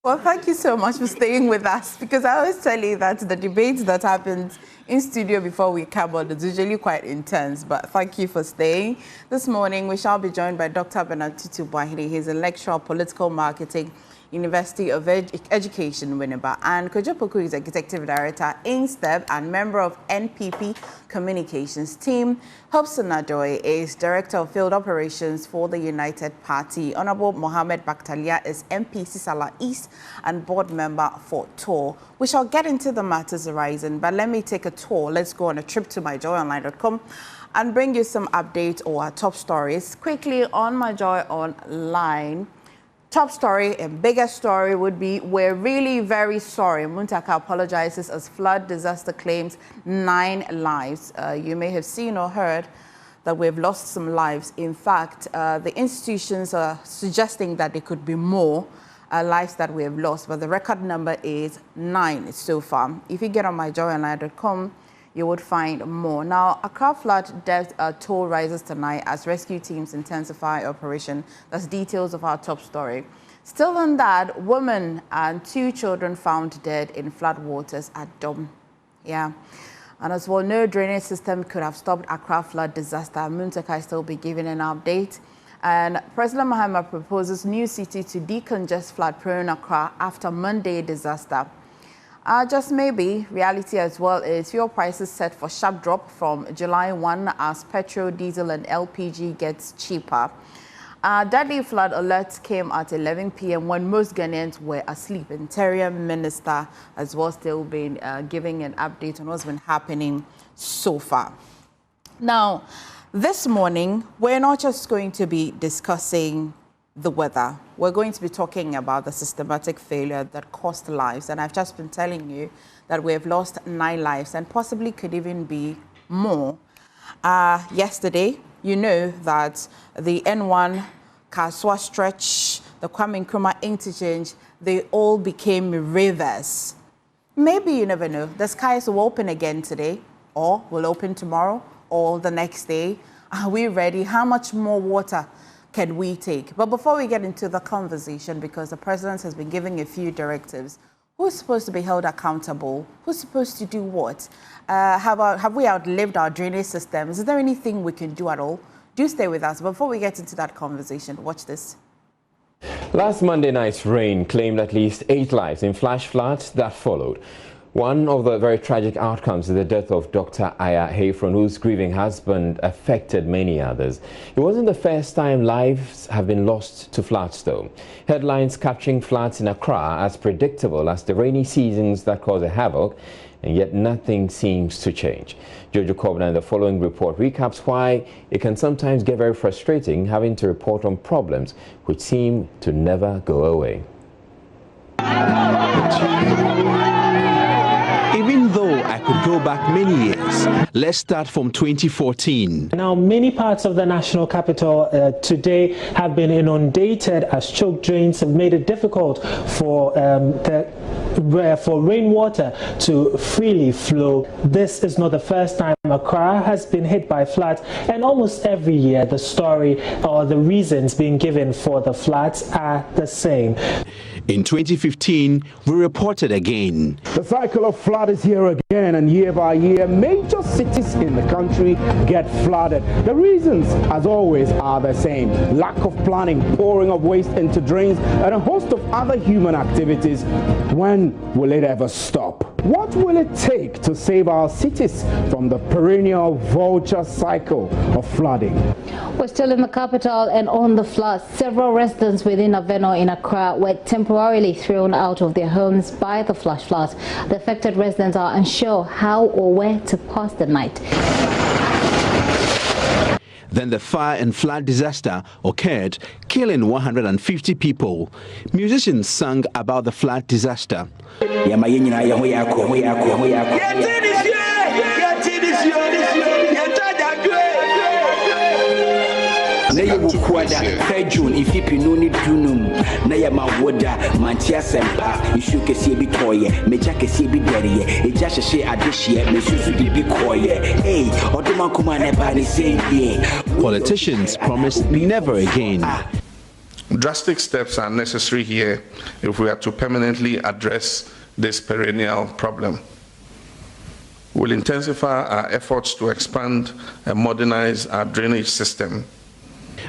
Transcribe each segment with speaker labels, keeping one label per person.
Speaker 1: Well, thank you so much for staying with us, because I always tell you that the debates that happens in studio before we come on is usually quite intense, but thank you for staying. This morning, we shall be joined by Dr. Bernard Tutu-Buahiri. He's a lecturer of political marketing, University of Education, Winneba, and Kojo Poku is Executive Director, INSTEP, and member of NPP Communications team. Hobson Adoy is Director of Field Operations for the United Party. Honorable Mohammed Bakhtalia is MP Sisala East and board member for TOR. We shall get into the matters arising, but let me take a tour. Let's go on a trip to myjoyonline.com and bring you some updates or our top stories. Quickly on MyJoy Online. Top story and biggest story would be, we're really very sorry. Muntaka apologizes as flood disaster claims 9 lives. You may have seen or heard that we've lost some lives. In fact, the institutions are suggesting that there could be more lives that we have lost, but the record number is 9 so far. If you get on myjoyonline.com, you would find more. Now, Accra flood death toll rises tonight as rescue teams intensify operation. That's details of our top story. Still on that, woman and 2 children found dead in flood waters at Dom. Yeah. And as well, no drainage system could have stopped Accra flood disaster. Muntaka still be giving an update. And President Mahama proposes new city to decongest flood-prone Accra after Monday disaster. Just maybe, reality as well is fuel prices set for sharp drop from July 1 as petrol, diesel and LPG gets cheaper. Deadly flood alerts came at 11 p.m. when most Ghanaians were asleep. Interior Minister as well still been giving an update on what's been happening so far. Now, this morning, we're not just going to be discussing the weather. We're going to be talking about the systematic failure that cost lives. And I've just been telling you that we have lost 9 lives and possibly could even be more. Yesterday, you know that the N1 Kaswa stretch, the Kwame Nkrumah interchange, they all became rivers. Maybe, you never know, the skies will open again today, or will open tomorrow, or the next day. Are we ready? How much more water can we take? But before we get into the conversation, because the president has been giving a few directives, who's supposed to be held accountable? Who's supposed to do what? Have we outlived our drainage systems? Is there anything we can do at all? Do stay with us. Before we get into that conversation, watch this.
Speaker 2: Last Monday night's rain claimed at least 8 lives in flash floods that followed. One of the very tragic outcomes is the death of Dr. Aya Hayfron, whose grieving husband affected many others. It wasn't the first time lives have been lost to floods, though. Headlines capturing floods in Accra as predictable as the rainy seasons that cause a havoc, and yet nothing seems to change. Jojo Kobna in the following report recaps why it can sometimes get very frustrating having to report on problems which seem to never go away.
Speaker 3: Even though I could go back many years, let's start from 2014.
Speaker 4: Now, many parts of the national capital today have been inundated as choke drains have made it difficult for rainwater to freely flow. This is not the first time Accra has been hit by floods, and almost every year the story or the reasons being given for the floods are the same.
Speaker 3: In 2015, we reported again.
Speaker 5: The cycle of flood is here again, and year by year, major cities in the country get flooded. The reasons, as always, are the same. Lack of planning, pouring of waste into drains, and a host of other human activities. When will it ever stop? What will it take to save our cities from the perennial vulture cycle of flooding?
Speaker 6: We're still in the capital and on the floods. Several residents within Aveno in Accra were temporarily thrown out of their homes by the flash floods. The affected residents are unsure how or where to pass the night.
Speaker 3: Then the fire and flood disaster occurred, killing 150 people. Musicians sang about the flood disaster.
Speaker 7: June, if you know need to know, Nayama Woda, Mantia Sempa, Ishuke Sebi Toye, Mejake Sebi Derry, a Jasha Adishia, Messu Bibi Koye, hey, Otomakuma Nebani saying,
Speaker 3: politicians promised never again.
Speaker 8: Drastic steps are necessary here if we are to permanently address this perennial problem. We'll intensify our efforts to expand and modernize our drainage system.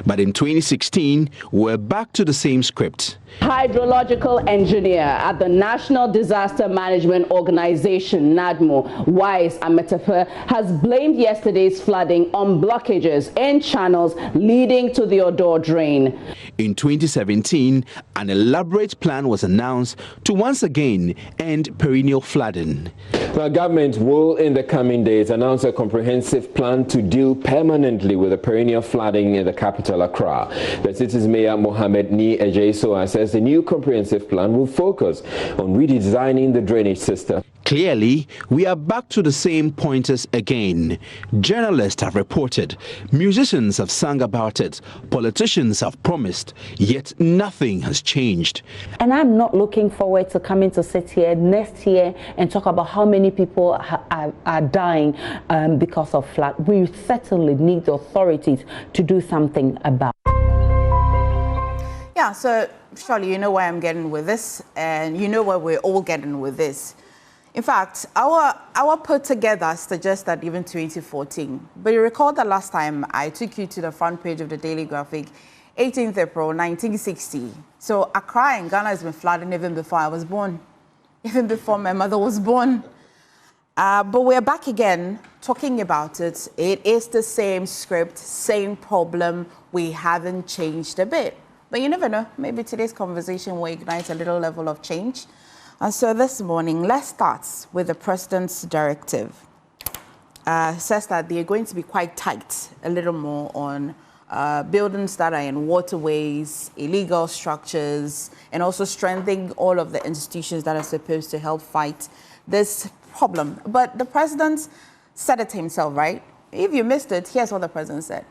Speaker 3: But in 2016, we're back to the same script.
Speaker 9: Hydrological engineer at the National Disaster Management Organization, NADMO, Wise Ametefe, has blamed yesterday's flooding on blockages in channels leading to the Odo drain.
Speaker 3: In 2017, an elaborate plan was announced to once again end perennial flooding.
Speaker 2: The government will, in the coming days, announce a comprehensive plan to deal permanently with the perennial flooding in the capital, Accra. The city's mayor, Mohamed Ni Ejeiso, says the new comprehensive plan will focus on redesigning the drainage system.
Speaker 3: Clearly, we are back to the same pointers again. Journalists have reported, musicians have sung about it, politicians have promised, yet nothing has changed.
Speaker 9: And I'm not looking forward to coming to sit here next year and talk about how many people are dying because of flood. We certainly need the authorities to do something about it.
Speaker 1: Yeah, so surely you know where I'm getting with this, and you know where we're all getting with this. In fact, our put together suggests that even 2014. But you recall that last time I took you to the front page of the Daily Graphic, 18th April 1960. So Accra in Ghana has been flooding even before I was born, even before my mother was born. But we're back again talking about it. It is the same script, same problem. We haven't changed a bit. But you never know, maybe today's conversation will ignite a little level of change. And so this morning, let's start with the president's directive. Says that they're going to be quite tight, a little more on buildings that are in waterways, illegal structures, and also strengthening all of the institutions that are supposed to help fight this problem. But the president said it himself, right? If you missed it, here's what the president said.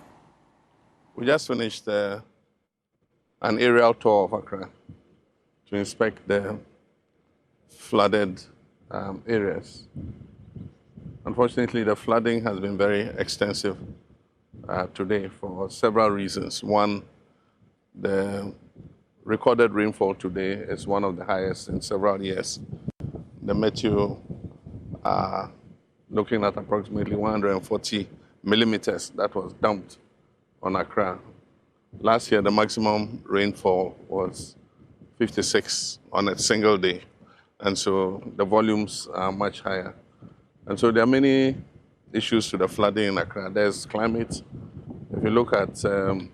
Speaker 8: We just finished an aerial tour of Accra to inspect the flooded areas. Unfortunately, the flooding has been very extensive today for several reasons. One, the recorded rainfall today is one of the highest in several years. The Meteo are looking at approximately 140 millimeters that was dumped on Accra. Last year, the maximum rainfall was 56 on a single day. And so the volumes are much higher. And so there are many issues to the flooding in Accra. There's climate. If you look at the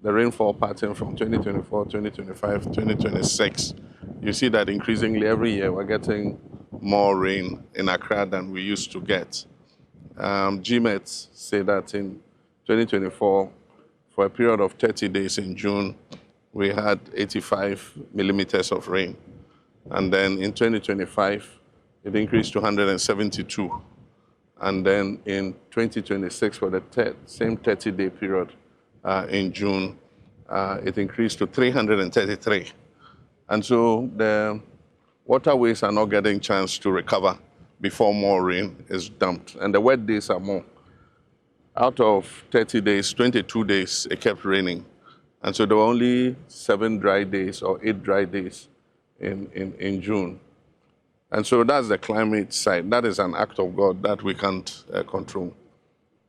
Speaker 8: rainfall pattern from 2024, 2025, 2026, you see that increasingly every year we're getting more rain in Accra than we used to get. GMET say that in 2024, for a period of 30 days in June, we had 85 millimeters of rain. And then in 2025, it increased to 172. And then in 2026, for the same 30-day period in June, it increased to 333. And so the waterways are not getting a chance to recover before more rain is dumped. And the wet days are more. Out of 30 days, 22 days, it kept raining. And so there were only 7 dry days or 8 dry days in June. And so that's the climate side. That is an act of God that we can't control.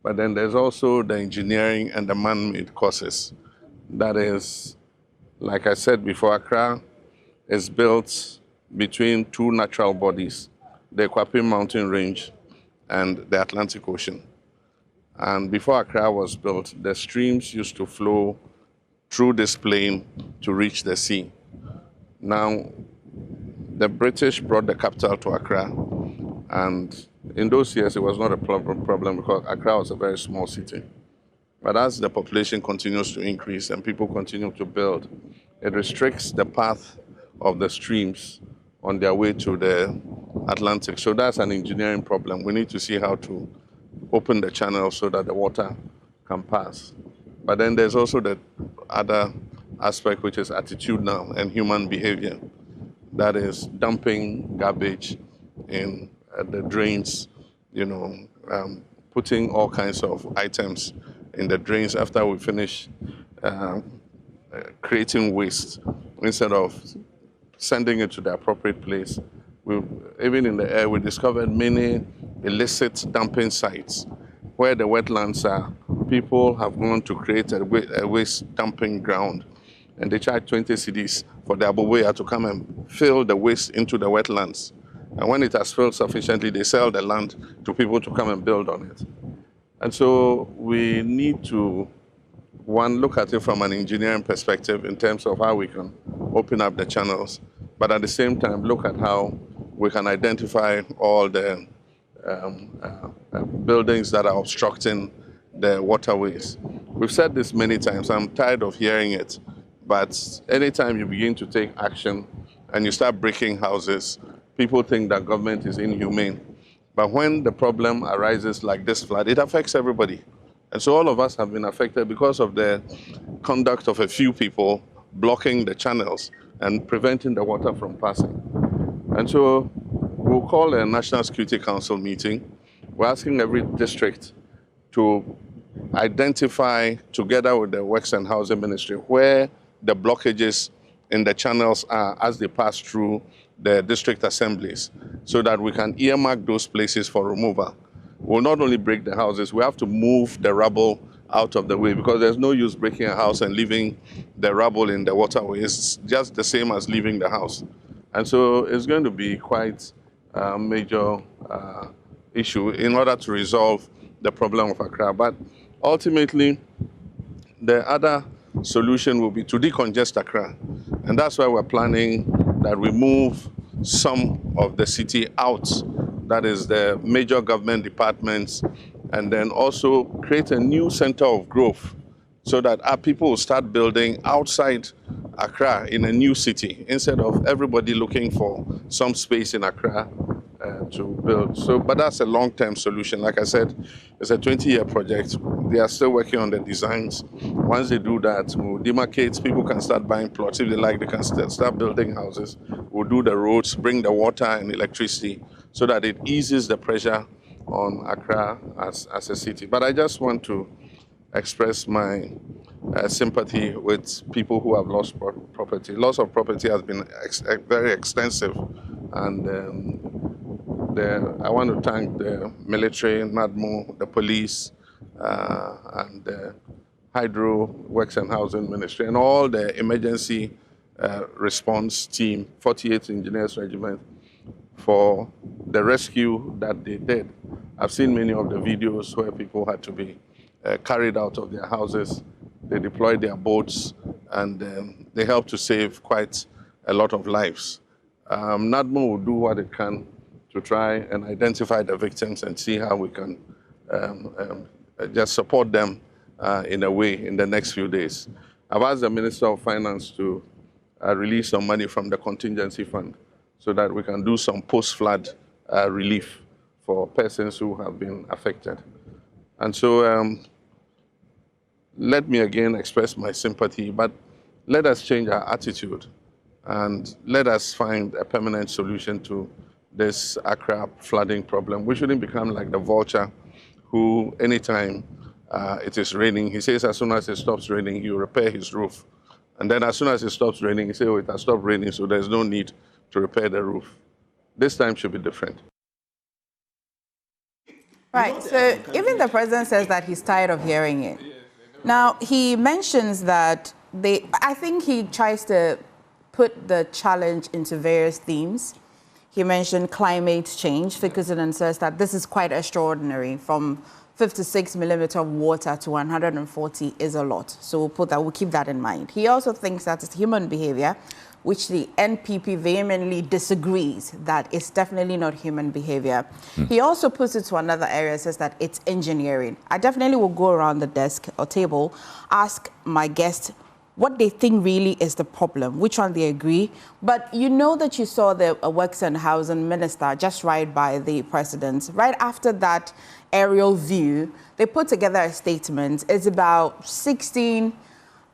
Speaker 8: But then there's also the engineering and the man-made causes. That is, like I said before, Accra is built between 2 natural bodies, the Kwapim Mountain Range and the Atlantic Ocean. And before Accra was built, the streams used to flow through this plain to reach the sea. Now, the British brought the capital to Accra, and in those years it was not a problem because Accra was a very small city. But as the population continues to increase and people continue to build, it restricts the path of the streams on their way to the Atlantic. So that's an engineering problem. We need to see how to open the channel so that the water can pass. But then there's also the other aspect, which is attitudinal and human behavior. That is dumping garbage in the drains, putting all kinds of items in the drains after we finish creating waste instead of sending it to the appropriate place. Even in the air, we discovered many illicit dumping sites where the wetlands are. People have gone to create a waste dumping ground, and they charge 20 cedis for the aboboya to come and fill the waste into the wetlands. And when it has filled sufficiently, they sell the land to people to come and build on it. And so we need to, one, look at it from an engineering perspective in terms of how we can open up the channels, but at the same time, look at how we can identify all the buildings that are obstructing the waterways. We've said this many times, I'm tired of hearing it, but anytime you begin to take action and you start breaking houses, people think that government is inhumane. But when the problem arises like this flood, it affects everybody. And so all of us have been affected because of the conduct of a few people blocking the channels and preventing the water from passing. And so we'll call a National Security Council meeting. We're asking every district to identify, together with the Works and Housing Ministry, where the blockages in the channels are as they pass through the district assemblies, so that we can earmark those places for removal. We'll not only break the houses, we have to move the rubble out of the way, because there's no use breaking a house and leaving the rubble in the waterway. It's just the same as leaving the house. And so it's going to be quite a major issue in order to resolve the problem of Accra. But ultimately, the other solution will be to decongest Accra. And that's why we're planning that we move some of the city out, that is the major government departments, and then also create a new center of growth so that our people will start building outside Accra in a new city, instead of everybody looking for some space in Accra to build. So, but that's a long-term solution. Like I said, it's a 20-year project. They are still working on the designs. Once they do that, we'll demarcate, people can start buying plots. If they like, they can start building houses. We'll do the roads, bring the water and electricity, so that it eases the pressure on Accra as a city. But I just want to express my sympathy with people who have lost property. Loss of property has been very extensive, and I want to thank the military, NADMO, the police, and the Hydro, Works and Housing Ministry, and all the emergency response team, 48th Engineers Regiment, for the rescue that they did. I've seen many of the videos where people had to be carried out of their houses. They deployed their boats, and they helped to save quite a lot of lives. NADMO will do what it can to try and identify the victims and see how we can just support them in a way in the next few days. I've asked the Minister of Finance to release some money from the contingency fund so that we can do some post-flood relief for persons who have been affected. And so let me again express my sympathy, but let us change our attitude and let us find a permanent solution to this Accra flooding problem. We shouldn't become like the vulture who, anytime it is raining, he says as soon as it stops raining, he will repair his roof. And then as soon as it stops raining, he says, oh, it has stopped raining, so there's no need to repair the roof. This time should be different.
Speaker 1: Right, so even the president says that he's tired of hearing it. Now, he mentions that I think he tries to put the challenge into various themes. He mentioned climate change, focusing and says that this is quite extraordinary. From 56 millimeters of water to 140 is a lot. So we'll keep that in mind. He also thinks that it's human behavior, which the NPP vehemently disagrees that it's definitely not human behavior. He also puts it to another area, says that it's engineering. I definitely will go around the desk or table, ask my guests what they think really is the problem, which one they agree. But you know that you saw the Works and Housing Minister just right by the president. Right after that aerial view, they put together a statement. It's about 16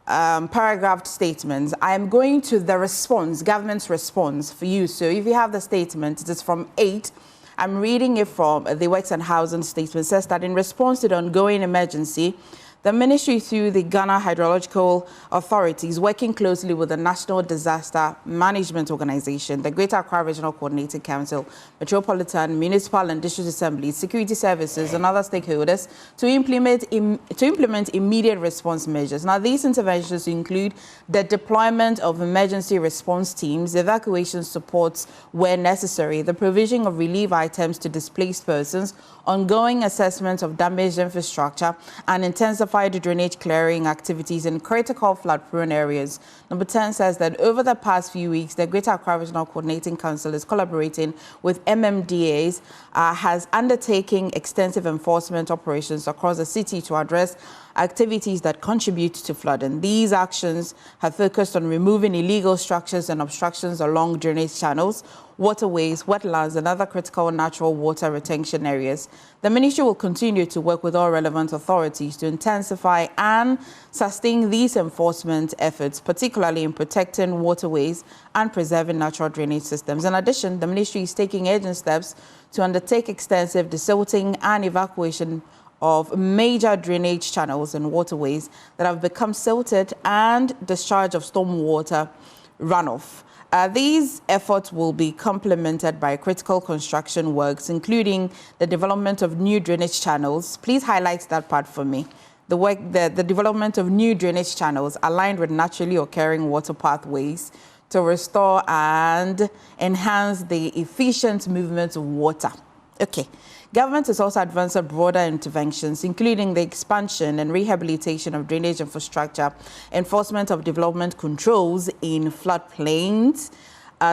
Speaker 1: paragraphed statements. I am going to the response, government's response for you. So if you have the statement, it is from 8. I'm reading it from the Works and Housing statement. It says that in response to the ongoing emergency, The ministry, through the Ghana Hydrological Authorities, working closely with the National Disaster Management Organization, the Greater Accra Regional Coordinating Council, Metropolitan, Municipal and District Assemblies, Security Services and other stakeholders to implement immediate response measures. Now, these interventions include the deployment of emergency response teams, evacuation supports where necessary, the provision of relief items to displaced persons, ongoing assessment of damaged infrastructure, and intensified drainage clearing activities in critical flood-prone areas. Number 10 says that over the past few weeks, the Greater Accra Regional Coordinating Council is collaborating with MMDAs, has undertaken extensive enforcement operations across the city to address activities that contribute to flooding. These actions have focused on removing illegal structures and obstructions along drainage channels, waterways, wetlands, and other critical natural water retention areas. The ministry will continue to work with all relevant authorities to intensify and sustain these enforcement efforts, particularly in protecting waterways and preserving natural drainage systems. In addition, the ministry is taking urgent steps to undertake extensive desilting and evacuation of major drainage channels and waterways that have become silted and discharge of stormwater runoff. These efforts will be complemented by critical construction works, including the development of new drainage channels. Please highlight that part for me. The development of new drainage channels aligned with naturally occurring water pathways to restore and enhance the efficient movement of water. Okay. Government has also advanced broader interventions, including the expansion and rehabilitation of drainage infrastructure, enforcement of development controls in floodplains,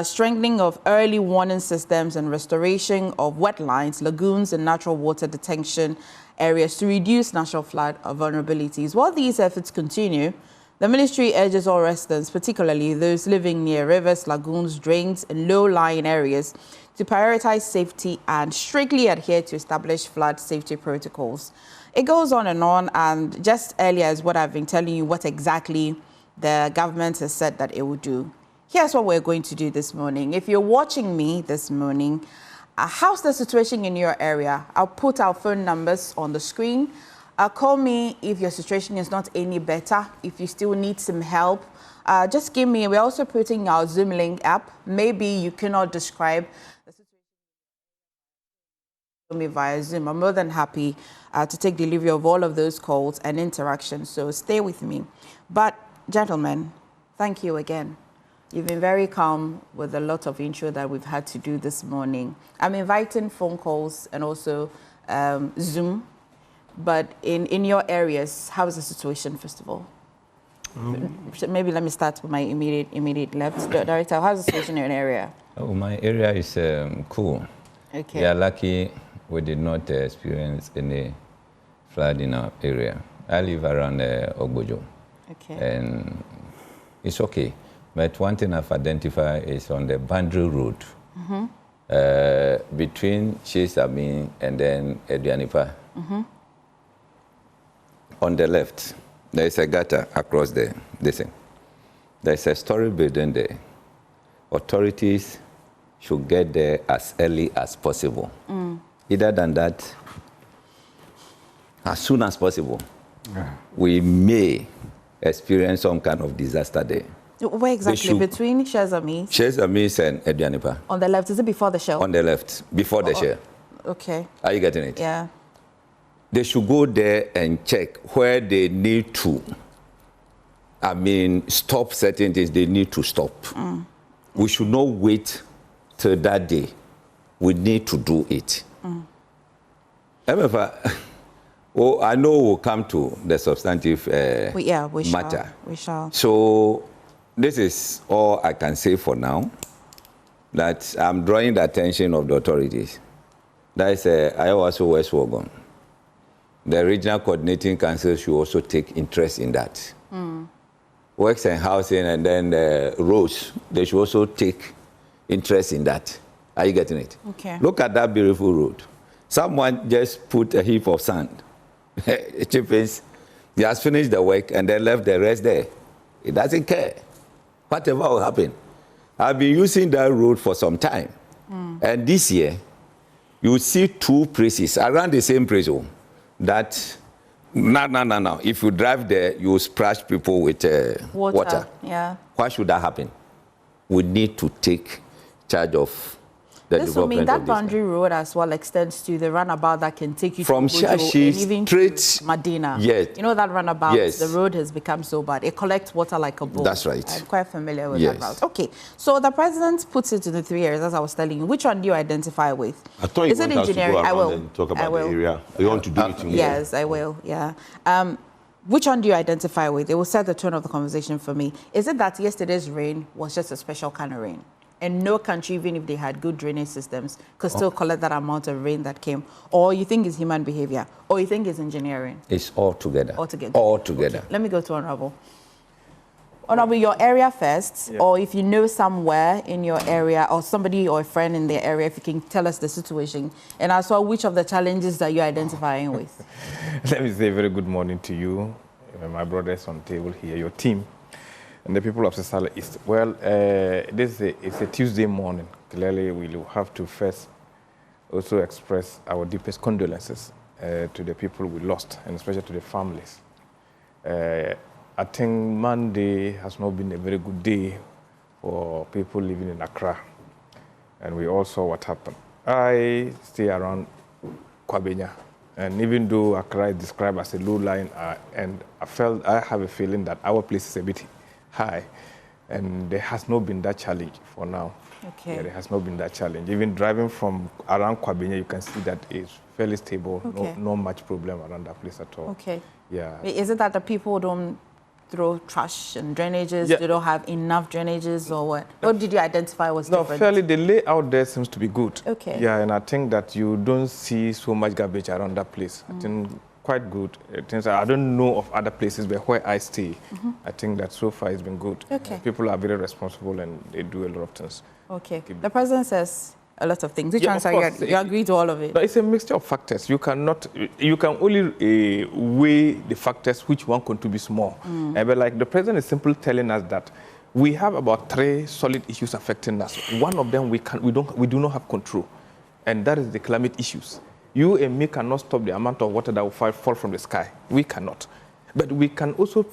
Speaker 1: strengthening of early warning systems, and restoration of wetlands, lagoons, and natural water detention areas to reduce natural flood vulnerabilities. While these efforts continue, the ministry urges all residents, particularly those living near rivers, lagoons, drains, and low-lying areas, to prioritize safety and strictly adhere to established flood safety protocols. It goes on, and just earlier is what I've been telling you, what exactly the government has said that it will do. Here's what we're going to do this morning. If you're watching me this morning, how's the situation in your area? I'll put our phone numbers on the screen. Call me if your situation is not any better, if you still need some help. Just give me, we're also putting our Zoom link app. Maybe you cannot describe the situation me via Zoom. I'm more than happy to take delivery of all of those calls and interactions, so stay with me. But gentlemen, thank you again. You've been very calm with a lot of intro that we've had to do this morning. I'm inviting phone calls and also Zoom. But in your areas, how is the situation, first of all? Maybe let me start with my immediate left. Director, how's the situation in your area?
Speaker 10: Oh, my area is cool.
Speaker 1: Okay.
Speaker 10: We are lucky we did not experience any flood in our area. I live around Ogbojo. Okay. And it's okay. But one thing I've identified is on the boundary road between Chesami and then Edianipa. On the left, there is a gutter across there. Listen, there's a storage building there. Authorities should get there as early as possible. Either than that, as soon as possible, we may experience some kind of disaster there.
Speaker 1: Where exactly? Between Chesami?
Speaker 10: Chesami and Edianipa.
Speaker 1: On the left, is it before the shell?
Speaker 10: On the left, before the shell.
Speaker 1: Okay.
Speaker 10: Are you getting it?
Speaker 1: Yeah.
Speaker 10: They should go there and check where they need to, stop certain things they need to stop. We should not wait till that day. We need to do it. However, I know we'll come to the substantive matter.
Speaker 1: We shall.
Speaker 10: So this is all I can say for now, that I'm drawing the attention of the authorities. That is Ayawaso West Wogon. The regional coordinating council should also take interest in that. Works and housing and then roads, they should also take interest in that. Are you getting it?
Speaker 1: Okay.
Speaker 10: Look at that beautiful road. Someone just put a heap of sand. Chippings, he has finished the work and then left the rest there. He doesn't care. Whatever will happen. I've been using that road for some time. And this year, you see two places around the same place that No. If you drive there, you splash people with water.
Speaker 1: Yeah.
Speaker 10: Why should that happen? We need to take charge of the
Speaker 1: This will mean
Speaker 10: development
Speaker 1: that
Speaker 10: of
Speaker 1: boundary road as well extends to the runabout that can take you
Speaker 10: from
Speaker 1: to Bojo and even
Speaker 10: straight
Speaker 1: to Medina.
Speaker 10: Yes.
Speaker 1: You know that runabout,
Speaker 10: Yes.
Speaker 1: the road has become so bad. It collects water like a bowl.
Speaker 10: That's right.
Speaker 1: I'm quite familiar with
Speaker 10: Yes.
Speaker 1: that route. Okay, so the president puts it in the 3 areas, as I was telling you. Which one do you identify with?
Speaker 11: I thought you
Speaker 1: Is it
Speaker 11: want us to
Speaker 1: engineering?
Speaker 11: go
Speaker 1: I
Speaker 11: around
Speaker 1: will.
Speaker 11: and talk
Speaker 1: I
Speaker 11: about the
Speaker 1: will.
Speaker 11: area. You want to do it in
Speaker 1: Yes, I will, yeah. Which one do you identify with? It will set the tone of the conversation for me. Is it that yesterday's rain was just a special kind of rain? And no country, even if they had good drainage systems, could still collect that amount of rain that came? Or you think it's human behavior? Or you think it's engineering?
Speaker 10: It's all together.
Speaker 1: All together.
Speaker 10: All together.
Speaker 1: Okay. Let me go to Honorable. Honorable, your area first, or if you know somewhere in your area, or somebody or a friend in the area, if you can tell us the situation, and as well, which of the challenges that you're identifying with.
Speaker 12: Let me say a very good morning to you, my brothers on the table here, your team, and the people of Sisala East. Well, it's a Tuesday morning. Clearly, we will have to first also express our deepest condolences to the people we lost, and especially to the families. I think Monday has not been a very good day for people living in Accra, and we all saw what happened. I stay around Kwabenya, and even though Accra is described as a low line, and I have a feeling that our place is a bit high, and there has not been that challenge for now.
Speaker 1: Okay.
Speaker 12: Yeah, there has not been that challenge. Even driving from around Kwabenya, you can see that it's fairly stable.
Speaker 1: Okay.
Speaker 12: No much problem around that place at all.
Speaker 1: Okay.
Speaker 12: Yeah.
Speaker 1: Is it that the people don't throw trash and drainages?
Speaker 12: Yeah.
Speaker 1: They don't have enough drainages, or what? What did you identify was
Speaker 12: No,
Speaker 1: different?
Speaker 12: fairly, the layout there seems to be good.
Speaker 1: Okay.
Speaker 12: Yeah, and I think that you don't see so much garbage around that place. I think quite good. I don't know of other places, but where I stay, I think that so far it's been good.
Speaker 1: Okay.
Speaker 12: People are very responsible and they do a lot of things.
Speaker 1: Okay. The president says a lot of things. Which
Speaker 12: Yeah,
Speaker 1: ones
Speaker 12: of
Speaker 1: are
Speaker 12: course.
Speaker 1: you agree to all of it?
Speaker 12: No, it's a mixture of factors. You can only weigh the factors which one contributes more. But like the president is simply telling us that we have about 3 solid issues affecting us. One of them we do not have control, and that is the climate issues. You and me cannot stop the amount of water that will fall from the sky. We cannot. But we can also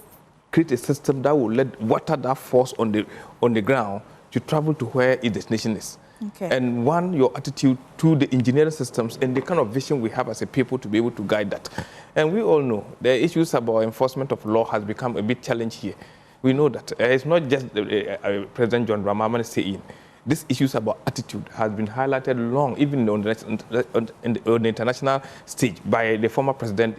Speaker 12: create a system that will let water that falls on the ground to travel to where its destination is.
Speaker 1: Okay.
Speaker 12: And one, your attitude to the engineering systems and the kind of vision we have as a people to be able to guide that. And we all know the issues about enforcement of law has become a big challenge here. We know that it's not just President John Dramani saying. These issues about attitude has been highlighted long, even on the international stage by the former president,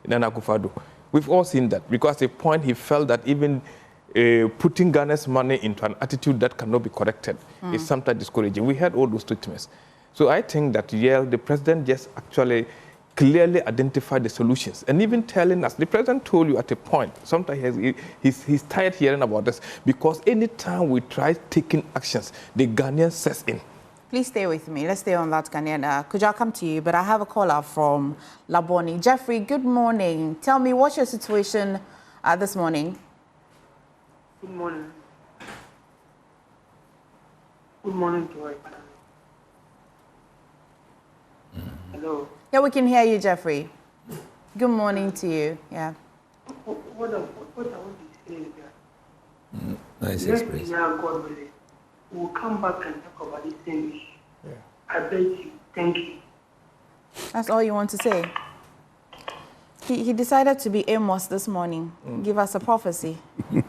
Speaker 12: Nana Akufo-Addo. We've all seen that, because at a point he felt that even putting Ghana's money into an attitude that cannot be corrected is sometimes discouraging. We heard all those statements. So I think that, the president just actually clearly identified the solutions, and even telling us, the president told you at a point, sometimes he's tired hearing about this, because anytime we try taking actions, the Ghanaian sets in.
Speaker 1: Please stay with me. Let's stay on that, Ghanaian. Could I come to you? But I have a caller from Laboni. Jeffrey, good morning. Tell me, what's your situation this morning?
Speaker 13: Good morning. Good morning to everyone. Hello.
Speaker 1: Yeah, we can hear you, Jeffrey. Good morning to you. Yeah.
Speaker 13: What I want to say is that
Speaker 10: Nice
Speaker 13: next
Speaker 10: express.
Speaker 13: year, God willing, we'll come back and talk about the same issue. Yeah. I beg you. Thank you.
Speaker 1: That's all you want to say? He decided to be Amos this morning. Give us a prophecy.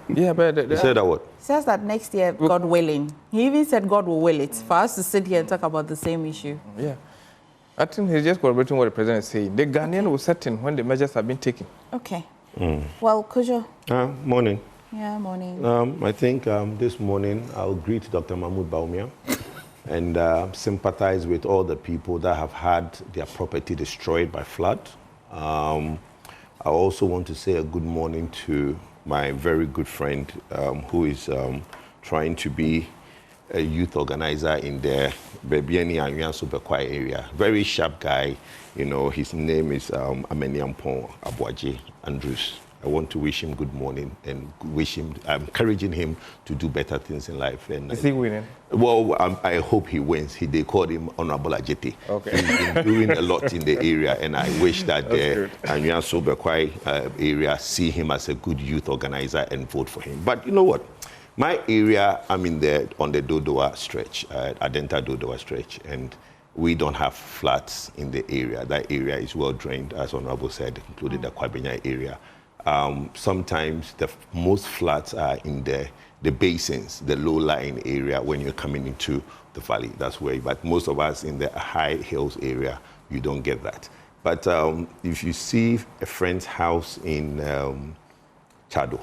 Speaker 12: Yeah, but
Speaker 11: He said that what?
Speaker 1: He says that next year, God willing. He even said God will will it for us to sit here and talk about the same issue.
Speaker 12: Yeah. I think he's just corroborating what the president is saying. The Ghanaian will set in when the measures have been taken.
Speaker 1: Okay. Well, Kujo.
Speaker 11: Morning.
Speaker 1: Yeah, morning.
Speaker 11: I think this morning I'll greet Dr. Mahmoud Baumia and sympathize with all the people that have had their property destroyed by flood. I also want to say a good morning to my very good friend who is trying to be a youth organizer in the Bebiani and Yansubekwa area. Very sharp guy. His name is Ameniampon Abuaji Andrews. I want to wish him good morning and I'm encouraging him to do better things in life. And
Speaker 12: is he winning?
Speaker 11: Well, I hope he wins. They called him Honorable Ajete.
Speaker 12: Okay.
Speaker 11: He's been doing a lot in the area, and I wish that the Anyan Sobekwai area see him as a good youth organizer and vote for him. But you know what? My area, I'm on the Dodowa stretch, Adenta Dodowa stretch, and we don't have floods in the area. That area is well drained, as Honorable said, including the Kwabenya area. Sometimes most floods are in the basins, the low-lying area when you're coming into the valley. That's where, but most of us in the high hills area, you don't get that. But if you see a friend's house in Chado.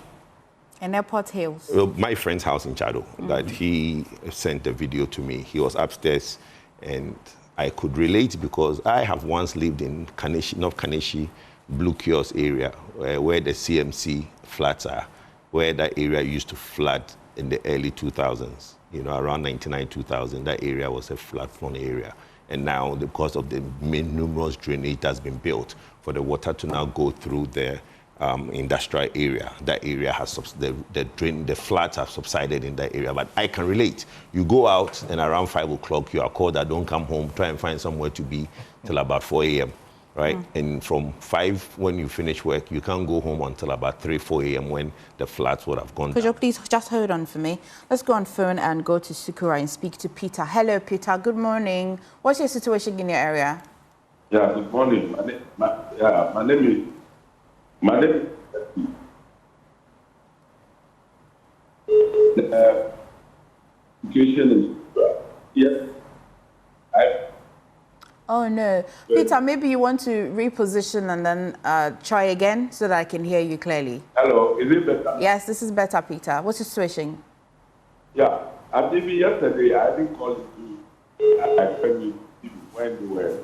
Speaker 1: In Airport Hills?
Speaker 11: My friend's house in Chado, that he sent a video to me. He was upstairs, and I could relate because I have once lived in Kaneshi, North Kaneshi, Blue Kiosk area, where the CMC flats are, where that area used to flood in the early 2000s, around 99, 2000, that area was a flood-prone area. And now, because of the numerous drainage that's been built for the water to now go through the industrial area, that area has, the floods have subsided in that area. But I can relate. You go out and around 5 o'clock, you are called that don't come home, try and find somewhere to be till about 4 a.m. Right? And from 5, when you finish work, you can't go home until about 3, 4 a.m. when the floods would have gone
Speaker 1: Could you please just hold on for me? Let's go on phone and go to Sukura and speak to Peter. Hello, Peter. Good morning. What's your situation in your area?
Speaker 14: Yeah, good morning. My name is the situation is yes.
Speaker 1: Oh, no. Peter, maybe you want to reposition and then try again so that I can hear you clearly.
Speaker 14: Hello, is it better?
Speaker 1: Yes, this is better, Peter. What's your situation?
Speaker 14: Yeah, I think yesterday I didn't call you. I when you were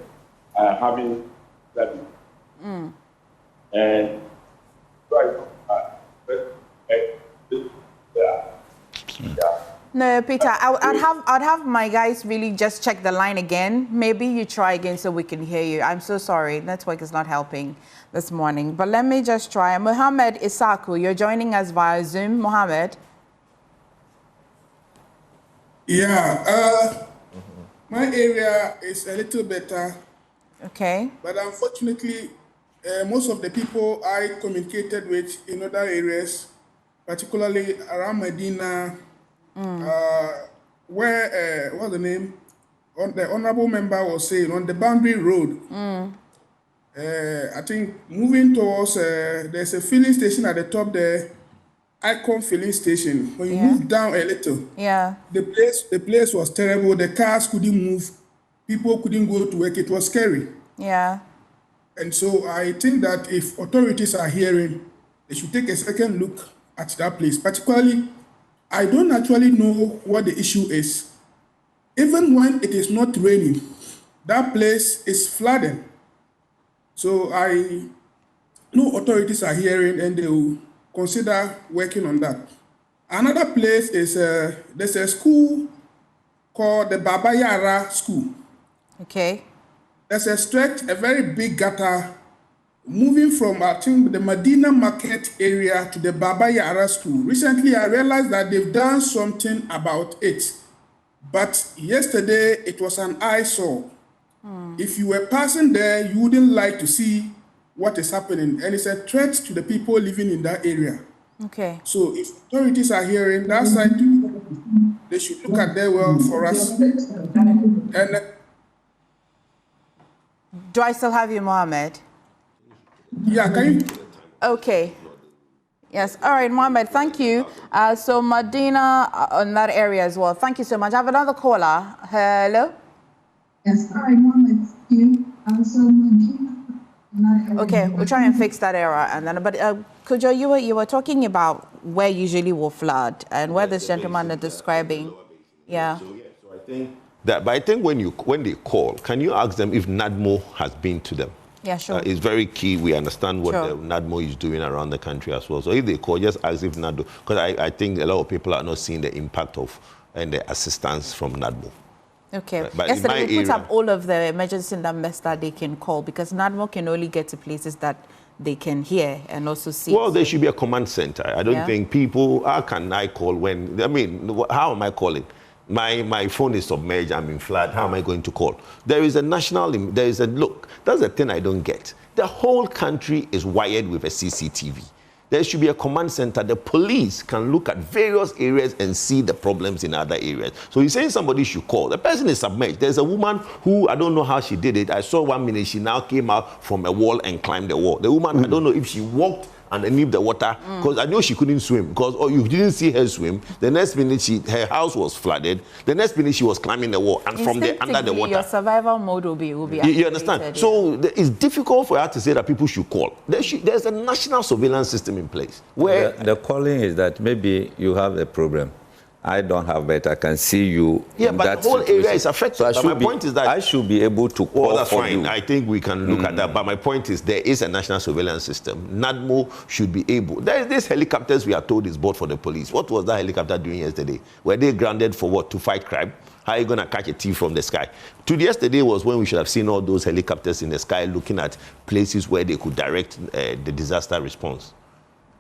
Speaker 14: having that. And
Speaker 1: No, Peter, I'd have my guys really just check the line again. Maybe you try again so we can hear you. I'm so sorry. Network is not helping this morning. But let me just try. Mohammed Isaku, you're joining us via Zoom. Mohammed?
Speaker 15: Yeah, my area is a little better.
Speaker 1: Okay.
Speaker 15: But unfortunately, most of the people I communicated with in other areas, particularly around Medina, where, what's the name? The honorable member was saying, on the boundary road. I think moving towards, there's a filling station at the top there, Icon filling station. When you move down a little, the place was terrible. The cars couldn't move. People couldn't go to work. It was scary.
Speaker 1: Yeah.
Speaker 15: And so I think that if authorities are hearing, they should take a second look at that place. Particularly, I don't actually know what the issue is. Even when it is not raining, that place is flooding. So I know authorities are hearing and they will consider working on that. Another place is, there's a school called the Baba Yara School.
Speaker 1: Okay.
Speaker 15: There's a stretch, a very big gutter, moving from, I think, the Medina Market area to the Baba Yara School. Recently, I realized that they've done something about it. But yesterday, it was an eyesore. If you were passing there, you wouldn't like to see what is happening. And it's a threat to the people living in that area.
Speaker 1: Okay.
Speaker 15: So if authorities are hearing that side, they should look at their well for us. And
Speaker 1: do I still have you, Mohammed?
Speaker 15: Yeah, can you?
Speaker 1: Okay. Yes. All right, Mohammed, thank you. So Medina on that area as well. Thank you so much. I have another caller. Hello?
Speaker 16: Yes. All right, Mohammed. So Medina.
Speaker 1: Okay, we'll try and fix that error. And then, but Kujo, you were talking about where usually will flood and where this gentleman is describing. Yeah.
Speaker 11: So I think that, but I think when they call, can you ask them if NADMO has been to them?
Speaker 1: Yeah, sure.
Speaker 11: It's very key. We understand what the NADMO is doing around the country as well. So if they call, just ask if NADMO, because I think a lot of people are not seeing the impact of and the assistance from NADMO.
Speaker 1: Okay.
Speaker 11: But
Speaker 1: yesterday we put up all of the emergency numbers that they can call because NADMO can only get to places that they can hear and also see.
Speaker 11: Well, there should be a command center. I don't
Speaker 1: Yeah.
Speaker 11: think people, how can I call when, I mean, how am I calling? My phone is submerged, I'm in flood, how am I going to call? There is a look, that's the thing I don't get. The whole country is wired with a CCTV. There should be a command center. The police can look at various areas and see the problems in other areas. So you're saying somebody should call. The person is submerged. There's a woman who, I don't know how she did it. I saw 1 minute, she now came out from a wall and climbed the wall. The woman, I don't know if she walked underneath the water, because I know she couldn't swim, because you didn't see her swim. The next minute, her house was flooded. The next minute, she was climbing the wall, and from there, under the water.
Speaker 1: Your survival mode will be
Speaker 11: You understand?
Speaker 1: yeah.
Speaker 11: So it's difficult for her to say that people should call. There's a national surveillance system in place. Where
Speaker 10: the calling is that maybe you have a problem. I don't have it. I can see you.
Speaker 11: Yeah, but the whole area is affected.
Speaker 10: So my point is that I should be able to call
Speaker 11: that's
Speaker 10: for
Speaker 11: fine.
Speaker 10: you.
Speaker 11: I think we can look at that. But my point is there is a national surveillance system. NADMO should be able. There is these helicopters we are told is bought for the police. What was that helicopter doing yesterday? Were they grounded for what? To fight crime? How are you going to catch a thief from the sky? Yesterday was when we should have seen all those helicopters in the sky looking at places where they could direct the disaster response.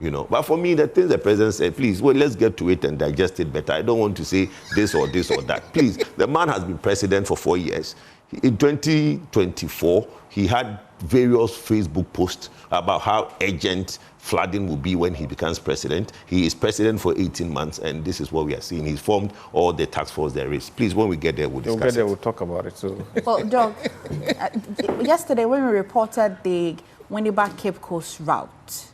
Speaker 11: You know, but for me, the things the president said, please, well, let's get to it and digest it better. I don't want to say this or this or that. Please, the man has been president for 4 years. In 2024, he had various Facebook posts about how urgent flooding will be when he becomes president. He is president for 18 months, and this is what we are seeing. He's formed all the task force there is. Please, when we get there, we'll discuss
Speaker 12: we'll talk about it. So.
Speaker 1: Well, Doc, yesterday when we reported the Winneba Cape Coast route,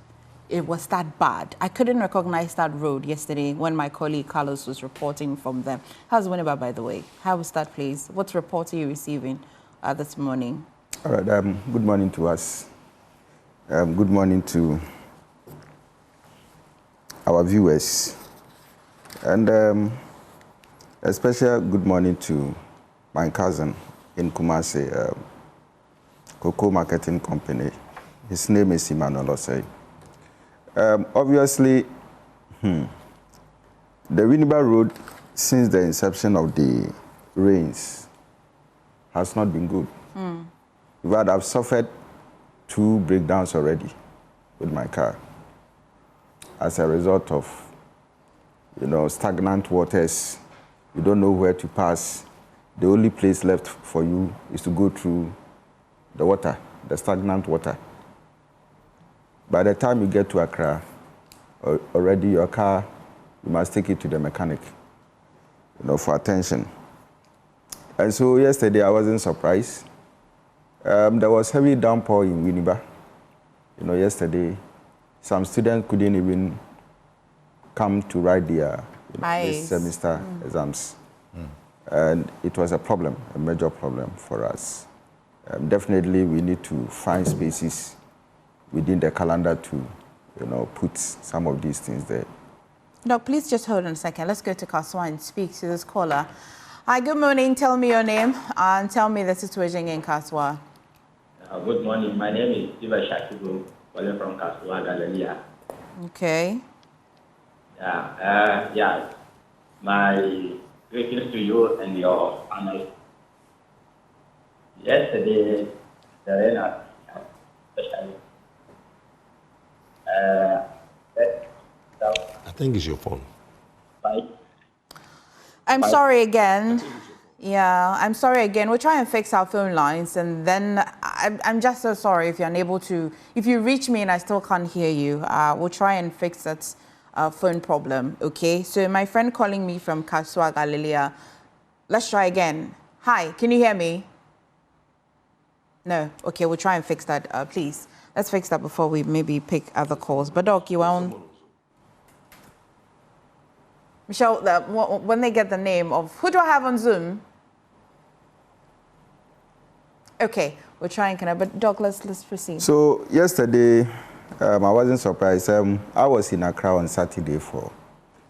Speaker 1: it was that bad. I couldn't recognize that road yesterday when my colleague Carlos was reporting from them. How's Winneba, by the way? How was that place? What report are you receiving this morning?
Speaker 17: All right, good morning to us. Good morning to our viewers. And a special good morning to my cousin in Kumasi, Cocoa Marketing Company. His name is Emmanuel Osei. Obviously, the Winneba Road, since the inception of the rains, has not been good. In fact, I've suffered 2 breakdowns already with my car as a result of, stagnant waters. You don't know where to pass. The only place left for you is to go through the water, the stagnant water. By the time you get to Accra, already your car, you must take it to the mechanic, for attention. And so yesterday I wasn't surprised. There was heavy downpour in Winneba. Yesterday, some students couldn't even come to write their this semester exams. And it was a problem, a major problem for us. Definitely we need to find spaces within the calendar to, put some of these things there.
Speaker 1: Doc, please just hold on a second. Let's go to Kaswa and speak to this caller. Hi, good morning. Tell me your name and tell me the situation in Kaswa.
Speaker 18: Good morning. My name is Iva Shakibu, calling from Kaswa, Galilee.
Speaker 1: Okay.
Speaker 18: My greetings to you and your panel. Yesterday, Serena, especially.
Speaker 11: I think it's your phone.
Speaker 1: I'm sorry again. Yeah, I'm sorry again. We'll try and fix our phone lines, and then I'm just so sorry if you're unable to. If you reach me and I still can't hear you, we'll try and fix that phone problem. Okay. So my friend calling me from Kaswa, Galilea. Let's try again. Hi, can you hear me? No. Okay, we'll try and fix that, please. Let's fix that before we maybe pick other calls. But Doc, you on? Michelle, when they get the name of, who do I have on Zoom? Okay, we're trying, but Doc, let's proceed.
Speaker 17: So yesterday, I wasn't surprised. I was in Accra on Saturday for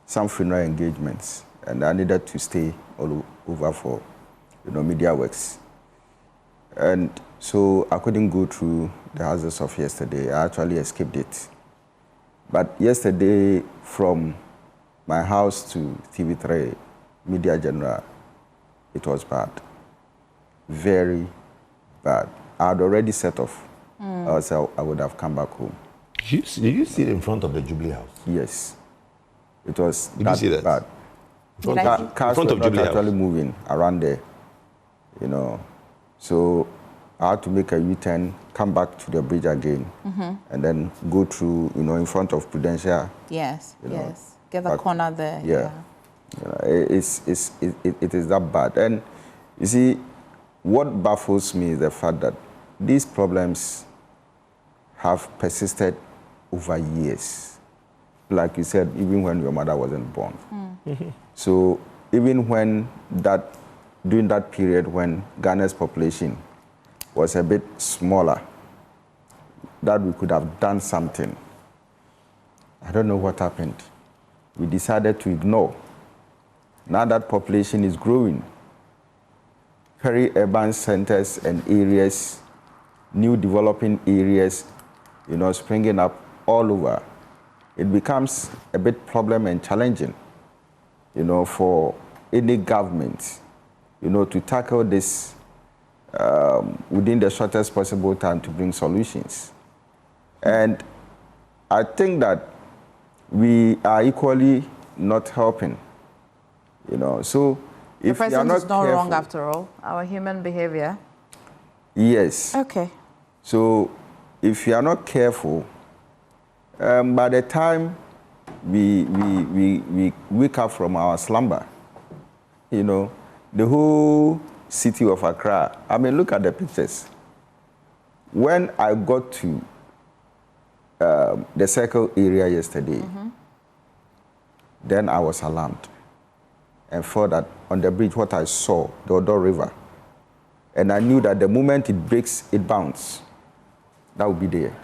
Speaker 17: some funeral engagements, and I needed to stay all over for, media works. And so I couldn't go through the houses of yesterday. I actually escaped it. But yesterday, from my house to TV3, Media General, it was bad. Very bad. I had already set off else I would have come back home.
Speaker 11: Did you see it in front of the Jubilee House?
Speaker 17: Yes. It was
Speaker 11: Did you see that?
Speaker 17: bad. Cars were not actually moving around there, you know. So I had to make a U-turn, come back to the bridge again, and then go through, you know, in front of Prudential.
Speaker 1: Yes,
Speaker 17: you know,
Speaker 1: yes. Get the corner there.
Speaker 17: Yeah. You know, it is that bad. And you see, what baffles me is the fact that these problems have persisted over years. Like you said, even when your mother wasn't born. So even when during that period when Ghana's population was a bit smaller, that we could have done something. I don't know what happened. We decided to ignore. Now that population is growing, peri-urban centers and areas, new developing areas, you know, springing up all over, it becomes a bit problem and challenging, you know, for any government, you know, to tackle this within the shortest possible time to bring solutions. And I think that we are equally not helping, you know. So if
Speaker 1: the
Speaker 17: you are
Speaker 1: president
Speaker 17: not
Speaker 1: is not
Speaker 17: careful,
Speaker 1: wrong after all, our human behavior.
Speaker 17: yes.
Speaker 1: Okay.
Speaker 17: So if you are not careful, by the time we wake up from our slumber, you know, the whole city of Accra, I mean, look at the pictures. When I got to the circle area yesterday, then I was alarmed and thought that on the bridge, what I saw, the Odo River, and I knew that the moment it breaks, it bounds. That will be there.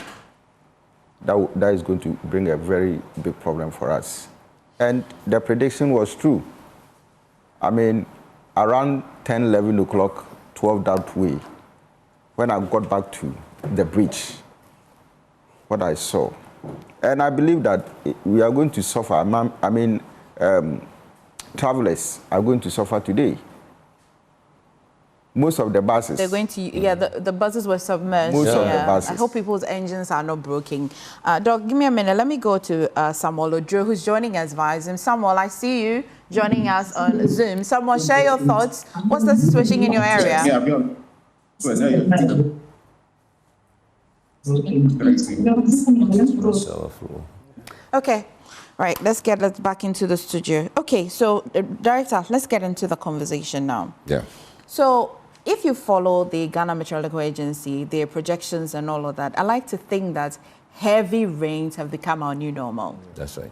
Speaker 17: That is going to bring a very big problem for us. And the prediction was true. I mean, around 10, 11 o'clock, 12 that way, when I got back to the bridge, what I saw. And I believe that we are going to suffer. I mean, travelers are going to suffer today. Most of the buses.
Speaker 1: They're going to, yeah, the buses were submerged.
Speaker 17: Most of the buses.
Speaker 1: I hope people's engines are not broken. Doc, give me a minute. Let me go to Samuel Odro, who's joining us via Zoom. Samuel, I see you joining us on Zoom. Samuel, share your thoughts. What's the situation in your area? Okay. Right, let's get back into the studio. Okay, so, Director, let's get into the conversation now.
Speaker 10: Yeah.
Speaker 1: So, if you follow the Ghana Meteorological Agency, their projections and all of that, I like to think that heavy rains have become our new normal.
Speaker 10: That's right.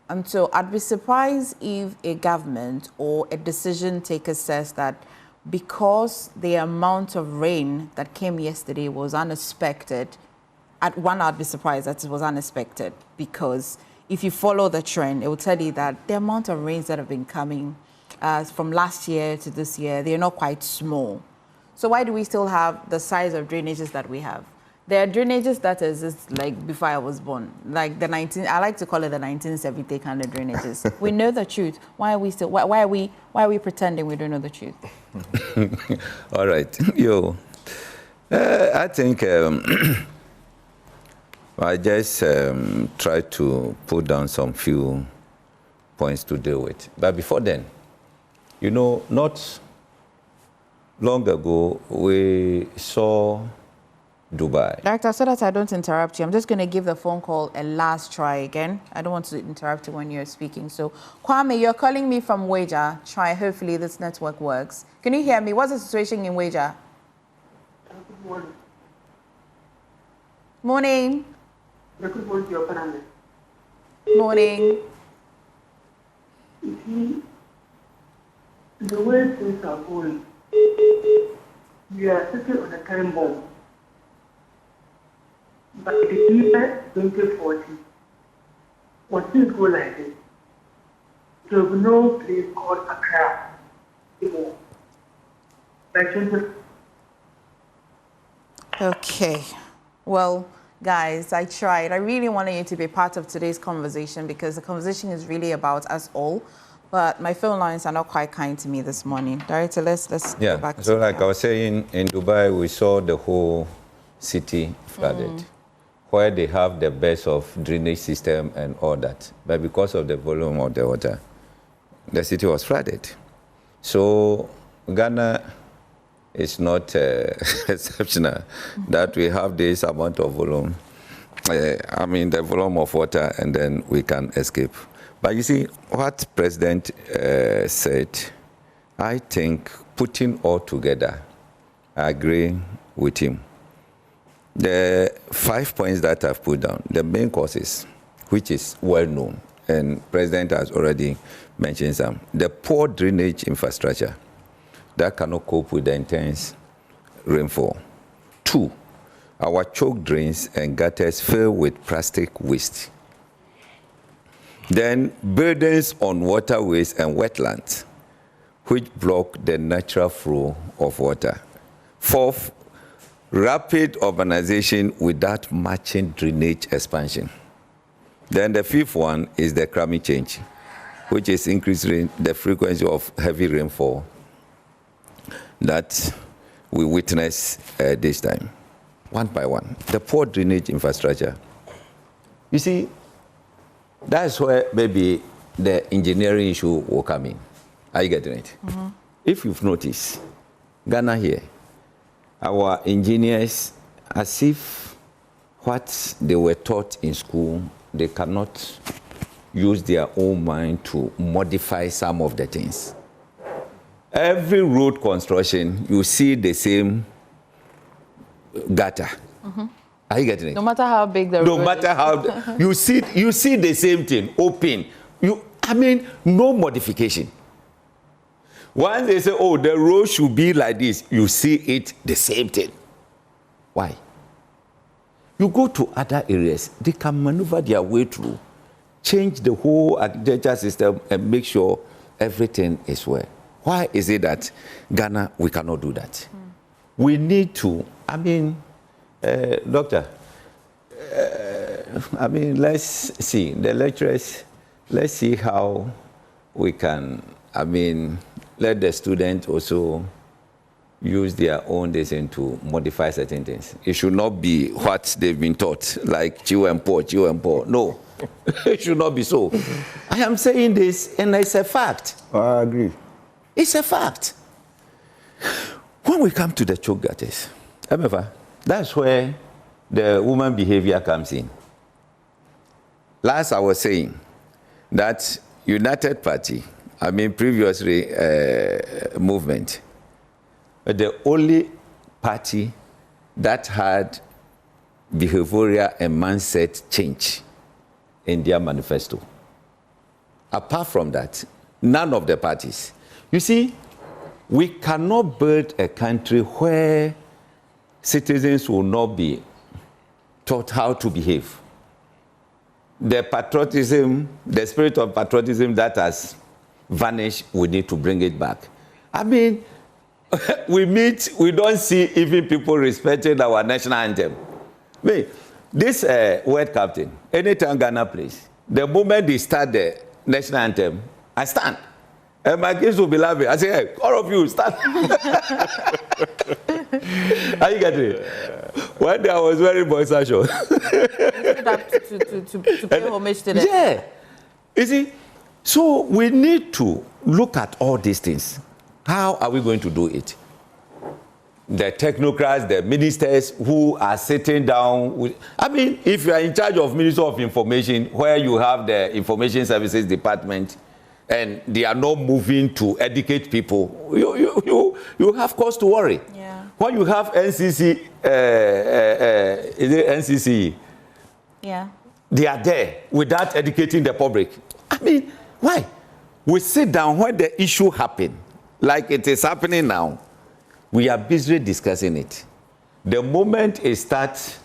Speaker 1: And so I'd be surprised if a government or a decision taker says that because the amount of rain that came yesterday was unexpected, I'd be surprised that it was unexpected, because if you follow the trend, it will tell you that the amount of rains that have been coming from last year to this year, they're not quite small. So why do we still have the size of drainages that we have? There are drainages that exist like before I was born, like I like to call it the 1970 kind of drainages. We know the truth. Why are we still? Why are we pretending we don't know the truth?
Speaker 10: All right, I think I just try to put down some few points to deal with. But before then, you know, not long ago, we saw Dubai.
Speaker 1: Director, so that I don't interrupt you, I'm just going to give the phone call a last try again. I don't want to interrupt you when you're speaking. So, Kwame, you're calling me from Wager. Try, hopefully this network works. Can you hear me? What's the situation in Wager?
Speaker 13: Good morning.
Speaker 1: Morning.
Speaker 13: Good morning to your panel.
Speaker 1: Morning.
Speaker 13: You see, the way things are going, we are sitting on a time bomb. By the year 2040, when things go like this, there will be no place called Accra anymore.
Speaker 1: Okay. Well, guys, I tried. I really wanted you to be part of today's conversation because the conversation is really about us all. But my phone lines are not quite kind to me this morning. Director, let's go back to
Speaker 10: like I was saying, in Dubai, we saw the whole city flooded, where they have the best of drainage system and all that. But because of the volume of the water, the city was flooded. So Ghana is not exceptional that we have this amount of volume. The volume of water, and then we can escape. But you see, what President said, I think putting all together, I agree with him. The 5 points that I've put down, the main causes, which is well known, and President has already mentioned some. The poor drainage infrastructure that cannot cope with the intense rainfall. 2, our choke drains and gutters fill with plastic waste. Then burdens on waterways and wetlands, which block the natural flow of water. 4th, rapid urbanization without matching drainage expansion. Then the 5th one is the climate change, which is increasing the frequency of heavy rainfall that we witness this time. One by one, the poor drainage infrastructure. You see, that's where maybe the engineering issue will come in. Are you getting it? If you've noticed, Ghana here, our engineers, as if what they were taught in school, they cannot use their own mind to modify some of the things. Every road construction, you see the same gutter. Are you getting it?
Speaker 1: No matter how big the road
Speaker 10: No matter how you see the same thing open. No modification. Once they say, oh, the road should be like this, you see it the same thing. Why? You go to other areas, they can maneuver their way through, change the whole architecture system and make sure everything is well. Why is it that Ghana, we cannot do that? We need to, Doctor, let's see, the lecturers, let's see how we can, let the students also use their own design to modify certain things. It should not be what they've been taught, like chew and pour. No, it should not be so. I am saying this, and it's a fact.
Speaker 17: I agree.
Speaker 10: It's a fact. When we come to the choke gutters, however, that's where the woman behavior comes in. Last, I was saying that United Party, previously movement, the only party that had behavioral and mindset change in their manifesto. Apart from that, none of the parties. You see, we cannot build a country where citizens will not be taught how to behave. The patriotism, the spirit of patriotism that has vanished, we need to bring it back. We meet, we don't see even people respecting our national anthem. This World Captain, anytime Ghana plays, the moment they start the national anthem, I stand. And my kids will be laughing. I say, hey, all of you, stand. Are you getting it? One day I was wearing boy sasho. to pay homage to them. Yeah. You see, so we need to look at all these things. How are we going to do it? The technocrats, the ministers who are sitting down with, if you are in charge of Ministry of Information, where you have the Information Services Department, and they are not moving to educate people, you have cause to worry.
Speaker 1: Yeah.
Speaker 10: When you have NCC, is it NCC?
Speaker 1: Yeah.
Speaker 10: They are there without educating the public. Why? We sit down when the issue happens, like it is happening now. We are busy discussing it. The moment it starts,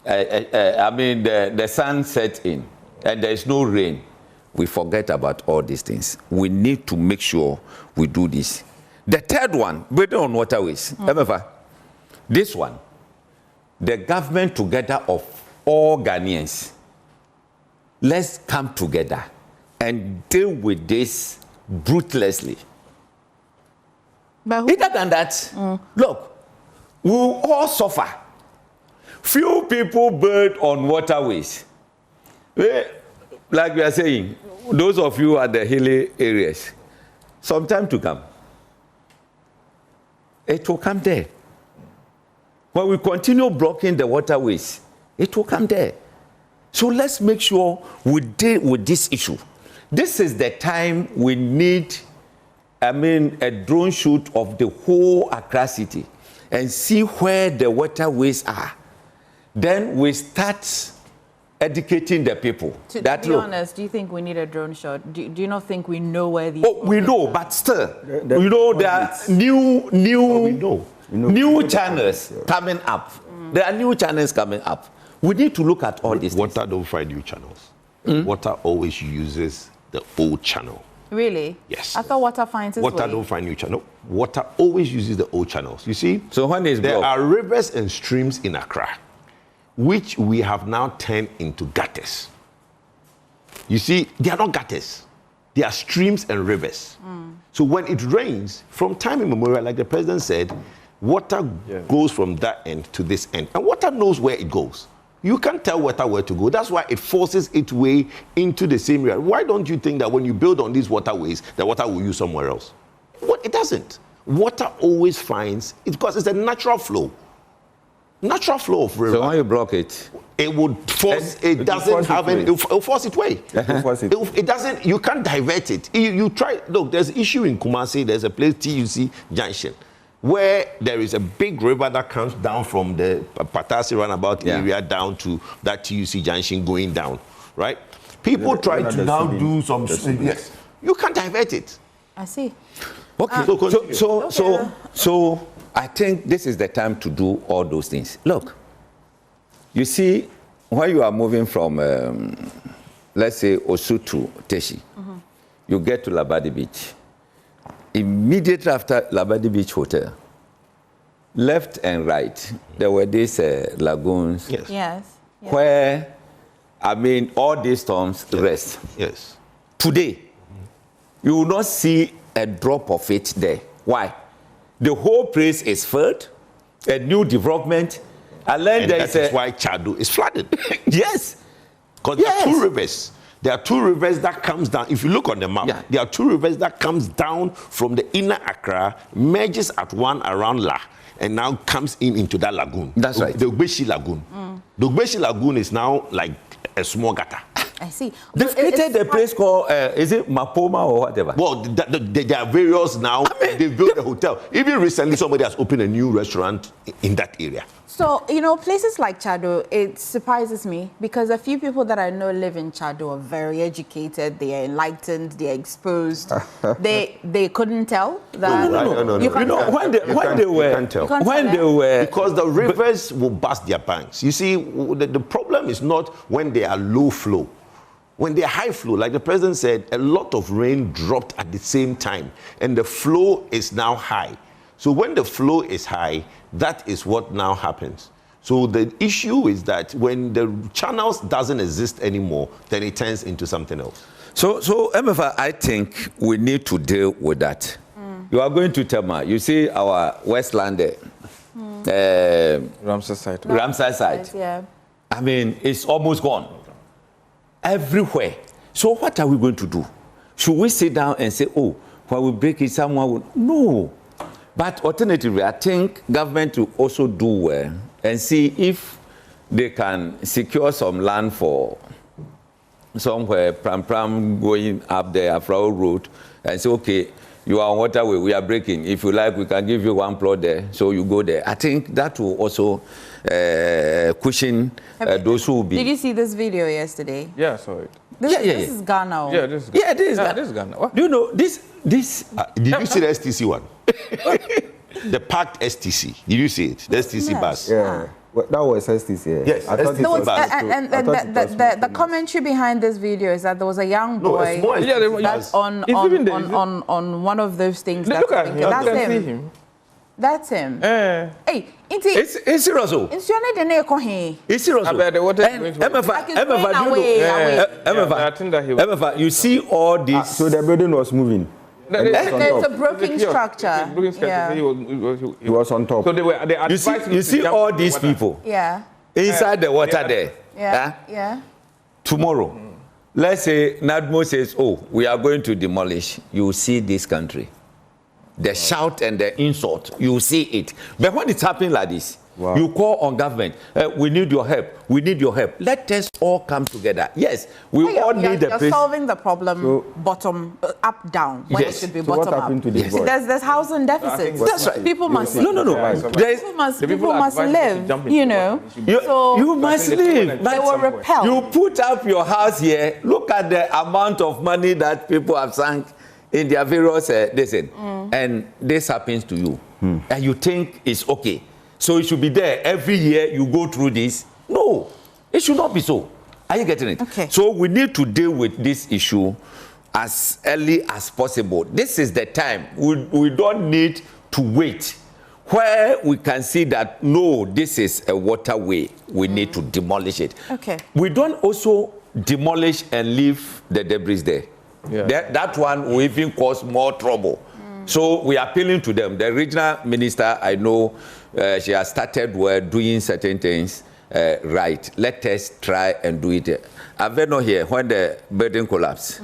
Speaker 10: the sun sets in and there is no rain, we forget about all these things. We need to make sure we do this. The third one, building on waterways. Remember, this one, the government together of all Ghanaians, let's come together and deal with this ruthlessly. Other than that, look, we will all suffer. Few people build on waterways. Like we are saying, those of you at the hilly areas, some time to come, it will come there. When we continue blocking the waterways, it will come there. So let's make sure we deal with this issue. This is the time we need, a drone shoot of the whole Accra city and see where the waterways are. Then we start educating the people.
Speaker 1: To be honest, do you think we need a drone shot? Do you not think we know where these...
Speaker 10: Oh, we know, but still, there are new channels coming up. There are new channels coming up. We need to look at all these things.
Speaker 11: Water don't find new channels. Water always uses the old channel.
Speaker 1: Really?
Speaker 11: Yes.
Speaker 1: I thought water finds its way.
Speaker 11: Water don't find new channel. Water always uses the old channels. You see?
Speaker 10: So when there
Speaker 11: are rivers and streams in Accra, which we have now turned into gutters. You see, they are not gutters. They are streams and rivers. So when it rains, from time immemorial, like the president said, water goes from that end to this end. And water knows where it goes. You can't tell water where to go. That's why it forces its way into the same area. Why don't you think that when you build on these waterways, the water will use somewhere else? Well, it doesn't. Water always finds, because it's a natural flow. Natural flow of river.
Speaker 10: So when you block it,
Speaker 11: it would force. It doesn't have any. It will force its way. It doesn't. You can't divert it. You try. Look, there's an issue in Kumasi. There's a place TUC Junction, where there is a big river that comes down from the Patasi roundabout area down to that TUC Junction going down, right? People try to now do some. Yes, you can't divert it.
Speaker 1: I see.
Speaker 10: Okay. So I think this is the time to do all those things. Look, you see, when you are moving from, let's say, Osu to Teshi, you get to Labadi Beach. Immediately after Labadi Beach Hotel, left and right, there were these lagoons.
Speaker 1: Yes.
Speaker 10: Where, all these storms rest.
Speaker 11: Yes.
Speaker 10: Today, you will not see a drop of it there. Why? The whole place is filled, a new development, and then
Speaker 11: that is why Chado is flooded.
Speaker 10: Yes.
Speaker 11: Because there are two rivers. There are two rivers that comes down. If you look on the map, there are two rivers that comes down from the inner Accra, merges at one around La, and now comes into that lagoon.
Speaker 10: That's right.
Speaker 11: The Ogbeshi Lagoon. The Ogbeshi Lagoon is now like a small gutter.
Speaker 1: I see.
Speaker 10: They've created a place called, is it Mapoma or whatever?
Speaker 11: Well, there are various now. They've built a hotel. Even recently, somebody has opened a new restaurant in that area.
Speaker 1: So, places like Chado, it surprises me because a few people that I know live in Chado are very educated, they are enlightened, they are exposed. They couldn't tell that.
Speaker 11: No.
Speaker 10: When they were...
Speaker 11: Because the rivers will burst their banks. You see, the problem is not when they are low flow. When they're high flow, like the president said, a lot of rain dropped at the same time, and the flow is now high. So when the flow is high, that is what now happens. So the issue is that when the channels doesn't exist anymore, then it turns into something else.
Speaker 10: So MFA, I think we need to deal with that. You are going to Tema. You see our Westland there.
Speaker 12: Ramsar site.
Speaker 10: Ramsar site.
Speaker 1: Yeah.
Speaker 10: It's almost gone. Everywhere. So what are we going to do? Should we sit down and say, oh, when we break it, someone will... No. But alternatively, I think government will also do well and see if they can secure some land for somewhere, Pram going up there, Afro Road, and say, okay, you are on waterway, we are breaking. If you like, we can give you one plot there, so you go there. I think that will also cushion those who will be...
Speaker 1: Did you see this video yesterday?
Speaker 12: Yeah, I saw it.
Speaker 1: This is Ghana.
Speaker 12: Yeah, this is Ghana.
Speaker 10: Yeah, this is Ghana. What? Do you know, this...
Speaker 11: Did you see the STC one? The packed STC. Did you see it? The STC bus.
Speaker 17: Yeah. Well, that was STC.
Speaker 11: Yes,
Speaker 17: I thought
Speaker 11: STC bus.
Speaker 1: And the commentary behind this video is that there was a young boy that's on one of those things.
Speaker 12: Look at him.
Speaker 1: That's him. That's him. Hey,
Speaker 10: it's serious.
Speaker 1: It's your name.
Speaker 10: It's serious. MFA, you see all this.
Speaker 17: So the building was moving.
Speaker 1: There's a broken structure. Yeah.
Speaker 17: He was on top.
Speaker 12: So they
Speaker 10: you see all these people
Speaker 1: Yeah.
Speaker 10: inside the water there.
Speaker 1: Yeah. Yeah.
Speaker 10: Tomorrow, let's say NADMO says, oh, we are going to demolish. You will see this country. The shout and the insult, you will see it. But when it's happening like this, you call on government, we need your help, we need your help. Let us all come together. Yes, we all need the
Speaker 1: You're solving the problem bottom, up, down, when it should be bottom up. There's housing deficits.
Speaker 10: That's right.
Speaker 1: People must
Speaker 10: No.
Speaker 1: People must live, you know.
Speaker 10: You must live.
Speaker 1: They were repelled.
Speaker 10: You put up your house here, look at the amount of money that people have sunk in their various and this happens to you. And you think it's okay. So it should be there. Every year you go through this. No, it should not be so. Are you getting it?
Speaker 1: Okay.
Speaker 10: So we need to deal with this issue as early as possible. This is the time. We don't need to wait. Where we can see that, no, this is a waterway, we need to demolish it.
Speaker 1: Okay.
Speaker 10: We don't also demolish and leave the debris there. Yeah. That one will even cause more trouble. So we are appealing to them. The regional minister, I know, she has started doing certain things right. Let us try and do it. Aveno here, when the building collapsed,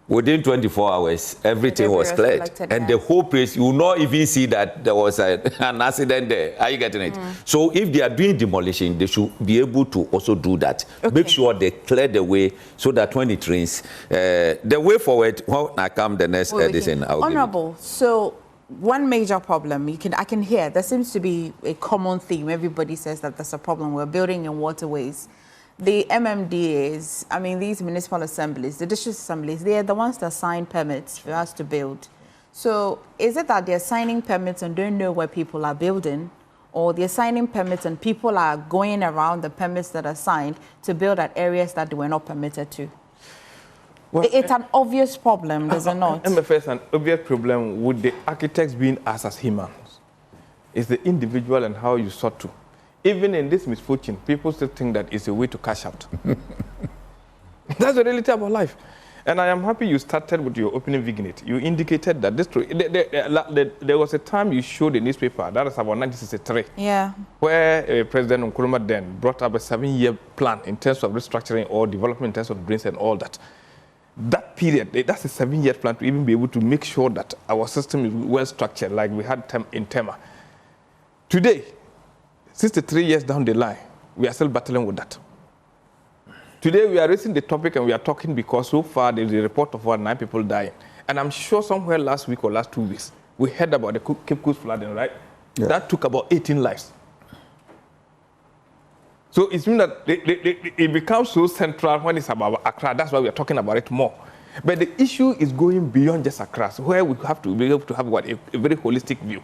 Speaker 10: within 24 hours, everything was cleared. And the hope is you will not even see that there was an accident there. Are you getting it? So if they are doing demolition, they should be able to also do that. Make sure they clear the way so that when it rains, the way forward, when I come the next edition, I'll
Speaker 1: Honorable, so one major problem, I can hear, there seems to be a common theme. Everybody says that there's a problem. We're building in waterways. The MMDAs, I mean, these municipal assemblies, the district assemblies, they are the ones that sign permits for us to build. So is it that they're signing permits and don't know where people are building, or they're signing permits and people are going around the permits that are signed to build at areas that they were not permitted to? Well, it's an obvious problem, does it not?
Speaker 12: MFS, an obvious problem with the architects being us as humans. It's the individual and how you sort to. Even in this misfortune, people still think that it's a way to cash out. That's the reality about life. And I am happy you started with your opening vignette. You indicated that this there was a time you showed the newspaper, that was about 1963, where President Nkrumah then brought up a 7-year plan in terms of restructuring or development in terms of drains and all that. That period, that's a 7-year plan to even be able to make sure that our system is well structured, like we had in Tema. Today, 63 years down the line, we are still battling with that. Today, we are raising the topic and we are talking because so far there is a report of 9 people dying. And I'm sure somewhere last week or last 2 weeks, we heard about the Cape Coast flooding, right? Yeah. That took about 18 lives. So it means that it becomes so central when it's about Accra. That's why we are talking about it more. But the issue is going beyond just Accra, so where we have to be able to have a very holistic view.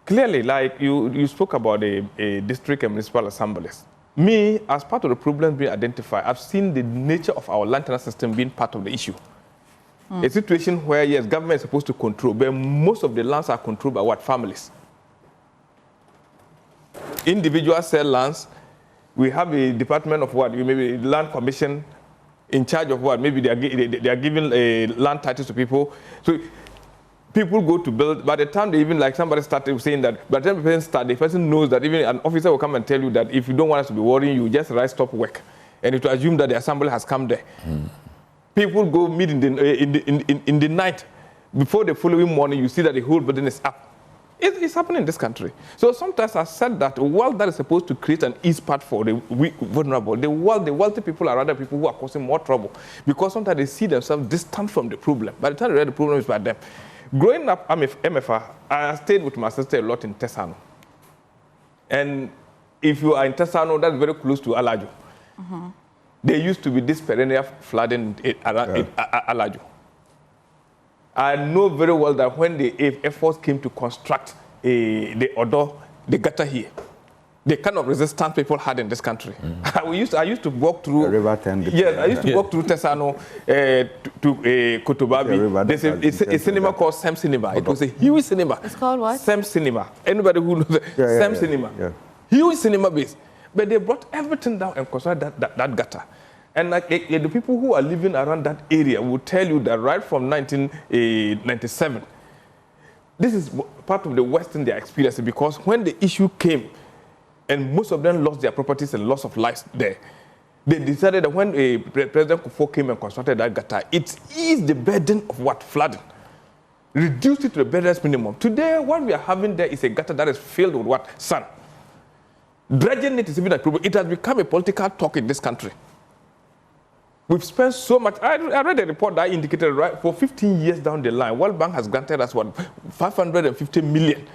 Speaker 12: Clearly, like you spoke about a district and municipal assemblies. Me, as part of the problems being identified, I've seen the nature of our land tenure system being part of the issue. A situation where, yes, government is supposed to control, but most of the lands are controlled by what? Families. Individuals sell lands. We have a department of what? Maybe land commission in charge of what? Maybe they are giving land titles to people. So people go to build. By the time they even, like somebody started saying that, by the time the person starts, the person knows that even an officer will come and tell you that if you don't want us to be worrying you, just stop work. And it will assume that the assembly has come there. People go meet in the night. Before the following morning, you see that the whole building is up. It's happening in this country. So sometimes I said that a world that is supposed to create an ease path for the vulnerable, the wealthy people are rather people who are causing more trouble because sometimes they see themselves distant from the problem. By the time they realize the problem is by them. Growing up, I'm MFA, I stayed with my sister a lot in Tesano. And if you are in Tesano, that's very close to Alaju. There used to be this perennial flooding around Alaju. I know very well that when the efforts came to construct the gutter here, the kind of resistance people had in this country. I used to walk through. Yes, I used to walk through Tesano to Kotobabi. There's a cinema called Sam Cinema. It was a huge cinema.
Speaker 1: It's called what?
Speaker 12: Sam Cinema. Anybody who knows Cinema. Yeah. Huge cinema base. But they brought everything down and constructed that gutter. And like, the people who are living around that area will tell you that right from 1997, this is part of the worst thing they are experiencing, because when the issue came and most of them lost their properties and loss of lives there, they decided that when President Kufuor came and constructed that gutter, it eased the burden of what? Flooding. Reduced it to the barest minimum. Today, what we are having there is a gutter that is filled with what? Sand. Dredging it is even a problem. It has become a political talk in this country. We've spent so much. I read a report that indicated, right, for 15 years down the line, World Bank has granted us what? $550 million.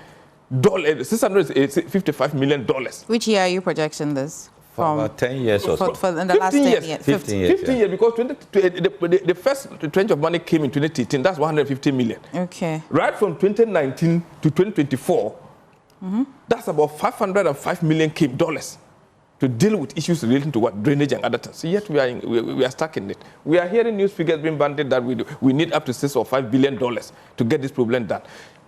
Speaker 12: $655 million.
Speaker 1: Which year are you projecting this?
Speaker 10: For about 10 years or so.
Speaker 1: For in the last 10 years.
Speaker 10: 15 years.
Speaker 12: 15 years, because the first tranche of money came in 2018. That's $150 million.
Speaker 1: Okay.
Speaker 12: Right from 2019 to 2024, that's about $505 million to deal with issues relating to what? Drainage and other things. Yet we are stuck in it. We are hearing news figures being banded that we need up to $6 or $5 billion to get this problem done.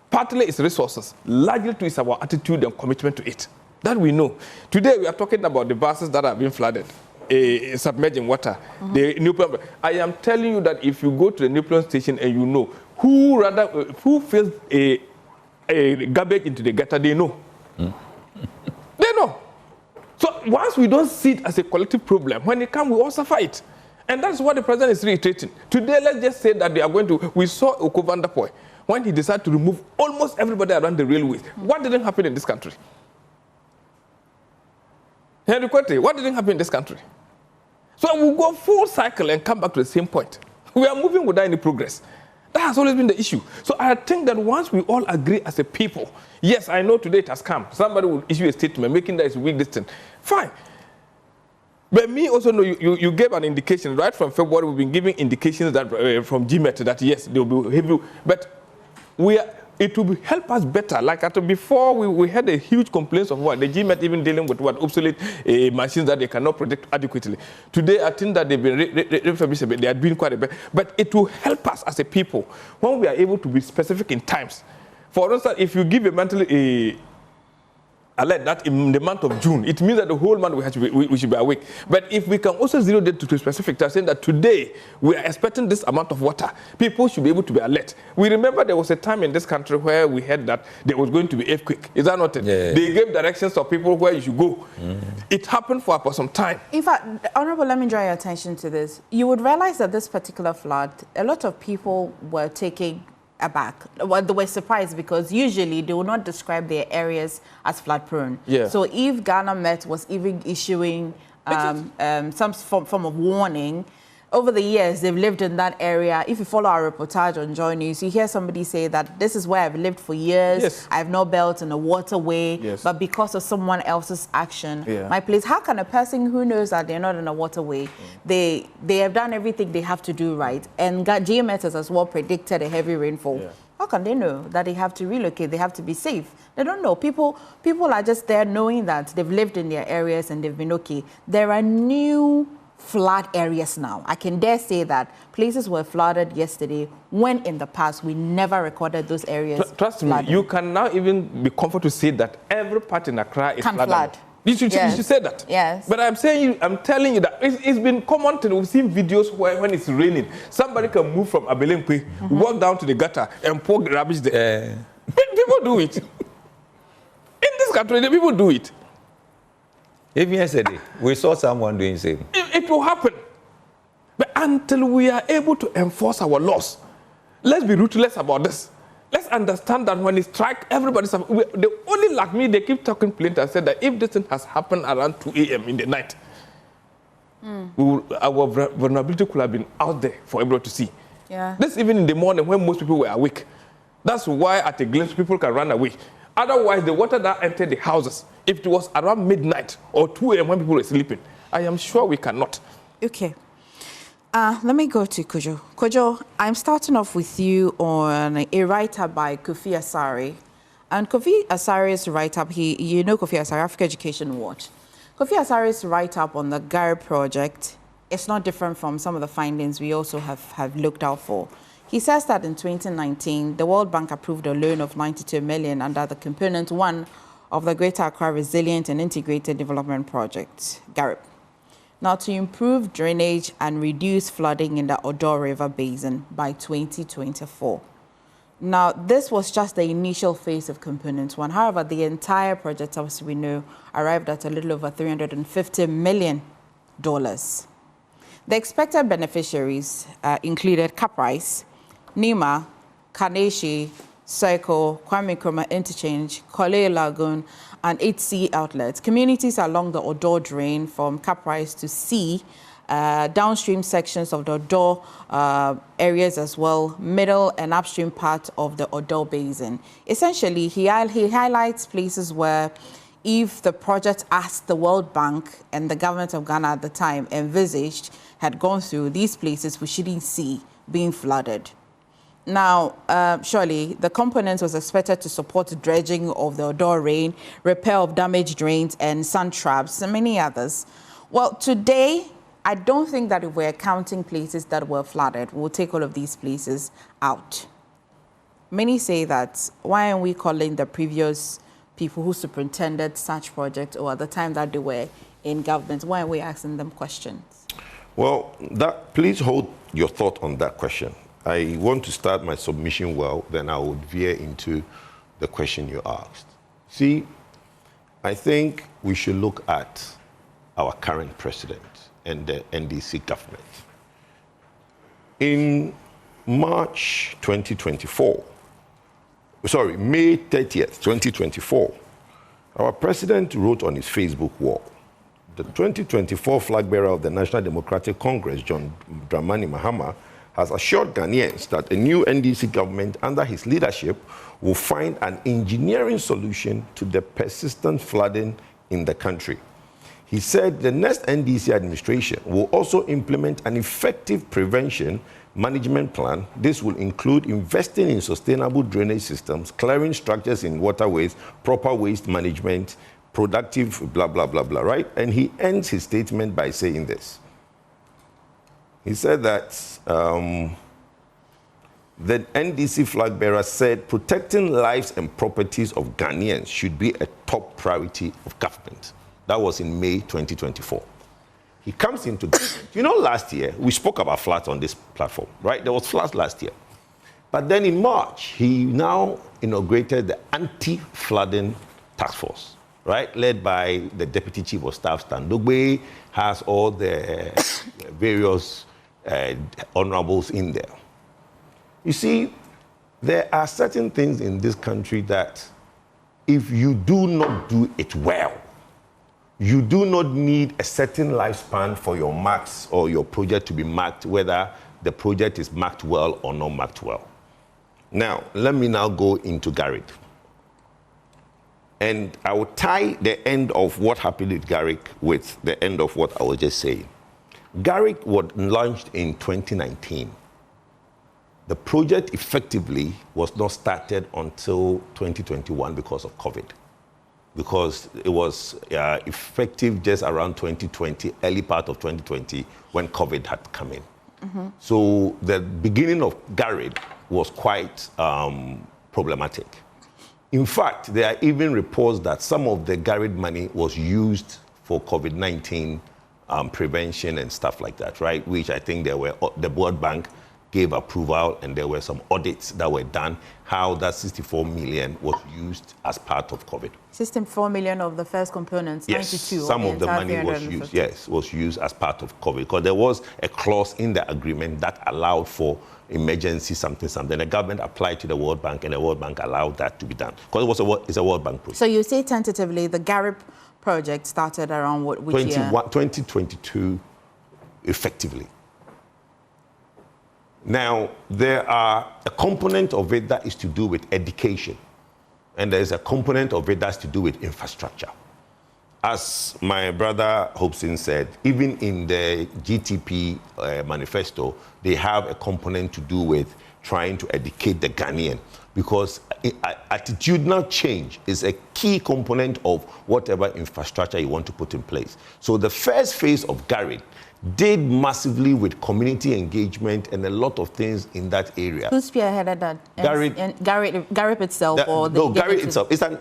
Speaker 12: Partly it's resources, largely it's our attitude and commitment to it. That we know. Today we are talking about the buses that have been flooded, submerging water. The nuclear. I am telling you that if you go to the nuclear station and you know who fills a garbage into the gutter, they know. They know. So once we don't see it as a collective problem, when it comes, we all suffer it. And that's what the president is reiterating. Today, let's just say that they are going to. We saw Oko van der Poel when he decided to remove almost everybody around the railways. What didn't happen in this country? What didn't happen in this country? So we'll go full cycle and come back to the same point. We are moving without any progress. That has always been the issue. So I think that once we all agree as a people, yes, I know today it has come. Somebody will issue a statement making that it's weak distance. Fine. But me also know you gave an indication right from February. We've been giving indications that from GMET that yes, they will be heavy. But it will help us better. Like before, we had a huge complaints of what the GMET even dealing with what obsolete machines that they cannot predict adequately. Today, I think that they've been refurbished a bit. They are doing quite a bit. But it will help us as a people when we are able to be specific in times. For instance, if you give a monthly alert that in the month of June, it means that the whole month we should be awake. But if we can also zero that to specific time, saying that today we are expecting this amount of water, people should be able to be alert. We remember there was a time in this country where we heard that there was going to be earthquake. Is that not it? Yeah. They gave directions to people where you should go. It happened for some time.
Speaker 1: In fact, Honorable, let me draw your attention to this. You would realize that this particular flood, a lot of people were taking aback. Well, they were surprised because usually they will not describe their areas as flood prone. Yeah. So if Ghana Met was even issuing some form of warning, over the years they've lived in that area. If you follow our reportage on Joy News, you hear somebody say that this is where I've lived for years. Yes. I have no belt in a waterway, but because of someone else's action, my place. How can a person who knows that they're not in a waterway, they have done everything they have to do right, and GMS has as well predicted a heavy rainfall? How can they know that they have to relocate? They have to be safe. They don't know. People are just there knowing that they've lived in their areas and they've been okay. There are new flood areas now. I can dare say that places were flooded yesterday when in the past we never recorded those areas.
Speaker 12: Trust me, you can now even be comfortable to say that every part in Accra is flooded. You should say that.
Speaker 1: Yes.
Speaker 12: But I'm telling you that it's been common to, we've seen videos where when it's raining, somebody can move from Abelemkwe, walk down to the gutter and pour rubbish there. People do it. In this country, the people do it.
Speaker 10: Even yesterday, we saw someone doing the same.
Speaker 12: It will happen. But until we are able to enforce our laws, let's be ruthless about this. Let's understand that when it strikes, everybody's... The only like me, they keep talking plain and said that if this thing has happened around 2 a.m. in the night, our vulnerability could have been out there for everyone to see.
Speaker 1: Yeah.
Speaker 12: This even in the morning when most people were awake. That's why at a glimpse people can run away. Otherwise, the water that entered the houses, if it was around midnight or 2 a.m. when people were sleeping, I am sure we cannot.
Speaker 1: Okay. Let me go to Kojo. Kojo, I'm starting off with you on a write-up by Kofi Asare. And Kofi Asare's write-up, you know Kofi Asare, Africa Education Watch. Kofi Asare's write-up on the GARI project is not different from some of the findings we also have looked out for. He says that in 2019, the World Bank approved a loan of $92 million under the component 1 of the Greater Accra Resilient and Integrated Development Project, GARI. now to improve drainage and reduce flooding in the Odo River Basin by 2024. Now, this was just the initial phase of Component 1. However, the entire project, as we know, arrived at a little over $350 million. The expected beneficiaries included Caprice, Nima, Kaneshi, Circle, Kwame Nkrumah Interchange, Kole Lagoon, and 8C outlets. Communities along the Odo Drain from Caprice to C, downstream sections of the Odo areas as well, middle and upstream part of the Odo Basin. Essentially, he highlights places where if the project as the World Bank and the government of Ghana at the time envisaged had gone through, these places we shouldn't see being flooded. Now, surely, the components was expected to support dredging of the Odo Rain, repair of damaged drains and sand traps, and many others. Well, today, I don't think that if we're counting places that were flooded, we'll take all of these places out. Many say that, why aren't we calling the previous people who superintended such projects or at the time that they were in government, why aren't we asking them questions?
Speaker 11: Well, please hold your thought on that question. I want to start my submission well, then I would veer into the question you asked. See, I think we should look at our current president and the NDC government. In March 2024, sorry, May 30th, 2024, our president wrote on his Facebook wall, the 2024 flag bearer of the National Democratic Congress, John Dramani Mahama, has assured Ghanaians that a new NDC government under his leadership will find an engineering solution to the persistent flooding in the country. He said the next NDC administration will also implement an effective prevention management plan. This will include investing in sustainable drainage systems, clearing structures in waterways, proper waste management, productive blah, blah, blah, blah, right? And he ends his statement by saying this. He said that the NDC flag bearer said protecting lives and properties of Ghanaians should be a top priority of government. That was in May 2024. He comes into government. You know, last year, we spoke about floods on this platform, right? There was floods last year. But then in March, he now inaugurated the anti-flooding task force, right? Led by the Deputy Chief of Staff, Stan Dogbe, has all the various honorables in there. You see, there are certain things in this country that if you do not do it well, you do not need a certain lifespan for your marks or your project to be marked, whether the project is marked well or not marked well. Now, let me now go into Garrick. And I will tie the end of what happened with Garrick with the end of what I was just saying. Garrick was launched in 2019. The project effectively was not started until 2021 because of COVID. Because it was effective just around 2020, early part of 2020, when COVID had come in. Mm-hmm. So the beginning of Garrick was quite problematic. In fact, there are even reports that some of the Garrick money was used for COVID-19 prevention and stuff like that, right? Which I think the World Bank gave approval, and there were some audits that were done, how that 64 million was used as part of COVID.
Speaker 1: 64 million of the first components,
Speaker 11: yes,
Speaker 1: 92.
Speaker 11: Some of the money was used, yes, was used as part of COVID, because there was a clause in the agreement that allowed for emergency something. The government applied to the World Bank, and the World Bank allowed that to be done, because it's a World Bank project.
Speaker 1: So you say tentatively the Garrick project started around which year?
Speaker 11: 2022, effectively. Now, there are a component of it that is to do with education, and there's a component of it that's to do with infrastructure. As my brother Hobson said, even in the GTP manifesto, they have a component to do with trying to educate the Ghanaian, because attitudinal change is a key component of whatever infrastructure you want to put in place. So the first phase of Garrick did massively with community engagement and a lot of things in that area.
Speaker 1: Who spearheaded that? Garrick itself, or the
Speaker 11: Garrick itself? It's an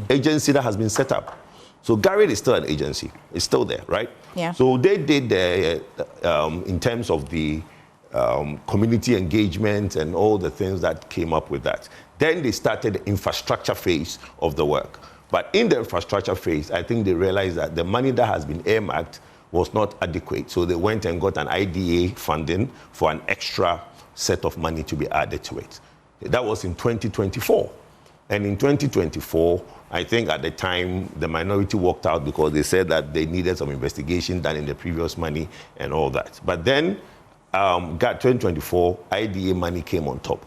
Speaker 11: agency that has been set up. So Garrett is still an agency. It's still there, right?
Speaker 1: Yeah.
Speaker 11: So they did in terms of the community engagement and all the things that came up with that. Then they started the infrastructure phase of the work. But in the infrastructure phase, I think they realized that the money that has been earmarked was not adequate. So they went and got an IDA funding for an extra set of money to be added to it. That was in 2024. And in 2024, I think at the time, the minority walked out because they said that they needed some investigation done in the previous money and all that. But then, 2024, IDA money came on top.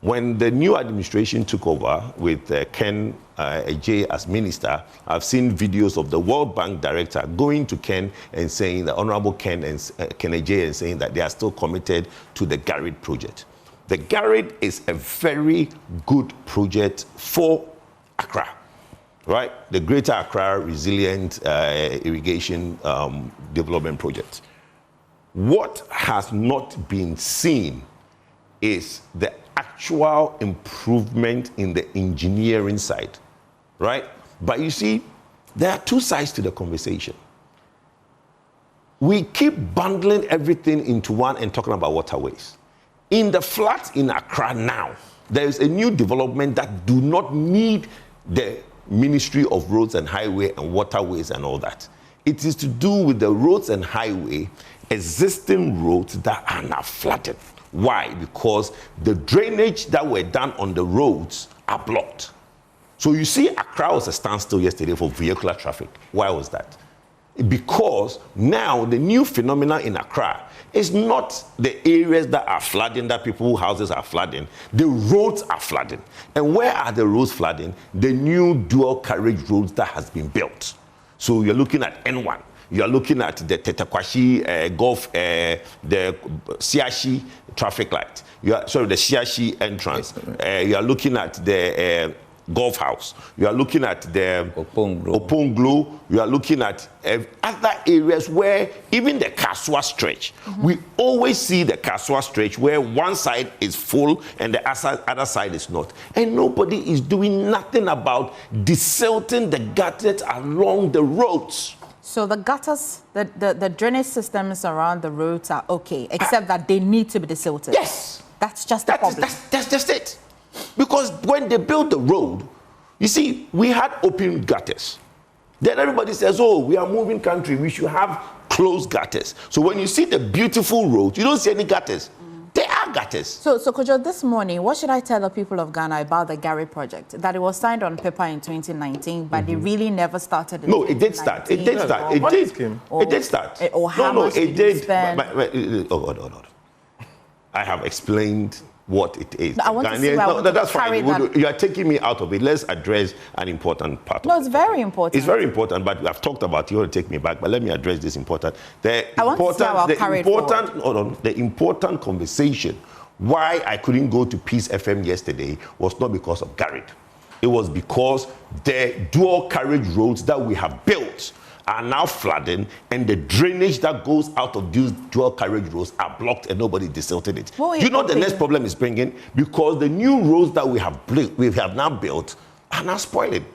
Speaker 11: When the new administration took over with Ken Ajay as minister, I've seen videos of the World Bank director going to Ken and saying, the Honorable Ken Ajay, and saying that they are still committed to the Garrett project. The Garrett is a very good project for Accra, right? The Greater Accra Resilient Irrigation Development Project. What has not been seen is the actual improvement in the engineering side, right? But you see, there are two sides to the conversation. We keep bundling everything into one and talking about waterways. In the flats in Accra now, there is a new development that do not need the Ministry of Roads and Highway and Waterways and all that. It is to do with the roads and highway, existing roads that are now flooded. Why? Because the drainage that were done on the roads are blocked. So you see, Accra was a standstill yesterday for vehicular traffic. Why was that? Because now the new phenomenon in Accra is not the areas that are flooding, that people's houses are flooding. The roads are flooding. And where are the roads flooding? The new dual carriage roads that has been built. So you're looking at N1. You're looking at the Tetakwashi Gulf, the Siashi traffic light. The Siashi entrance. You are looking at the Gulf House. You are looking at the Oponglo. You are looking at other areas where even the Kaswa stretch. We always see the Kaswa stretch where one side is full and the other side is not. And nobody is doing nothing about desilting the gutters along the roads.
Speaker 1: So the gutters, the drainage systems around the roads are okay, except that they need to be desilted.
Speaker 11: Yes.
Speaker 1: That's just the problem.
Speaker 11: That's just it. Because when they built the road, you see, we had open gutters. Then everybody says, oh, we are a moving country, we should have closed gutters. So when you see the beautiful roads, you don't see any gutters. There are gutters.
Speaker 1: So Kojo, this morning, what should I tell the people of Ghana about the Garrett project? That it was signed on paper in 2019, but it really never started in 2019.
Speaker 11: No, it did start. It did start. It did start.
Speaker 1: Or how much
Speaker 11: it did.
Speaker 1: Oh,
Speaker 11: God. I have explained what it is.
Speaker 1: No, I want to see
Speaker 11: that's fine. You are taking me out of it. Let's address an important part of it.
Speaker 1: No, it's very important.
Speaker 11: It's very important, but I've talked about it. You want to take me back, but let me address this important. The important conversation why I couldn't go to Peace FM yesterday was not because of Garrett. It was because the dual carriage roads that we have built are now flooding, and the drainage that goes out of these dual carriage roads are blocked and nobody desilted it. You know the next problem is bringing? Because the new roads that we have now built are now spoiling.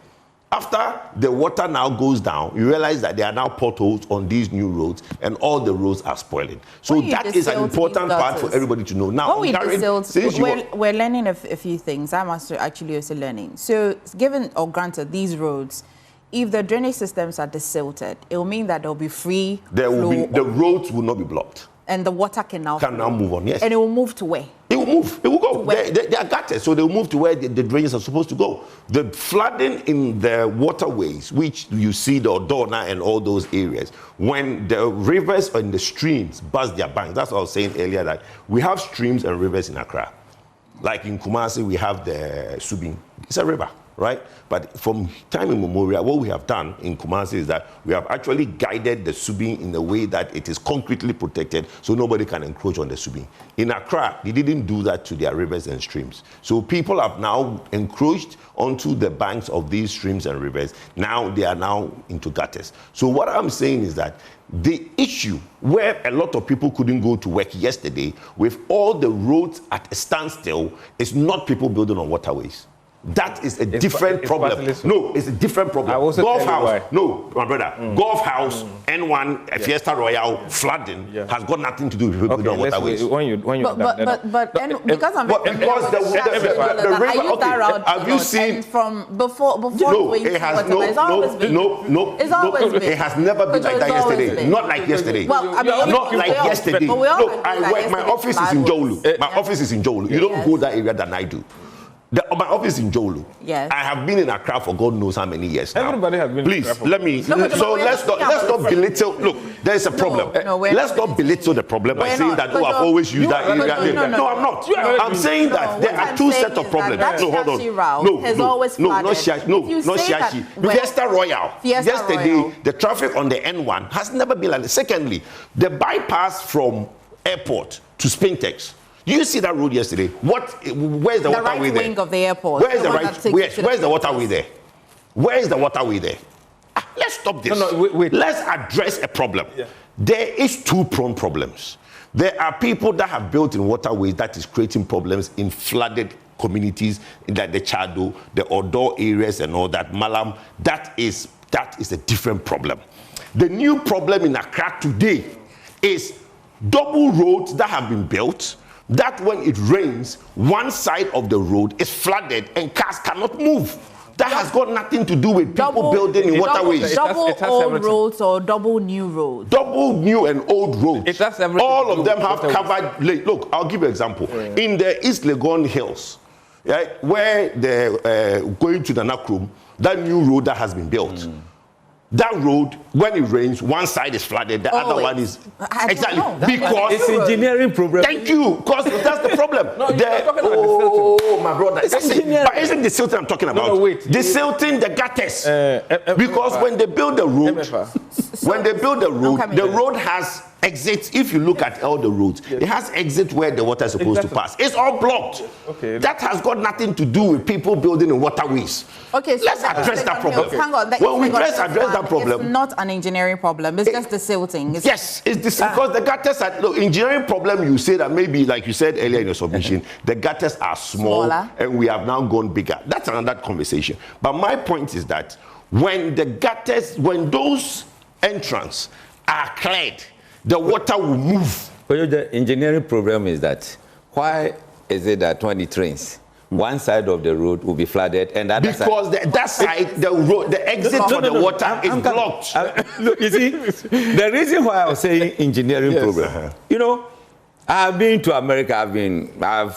Speaker 11: After the water now goes down, you realize that there are now potholes on these new roads and all the roads are spoiling. So that is an important part for everybody to know. Now,
Speaker 1: we're learning a few things. I'm actually also learning. So given or granted these roads, if the drainage systems are desilted, it will mean that there will be free flow.
Speaker 11: The roads will not be blocked.
Speaker 1: And the water can now
Speaker 11: move on, yes.
Speaker 1: And it will move to where?
Speaker 11: It will move. It will go. They are gutters, so they will move to where the drains are supposed to go. The flooding in the waterways, which you see the Odona and all those areas, when the rivers and the streams burst their banks, that's what I was saying earlier, that we have streams and rivers in Accra. Like in Kumasi, we have the Subin. It's a river, right? But from time immemorial, what we have done in Kumasi is that we have actually guided the Subin in a way that it is concretely protected so nobody can encroach on the Subin. In Accra, they didn't do that to their rivers and streams. So people have now encroached onto the banks of these streams and rivers. Now they are now into gutters. So what I'm saying is that the issue where a lot of people couldn't go to work yesterday with all the roads at a standstill is not people building on waterways. That is a different problem. No, it's a different problem. Golf House, no, my brother. Golf House, N1, Fiesta Royale, flooding has got nothing to do with people doing waterways.
Speaker 1: Because I'm because the river. Okay, have you seen
Speaker 11: from before? No, it has no. It has never been like that yesterday. Not like yesterday. Well, I mean, not like yesterday. Look, my office is in Jolu. My office is in Jolu. You don't go that area than I do. My office is in Jolu. Yes. I have been in Accra for God knows how many years now. Everybody has been. Please, let me. Let's not belittle. Look, there is a problem. Let's not belittle the problem by saying that, I've always used that area. No, I'm not. I'm saying that there are two sets of problems. No, hold on. Not Shashi. Fiesta Royale. Yesterday, the traffic on the N1 has never been like that. Secondly, the bypass from airport to Spintex. You see that road yesterday? Where's the waterway there? The right wing of the airport. Where's the where's the waterway there? Where is the waterway there? Let's stop this. Wait. Let's address a problem. Yeah. There is two prone problems. There are people that have built in waterways that is creating problems in flooded communities, like the Chado, the Odo areas and all that, Malam. That is a different problem. The new problem in Accra today is double roads that have been built, that when it rains, one side of the road is flooded and cars cannot move. That has got nothing to do with people building in waterways.
Speaker 1: Double old roads or double new roads?
Speaker 11: Double new and old roads. All of them have covered. Look, I'll give you an example. Yeah. In the East Legon Hills, right, where they're going to the Nakrum, that new road that has been built. That road, when it rains, one side is flooded, the other one is exactly because
Speaker 10: it's engineering problem.
Speaker 11: Thank you, because that's the problem. My brother, isn't the silting I'm talking about? The silting, the gutters, because when they build the road, the road has exits. If you look at all the roads, it has exits where the water is supposed to pass. It's all blocked. That has got nothing to do with people building in waterways.
Speaker 1: Okay, so
Speaker 11: let's address that problem.
Speaker 1: Hang on.
Speaker 11: When we address that problem,
Speaker 1: it's not an engineering problem. It's just the silting.
Speaker 11: Yes, it's because the gutters are engineering problem. You say that maybe, like you said earlier in your submission, the gutters are smaller and we have now gone bigger. That's another conversation. But my point is that when the gutters, when those entrances are cleared, the water will move.
Speaker 10: The engineering problem is that why is it that 20 trains, one side of the road will be flooded and the other
Speaker 11: because that side, the exit for the water is blocked.
Speaker 10: Look, you see, the reason why I was saying engineering problem, you know, I've been to America. I've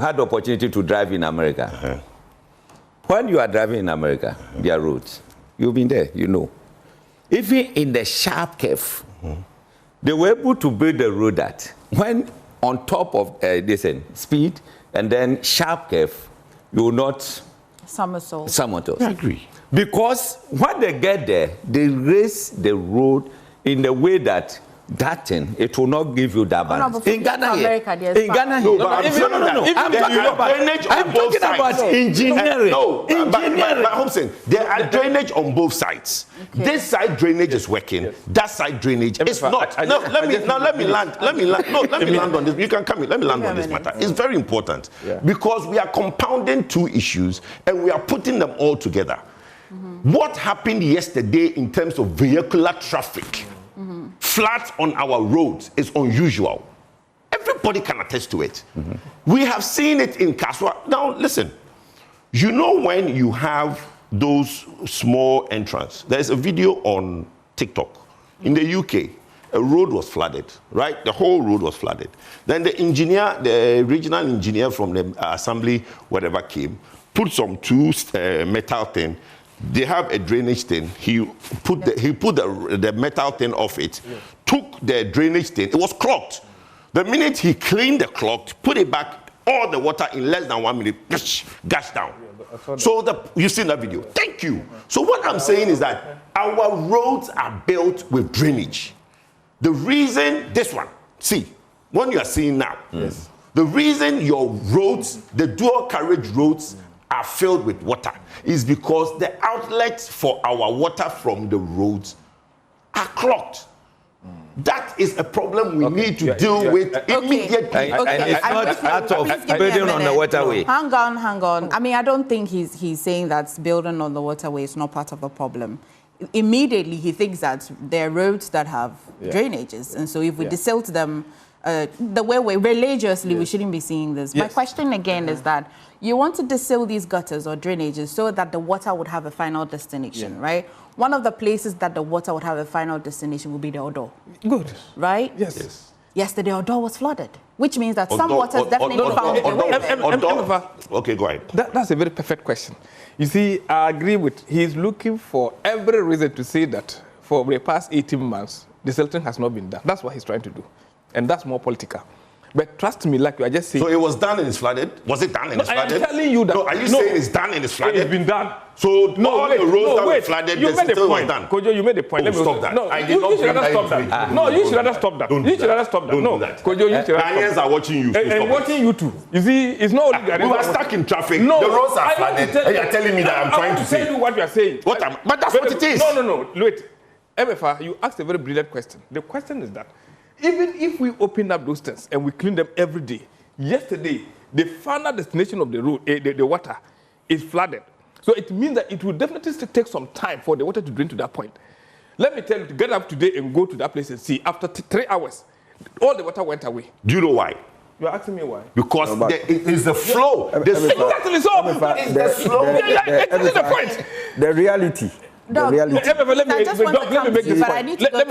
Speaker 10: had the opportunity to drive in America. When you are driving in America, there are roads. You've been there, you know. Even in the sharp curve, they were able to build the road that when on top of speed and then sharp curve, you will not
Speaker 1: somersault.
Speaker 10: I agree. Because when they get there, they raise the road in the way that thing, it will not give you that balance.
Speaker 1: In Ghana, I'm
Speaker 10: talking about engineering.
Speaker 11: There are drainage on both sides. Okay. This side drainage is working. That side drainage is not. Let me land on this. You can come in. Let me land on this matter. It's very important because we are compounding two issues and we are putting them all together. What happened yesterday in terms of vehicular traffic? Floods on our roads is unusual. Everybody can attest to it. We have seen it in Kaswa. Now, listen. You know when you have those small entrances, there's a video on TikTok. In the UK, a road was flooded, right? The whole road was flooded. Then the engineer, the regional engineer from the assembly, whatever came, put some two metal thing. They have a drainage thing. He put the metal thing off it, took the drainage thing. It was clogged. The minute he cleaned the clog, put it back, all the water in less than 1 minute, gushed down. So you've seen that video. Thank you. So what I'm saying is that our roads are built with drainage. The reason, this one, see, what you are seeing now, the reason your roads, the dual carriage roads, are filled with water is because the outlets for our water from the roads are clogged.
Speaker 19: That is a problem we need to deal with immediately.
Speaker 10: And it's not out of building on the waterway.
Speaker 1: Hang on. I mean, I don't think he's saying that building on the waterway is not part of the problem. Immediately, he thinks that there are roads that have drainages. And so if we desilt them the way we religiously, we shouldn't be seeing this. My question again is that you want to desill these gutters or drainages so that the water would have a final destination, right? One of the places that the water would have a final destination would be the Odo.
Speaker 12: Good.
Speaker 1: Right?
Speaker 12: Yes.
Speaker 1: Yesterday, Odo was flooded, which means that some water is definitely found in the way.
Speaker 19: Okay, go ahead.
Speaker 12: That's a very perfect question. You see, I agree with, he's looking for every reason to say that for the past 18 months, the silting has not been done. That's what he's trying to do. And that's more political. But trust me, like you are just saying.
Speaker 19: So it was done and it's flooded? Was it done and it's flooded?
Speaker 12: I'm telling you that.
Speaker 19: No, are you saying it's done and it's flooded?
Speaker 12: It's been done.
Speaker 19: So all the roads that were flooded,
Speaker 12: you made
Speaker 19: still
Speaker 12: a point.
Speaker 19: was done.
Speaker 12: Kojo, you made a point.
Speaker 19: Oh, stop that.
Speaker 12: No,
Speaker 19: I did not
Speaker 12: should rather stop that. No, you should rather stop that. You should rather stop that.
Speaker 19: Don't
Speaker 12: No,
Speaker 19: do that.
Speaker 12: Kojo, you should rather
Speaker 19: Ghanaians are watching you.
Speaker 12: And watching you too. You see, it's not only Ghanaians.
Speaker 19: We were stuck in traffic.
Speaker 12: No,
Speaker 19: the roads are flooded. And you're telling me that I'm trying to say.
Speaker 12: I tell you what you are saying.
Speaker 19: But that's what it is.
Speaker 12: No. Wait. MFR, you asked a very brilliant question. The question is that even if we open up those things and we clean them every day, yesterday, the final destination of the road, the water, is flooded. So it means that it will definitely still take some time for the water to drain to that point. Let me tell you, to get up today and go to that place and see, after 3 hours, all the water went away.
Speaker 19: Do you know why?
Speaker 12: You're asking me why?
Speaker 19: Because it is the flow.
Speaker 12: Exactly so.
Speaker 19: It's the flow.
Speaker 12: Exactly the point.
Speaker 17: The reality.
Speaker 12: Let me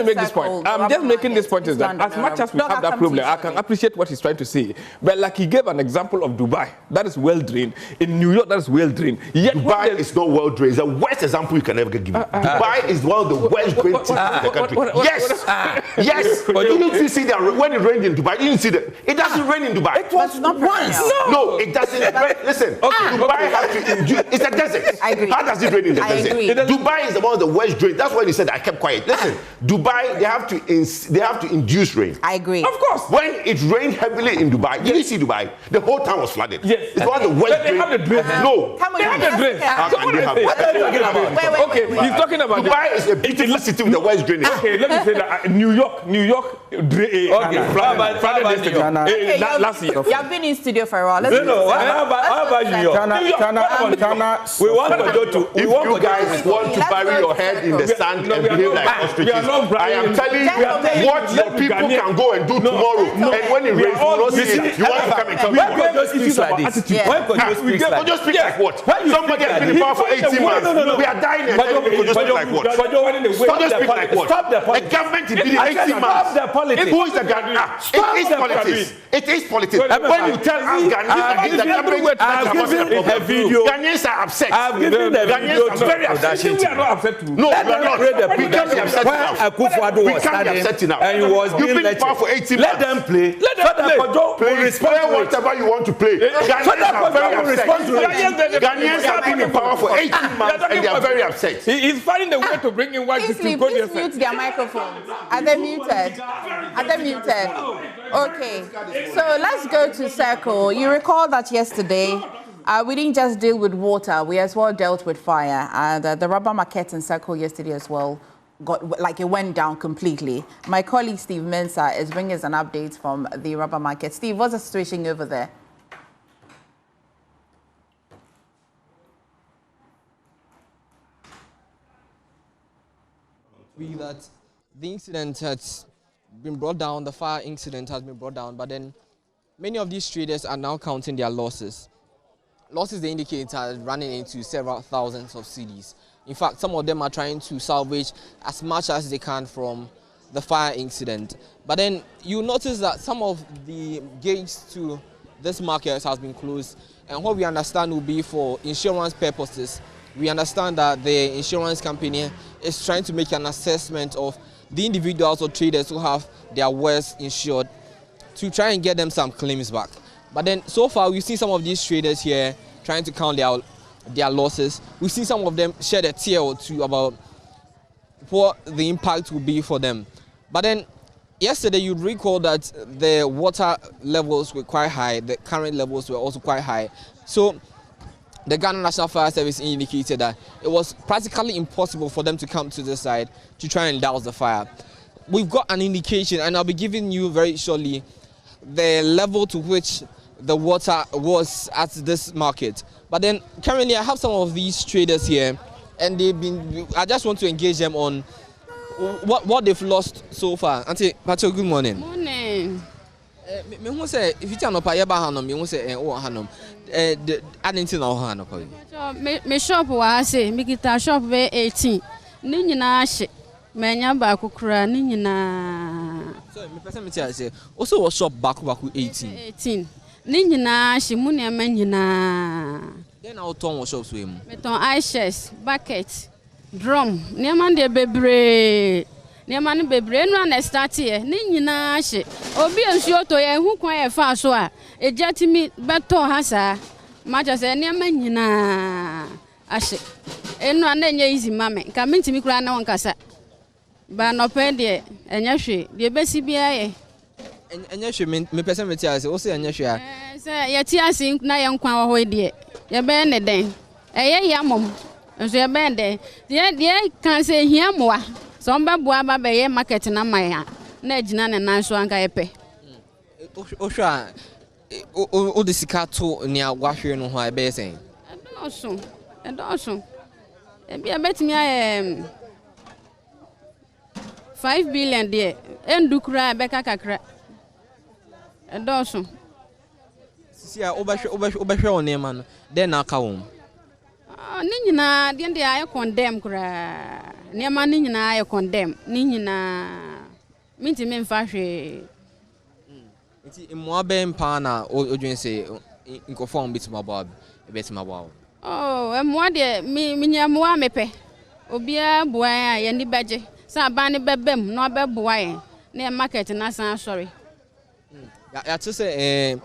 Speaker 12: make this point. I'm just making this point is that as much as we have that problem, I can appreciate what he's trying to say. But like he gave an example of Dubai, that is well drained. In New York, that is well drained. Yet
Speaker 19: Dubai is not well drained. It's the worst example you can ever give. Dubai is one of the worst drained cities in the country. Yes. Didn't you see that when it rained in Dubai? Didn't you see that? It doesn't rain in Dubai.
Speaker 1: It was not once.
Speaker 19: No, it doesn't rain. Listen, Dubai has to induce. It's a desert.
Speaker 1: I agree.
Speaker 19: How does it rain in the desert?
Speaker 1: Agree.
Speaker 19: Dubai is one of the worst drains. That's why he said I kept quiet. Listen, Dubai, they have to induce rain.
Speaker 1: I agree.
Speaker 12: Of course.
Speaker 19: When it rained heavily in Dubai, did you see Dubai? The whole town was flooded.
Speaker 12: Yes.
Speaker 19: It's one of the worst
Speaker 12: drains. They have the drains.
Speaker 19: No.
Speaker 12: They have the drains.
Speaker 19: How can they have it?
Speaker 12: Okay, he's talking about
Speaker 19: Dubai is a beautiful city with the worst drainage.
Speaker 12: Okay, let me say that New York last year.
Speaker 1: You have been in studio for a while.
Speaker 17: How about New York?
Speaker 19: We want to go to. If you guys want to bury your head in the sand and behave like ostriches, I am telling you what your people can go and do tomorrow. And when it rains, you will not see it. You want to come and tell me
Speaker 17: Why Kojo speaks like this? Why Kojo speaks like
Speaker 19: this? Speak like what? Somebody has been in power for 18 months. We are dying and Kojo speak like what? Kojo speak like what?
Speaker 17: Stop the
Speaker 19: politics. A government in 18 months.
Speaker 17: Stop the politics.
Speaker 19: Who is the Ghanaian? It is politics. It is politics. When you tell us Ghanaians the government
Speaker 17: a video.
Speaker 19: Ghanaians are upset.
Speaker 17: I've given the video
Speaker 19: Ghanaians are very upset.
Speaker 12: We are not upset too.
Speaker 19: No, we are not.
Speaker 17: We can't be upset enough. And he was
Speaker 19: You've been in power for 18 months.
Speaker 17: Let them play. Let them play.
Speaker 19: Play whatever you want to play. Ghanaians are very upset. Ghanaians have been in power for 18 months and they are very upset.
Speaker 12: He's finding a way to bring in white people.
Speaker 1: Please mute their microphones. Are they muted? Are they muted? Okay. So let's go to Circle. You recall that yesterday we didn't just deal with water, we as well dealt with fire. And the rubber market in Circle yesterday as well it went down completely. My colleague Steve Mensah is bringing us an update from the rubber market. Steve, what's the situation over there?
Speaker 20: That the incident has been brought down, the fire incident has been brought down, but then many of these traders are now counting their losses. Losses, they indicate, are running into several thousands of cedis. In fact, some of them are trying to salvage as much as they can from the fire incident. But then you notice that some of the gates to this market has been closed, and what we understand will be for insurance purposes. We understand that the insurance company is trying to make an assessment of the individuals or traders who have their wares insured to try and get them some claims back. But then so far we've seen some of these traders here trying to count their losses. We've seen some of them shed a tear or two about what the impact will be for them. But then yesterday you'd recall that the water levels were quite high, the current levels were also quite high. So the Ghana National Fire Service indicated that it was practically impossible for them to come to the side to try and douse the fire. we've got an indication, and I'll be giving you very shortly the level to which the water was at this market. But then currently I have some of these traders here, and I just want to engage them on what they've lost so far. Auntie Pacho, good morning.
Speaker 21: Morning.
Speaker 20: Me who say if you tell no pa yeba hanom, me who say oh hanom. I didn't know hanom.
Speaker 21: Me shop wa say me kita shop be 18. Ni nyina hye. Menya ba kokura ni nyina.
Speaker 20: So me person me tell say also was shop back 18.
Speaker 21: 18. Ni nyina hye mu ne ma nyina.
Speaker 20: Then I turn was shops we mu.
Speaker 21: Me ton ices, bucket, drum. Ne man de bebre. Ne man bebre no na start here. Ni nyina hye. Obi ensuo to ye hu kwan e fa so a. Ejatimi beto ha sa. Ma just say ne ma nyina ahye. Enu anenye easy mame. Ka mentimi kura na wonkasa. Ba no pe de enya hwe. De besi bia ye.
Speaker 20: Enya hwe me person me tia say o say enya hwe a.
Speaker 21: Say ye tia sin na ye nkwan wo ho de. Ye be ne den. Eye yamom. Nso ye be den. De kan say hia moa. So mba bua ba be ye market na maya. Na agina ne nan so anka ye pe.
Speaker 20: O hwa o de sika to ni agwahwe no ho a be sen.
Speaker 21: Edoso. Ebia betimi aye 5 billion there. Endukura beka kakra. Edoso.
Speaker 20: Sisi a obehwe on nema no. Den na aka won.
Speaker 21: Ni nyina de de aye condemn kura. Nema ni nyina aye condemn. Ni nyina minti me mfa hwe.
Speaker 20: Nti mo ben pa na odwen se nkofon bitima bab. Betima bab.
Speaker 21: Oh, mo de mi nyamwa mepe. Obia boa ya ye ni beje. Sa ba ni bebem no beboa ye. Na market na san sorry.
Speaker 20: Ya to say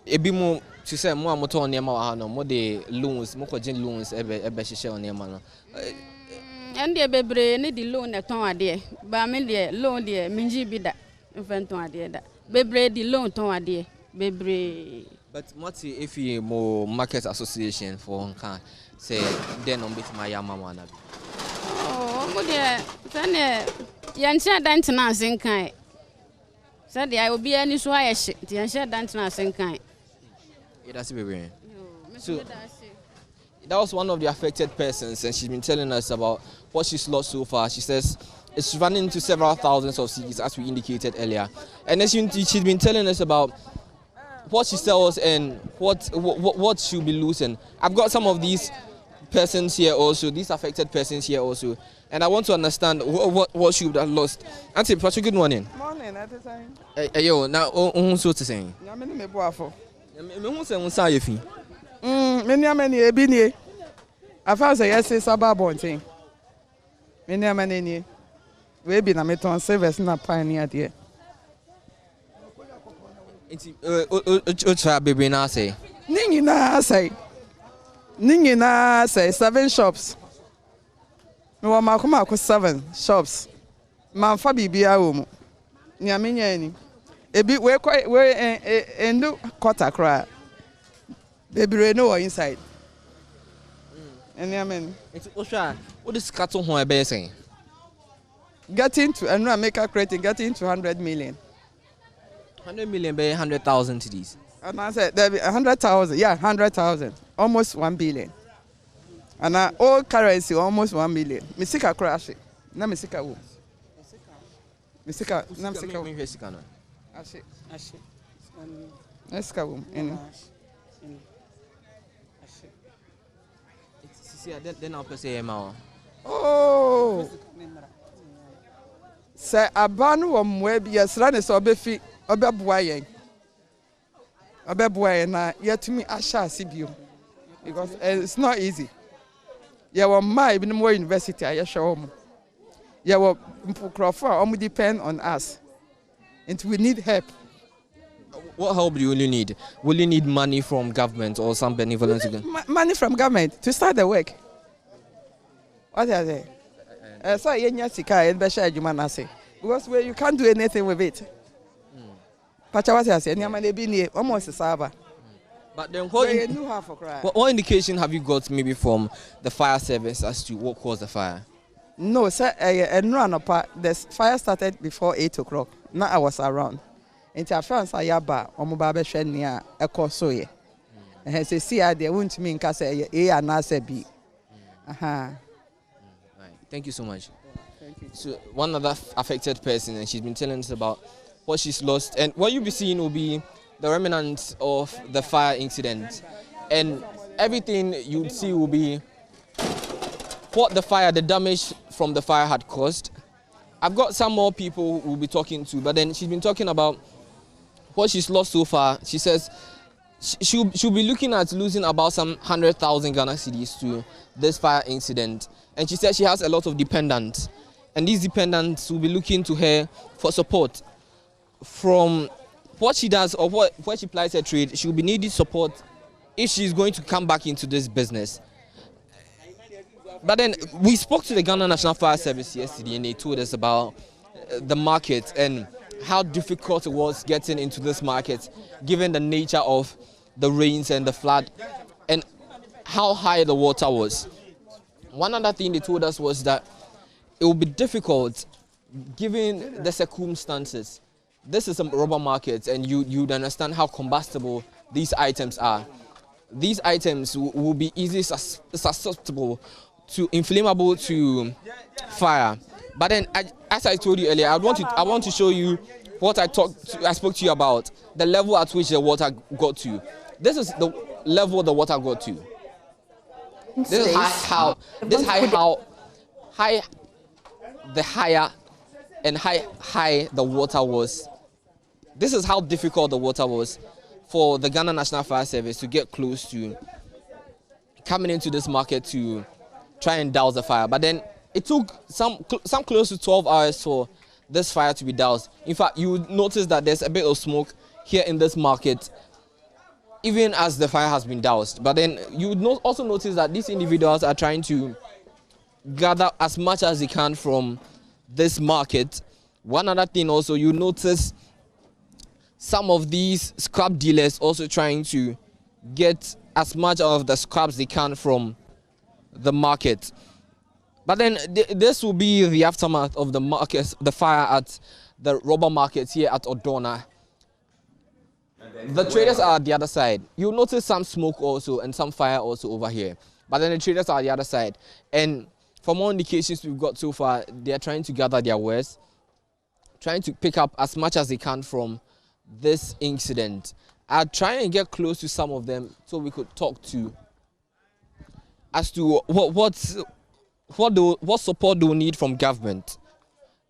Speaker 20: ebi mo to say mo amoto on yema wa ha no mo de loans mo kwagin loans ebe hihye on yema no.
Speaker 21: Ende bebre ni di loan e ton ade. Ba me de loan de minji bi da. Mfenton ade da. Bebre di loan ton ade. Bebre.
Speaker 20: But what if you more market association for Honka say then on bit my yama na.
Speaker 21: Oh, mo de sane yanche dan tena asenkan. Said I will be any so I shit. Yanche dan tena asenkan.
Speaker 20: Yeah, that's baby. So that was one of the affected persons, and she's been telling us about what she's lost so far. She says it's running into several thousands of cedis, as we indicated earlier. And then she's been telling us about what she sells and what she'll be losing. I've got some of these persons here also, these affected persons here also, and I want to understand what she would have lost. Auntie, Patrick, good morning.
Speaker 22: Morning, at the time.
Speaker 20: Hey, yo, now, so to say.
Speaker 22: Yamini me boafo.
Speaker 20: Me say unsa yefi.
Speaker 22: Many amani ebini. Afa say yes saba bontin. Many amani ni. We be na meton service na pioneer there.
Speaker 20: Try baby na say.
Speaker 22: Ningi na say 7 shops. Me wa makoma 7 shops. Man fa bibia wo mu. Nyame nya ni. Ebi we endu quarter cry. Baby no inside. Amen.
Speaker 20: It's Osha. What is cattle ho ebe saying?
Speaker 22: Getting to and make a creating getting to 100 million.
Speaker 20: 100 million by 100,000 to these.
Speaker 22: And I said there be 100,000. Yeah, 100,000. Almost 1 billion. And all currency almost 1 million. Misika crash. Na misika wo. Misika na misika wo.
Speaker 20: Misika no.
Speaker 22: Ashe. Misika wo.
Speaker 20: Then I'll say Emma.
Speaker 22: Oh. Say abanu wa mwebi yesra ne so obefi obeboa yen. Obeboa yen na yetumi asha asibio. Because it's not easy. Yeah, well, my even more university I show them. Yeah, well, Mpukrofo depend on us. And we need help.
Speaker 20: What help do you really need? Will you need money from government or some benevolence?
Speaker 22: Money from government to start the work. What are they? So because you can't do anything with it. But
Speaker 20: then what indication have you got maybe from the fire service as to what caused the fire?
Speaker 22: No, sir, the fire started before 8 o'clock. Now I was around. Into a friend say yaba, omubabe shenia ekosoye. And say see I there won't mean case a and I B.
Speaker 20: Right. Thank you so much. Thank you. So one other affected person, and she's been telling us about what she's lost, and what you'll be seeing will be the remnants of the fire incident, and everything you'd see will be what the damage from the fire had caused. I've got some more people we'll be talking to, but then she's been talking about what she's lost so far. She says she'll be looking at losing about some 100,000 Ghana cedis to this fire incident. And she says she has a lot of dependents, and these dependents will be looking to her for support. From what she does or where she plies her trade, she will be needing support if she's going to come back into this business. But then we spoke to the Ghana National Fire Service yesterday, and they told us about the market and how difficult it was getting into this market, given the nature of the rains and the flood and how high the water was. One other thing they told us was that it would be difficult given the circumstances. This is a rubber market, and you'd understand how combustible these items are. These items will be easily susceptible to inflammable to fire. But then, as I told you earlier, I want to show you what I spoke to you about, the level at which the water got to. This is the level the water got to. This is how high the water was. This is how difficult the water was for the Ghana National Fire Service to get close to coming into this market to try and douse the fire. But then it took some close to 12 hours for this fire to be doused. In fact, you would notice that there's a bit of smoke here in this market, even as the fire has been doused. But then you would also notice that these individuals are trying to gather as much as they can from this market. One other thing also, you notice some of these scrap dealers also trying to get as much of the scraps they can from the market. But then this will be the aftermath of the market, the fire at the rubber market here at Odona. The traders are at the other side. You'll notice some smoke also and some fire also over here. But then the traders are at the other side. And from all indications we've got so far, they are trying to gather their wares, trying to pick up as much as they can from this incident. I'll try and get close to some of them so we could talk to as to what support do we need from government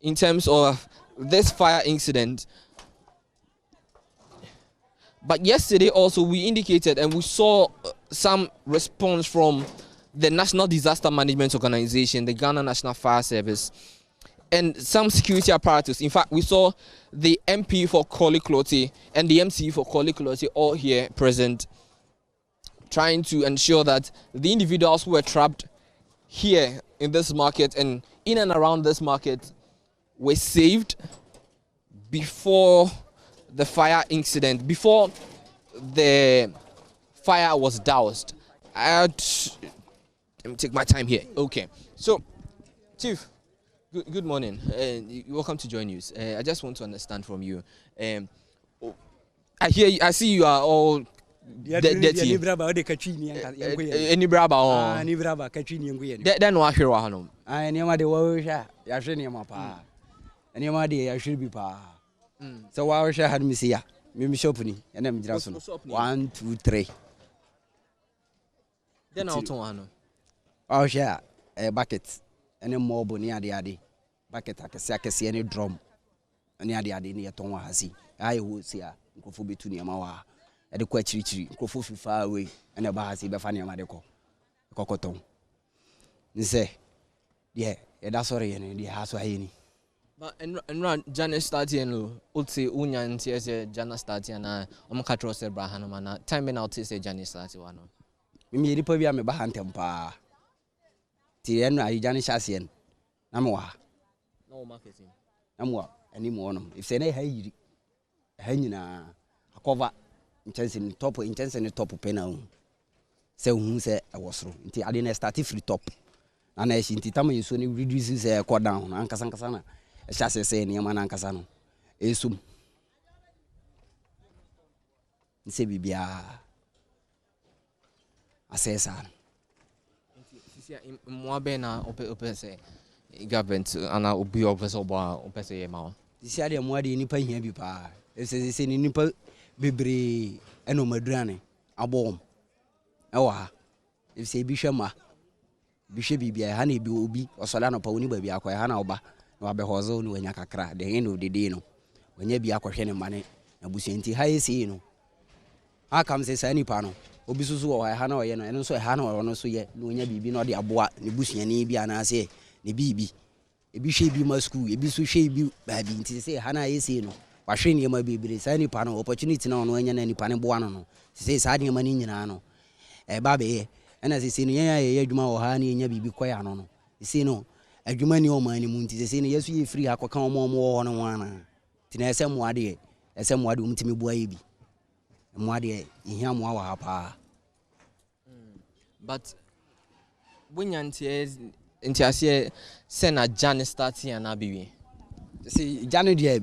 Speaker 20: in terms of this fire incident. But yesterday also we indicated and we saw some response from the National Disaster Management Organization, the Ghana National Fire Service, and some security apparatus. In fact, we saw the MP for Korle-Klottey and the MC for Korle-Klottey all here present, trying to ensure that the individuals who were trapped here in this market and in and around this market were saved before the fire incident, before the fire was doused. Let me take my time here. Okay. So, Chief, good morning. You're welcome to Joy News. I just want to understand from you. I see you are all dirty. Any braba on? Any braba catching you. Then what here are I never the water. I should name my pa. And your idea I should be pa. So why should I have me see ya? Maybe shopping and I'm just 1, 2, 3. Then I'll turn. Oh, share a bucket and a mob near the addy. Bucket I can see any drum. And the addy near Tonga has I would see a coffee to near Mawa at the quetchy, coffee far away, and a bahasi befania Madeco. Cocoton. They say, yeah, that's sorry, and the house were any. But and run Janet Statian, would say Unya and tears Jana Statiana, Omacatros Brahanamana, time out to say Janet Statiano. We made the Povia me Bahantem pa. Tienra, Janet Shassian. Namoa. No marketing. Namoa, any more. If say, hey, Henina, a cover intense in top, intense in the top of penal. So who said I was through until I didn't start free top.
Speaker 4: and I see Titama so reduces a core down, Ancasancasana, a chassis say near Manancasano. Esum Sebibia Assessor.
Speaker 20: Mwabena opese government ana obi opese oba opese ma.
Speaker 4: This year mwadi nipa here bi pa. Ese se nipa bebre eno maduane abom. Ewa. If say bi hwema. Bi hwe bibia ha na bi obi osola no pa woni ba bi akwa ha na oba na wa be hozo ni wanya kakra the end of the day no. Wanya bi akwhwe ne mane na busienti ha esi no. Aka mse sa nipa no. Obi susu wo ha na oye no eno so ha na ono so ye na onya bibi no de aboa ne busuani bi ana se ne bibi ebi hwe bi ma school ebi so hwe bi ba bi nti se ha na yesi no wa hwe ne ma bibire sa nipa no opportunity na ono anya na nipa ne boa no no se sa de ma ni nyina no ba be ye ena se no ye adwuma wo ha na nya bibi koya no no se no adwuma ni o ma ni mu nti se no yesu ye free akoka omo wo no wana ti na ese moade umtimi boa ye bi moade ihia mo wa pa.
Speaker 20: But when you see sena Jan starting and abi
Speaker 4: see Jan dey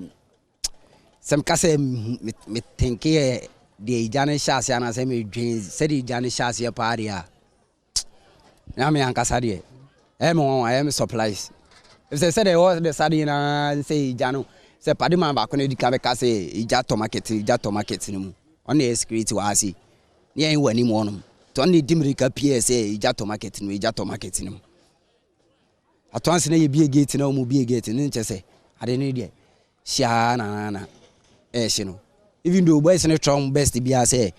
Speaker 4: some kase me think the Jan shase and say me dream say the Jan shase party a na me ankasa dey I am surprised if they say they was the study na say Jan say padi man ba ko na di ka be kase ijato market ni mu on the security wa asi ni en wani mo no Tony Dimrika PSA, Ijato market, no Ijato market. At once, na ye be a gate, no more be a gate, and then say, I didn't need it. Shana, Eshino. Even though boys and a strong best to be a say,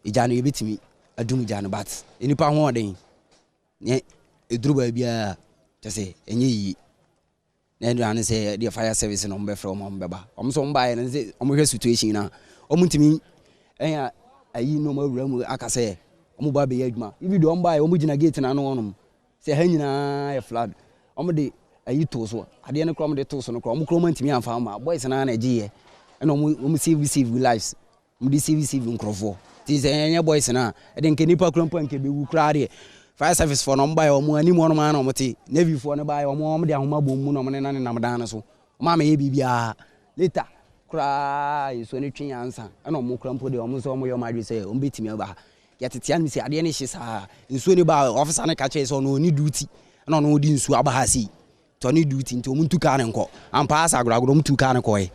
Speaker 4: Ijano, you beat me, a doom Jano, but any pound one day. Yet, a druba be a to say, and ye. Then say, the fire service and umber from Umbaba. Some by and say, on situation now. Omuntimi, and I no more room, I can say. Omo ba be adwuma if you don buy omo gina gate na no onom se ha nyina e flood omo de ayi to so ade ne krom de to so no krom krom antimi amfa ma boys na na giye e no omo save lives omo de save nkrofo ti se enya boys na e de nke nipa krom pa nke be wu kra de fire service for no buy omo ani mo no ma na omo ti navy for no buy omo de ahoma bom mu no omo ne na nam dan so omo ma ye bibia later kra iso ne twen ansa e no omo krom po de omo so omo yo ma dwe se omo betimi aba yatetian mi se ade ne hyesa nsuo ne ba officer ne ka che so no ni duty na no di nsuo aba ha si to ni duty nti omuntu ka ne nko ampa asa aguraguro omuntu ka ne ko e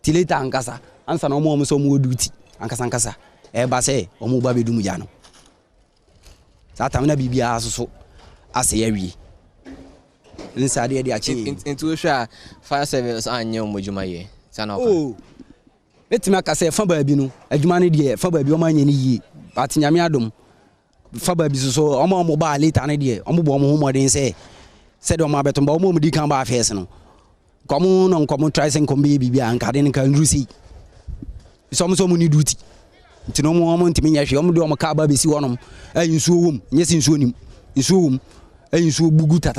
Speaker 4: tileta ankasa ansa na omo so mo duty ankasa e ba se omo ba bedum ja no satam na bibia asoso ase yawie nsa ade de achi
Speaker 20: into hwa fire service anya omojuma ye sana
Speaker 4: oh betimi aka se fa ba bi no adwuma ne de fa ba bi o ma nya ni yi but nyame adom fa ba bi so omo ba later ne de omo bo omo homoden se de omo abeto ba omo di kan ba face no komo try sen kombe bibia anka de nka nrusi so omo ni duty nti no omo ntimi nya hwe omo de omo ka ba be si wonom ayi nsuo wom nyesi nsuo nim nsuo wom ayi nsuo bugu ta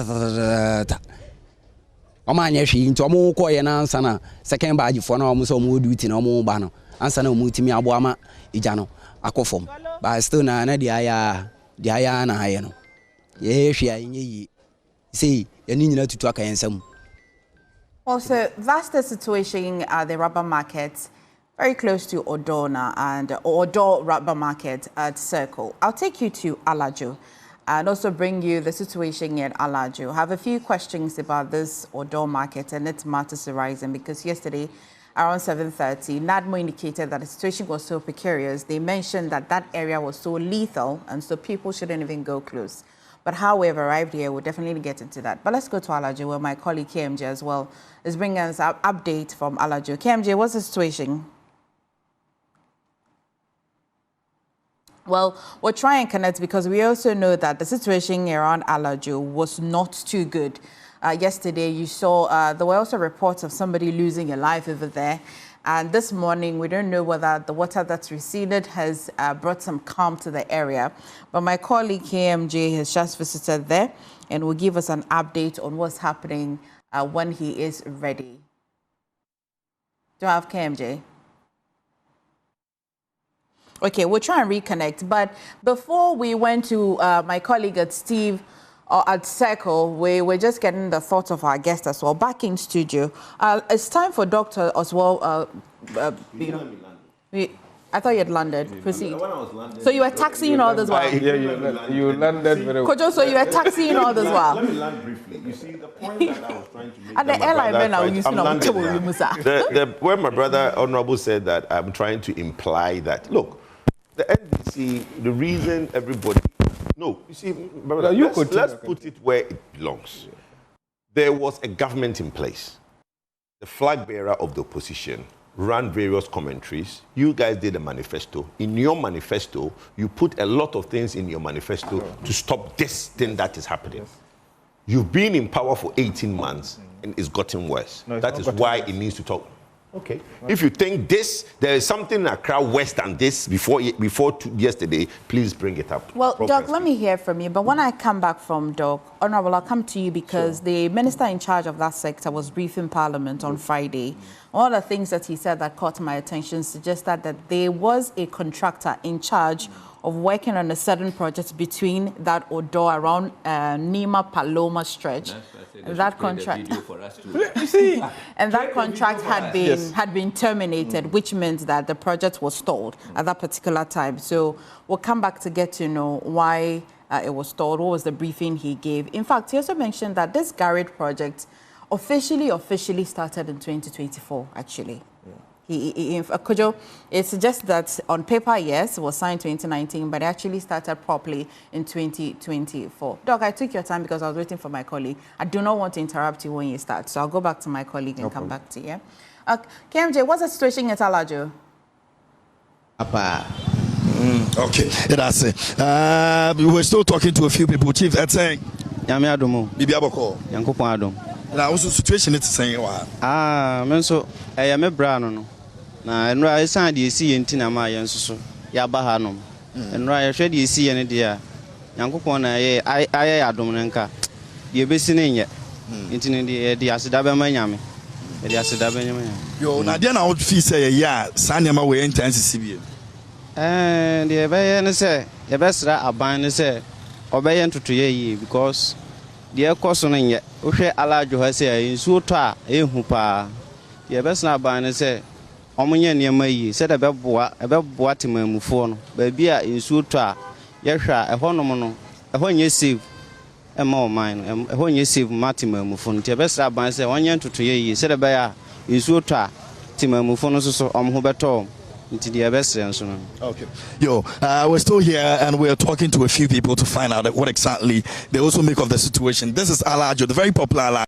Speaker 4: omo anya hwe nti omo ko ye na ansa na second badge for na omo so omo duty na omo ba no ansa na omo timi abo ama ija no akofom but still na dia aya na haye no ye hwe ayenye yi say yani nyina tutu aka yensam.
Speaker 1: Also, that's the situation at the rubber market very close to Odona and Odo rubber market at Circle. I'll take you to Alajo and also bring you the situation in Alajo. I have a few questions about this Odo market and its matters arising because yesterday around 7:30, NADMO indicated that the situation was so precarious. They mentioned that that area was so lethal and so people shouldn't even go close. But how we have arrived here, we'll definitely get into that. But let's go to Alajo, where my colleague KMJ as well is bringing us an update from Alajo. KMJ, what's the situation? Well, we'll try and connect because we also know that the situation around Alajo was not too good. Yesterday, you saw there were also reports of somebody losing a life over there. And this morning, we don't know whether the water that's receded has brought some calm to the area. But my colleague KMJ has just visited there and will give us an update on what's happening when he is ready. Do I have KMJ? Okay, we'll try and reconnect. But before we went to my colleague at Steve at Circle, we were just getting the thoughts of our guests as well. Back in studio, it's time for Doctor as well. I thought you had landed. Proceed. When I was landed, so you were taxiing all as well?
Speaker 12: Yeah, you landed very well.
Speaker 1: Kojo, so you were taxiing all as well?
Speaker 11: Let me land briefly. You see, the point that I was trying to make...
Speaker 1: And the airline men are using
Speaker 11: when my brother Honorable said that, I'm trying to imply that, look, the NDC, the reason everybody... No, you see, brother, let's put it where it belongs. There was a government in place. The flag bearer of the opposition ran various commentaries. You guys did a manifesto. In your manifesto, you put a lot of things in your manifesto to stop this thing that is happening. You've been in power for 18 months and it's gotten worse. That is why it needs to talk. Okay. If you think there is something in Accra worse than this before yesterday, please bring it up.
Speaker 1: Well, Doc, let me hear from you. But when I come back from Doc, Honorable, I'll come to you because the minister in charge of that sector was briefing Parliament on Friday. One of the things that he said that caught my attention suggested that there was a contractor in charge of working on a certain project between that Odo around Nima Paloma stretch. That contract, and that contract had been terminated, which meant that the project was stalled at that particular time. So we'll come back to get to know why it was stalled. What was the briefing he gave? In fact, he also mentioned that this garage project officially started in 2024. Actually. Kojo, it suggests that on paper, yes, it was signed 2019, but it actually started properly in 2024. Doc, I took your time because I was waiting for my colleague. I do not want to interrupt you when you start, so I'll go back to my colleague and come back to you. KMJ, what's the situation at Alajo?
Speaker 5: Okay, that's it. We were still talking to a few people. Chief, that's saying, Yami Adomo, Bibi Aboko, Yanko Adam. Now, what's the situation it's saying?
Speaker 4: Menso, I am a brown. Na enra isan de esi yenti na ma yen soso ya ba ha nom enra ye hwe de esi ye ne de a yankopon na ye aye adom ne nka de besi ne nye enti ne de aseda be manyame de aseda be nyame
Speaker 5: yo na de na wo fi say ye ya sa ne ma we intense bi
Speaker 4: de be ye ne say ye be sra aban ne say obeye ntoto ye yi because de ekoso ne nye wo hwe alajo ha say nsuo to a ehu pa ye be sra aban ne say omunye niema yi se da beboa temamufo no ba bia nsuo to a ye hwa ehonom no ehonye save ema o mine ehonye save matemamufo no te besra ban se onye ntoto ye yi se da ba ya nsuo to a temamufo no so omho beto nti de besra nso no.
Speaker 5: Okay, yo, we're still here and we're talking to a few people to find out what exactly they also make of the situation. This is Alajo, the very popular Alajo.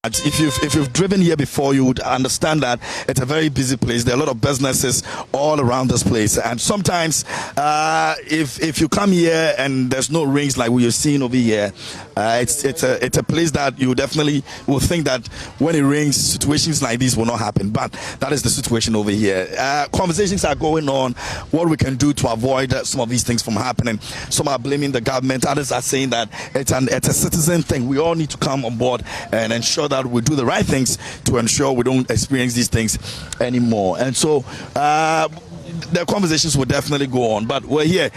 Speaker 5: If you've driven here before, you would understand that it's a very busy place. There are a lot of businesses all around this place, and sometimes if you come here and there's no rings like we are seeing over here, it's a place that you definitely will think that when it rains, situations like this will not happen. But that is the situation over here. Conversations are going on, what we can do to avoid some of these things from happening. Some are blaming the government, others are saying that it's a citizen thing. We all need to come on board and ensure that we do the right things to ensure we don't experience these things anymore. And so the conversations will definitely go on, but we're here.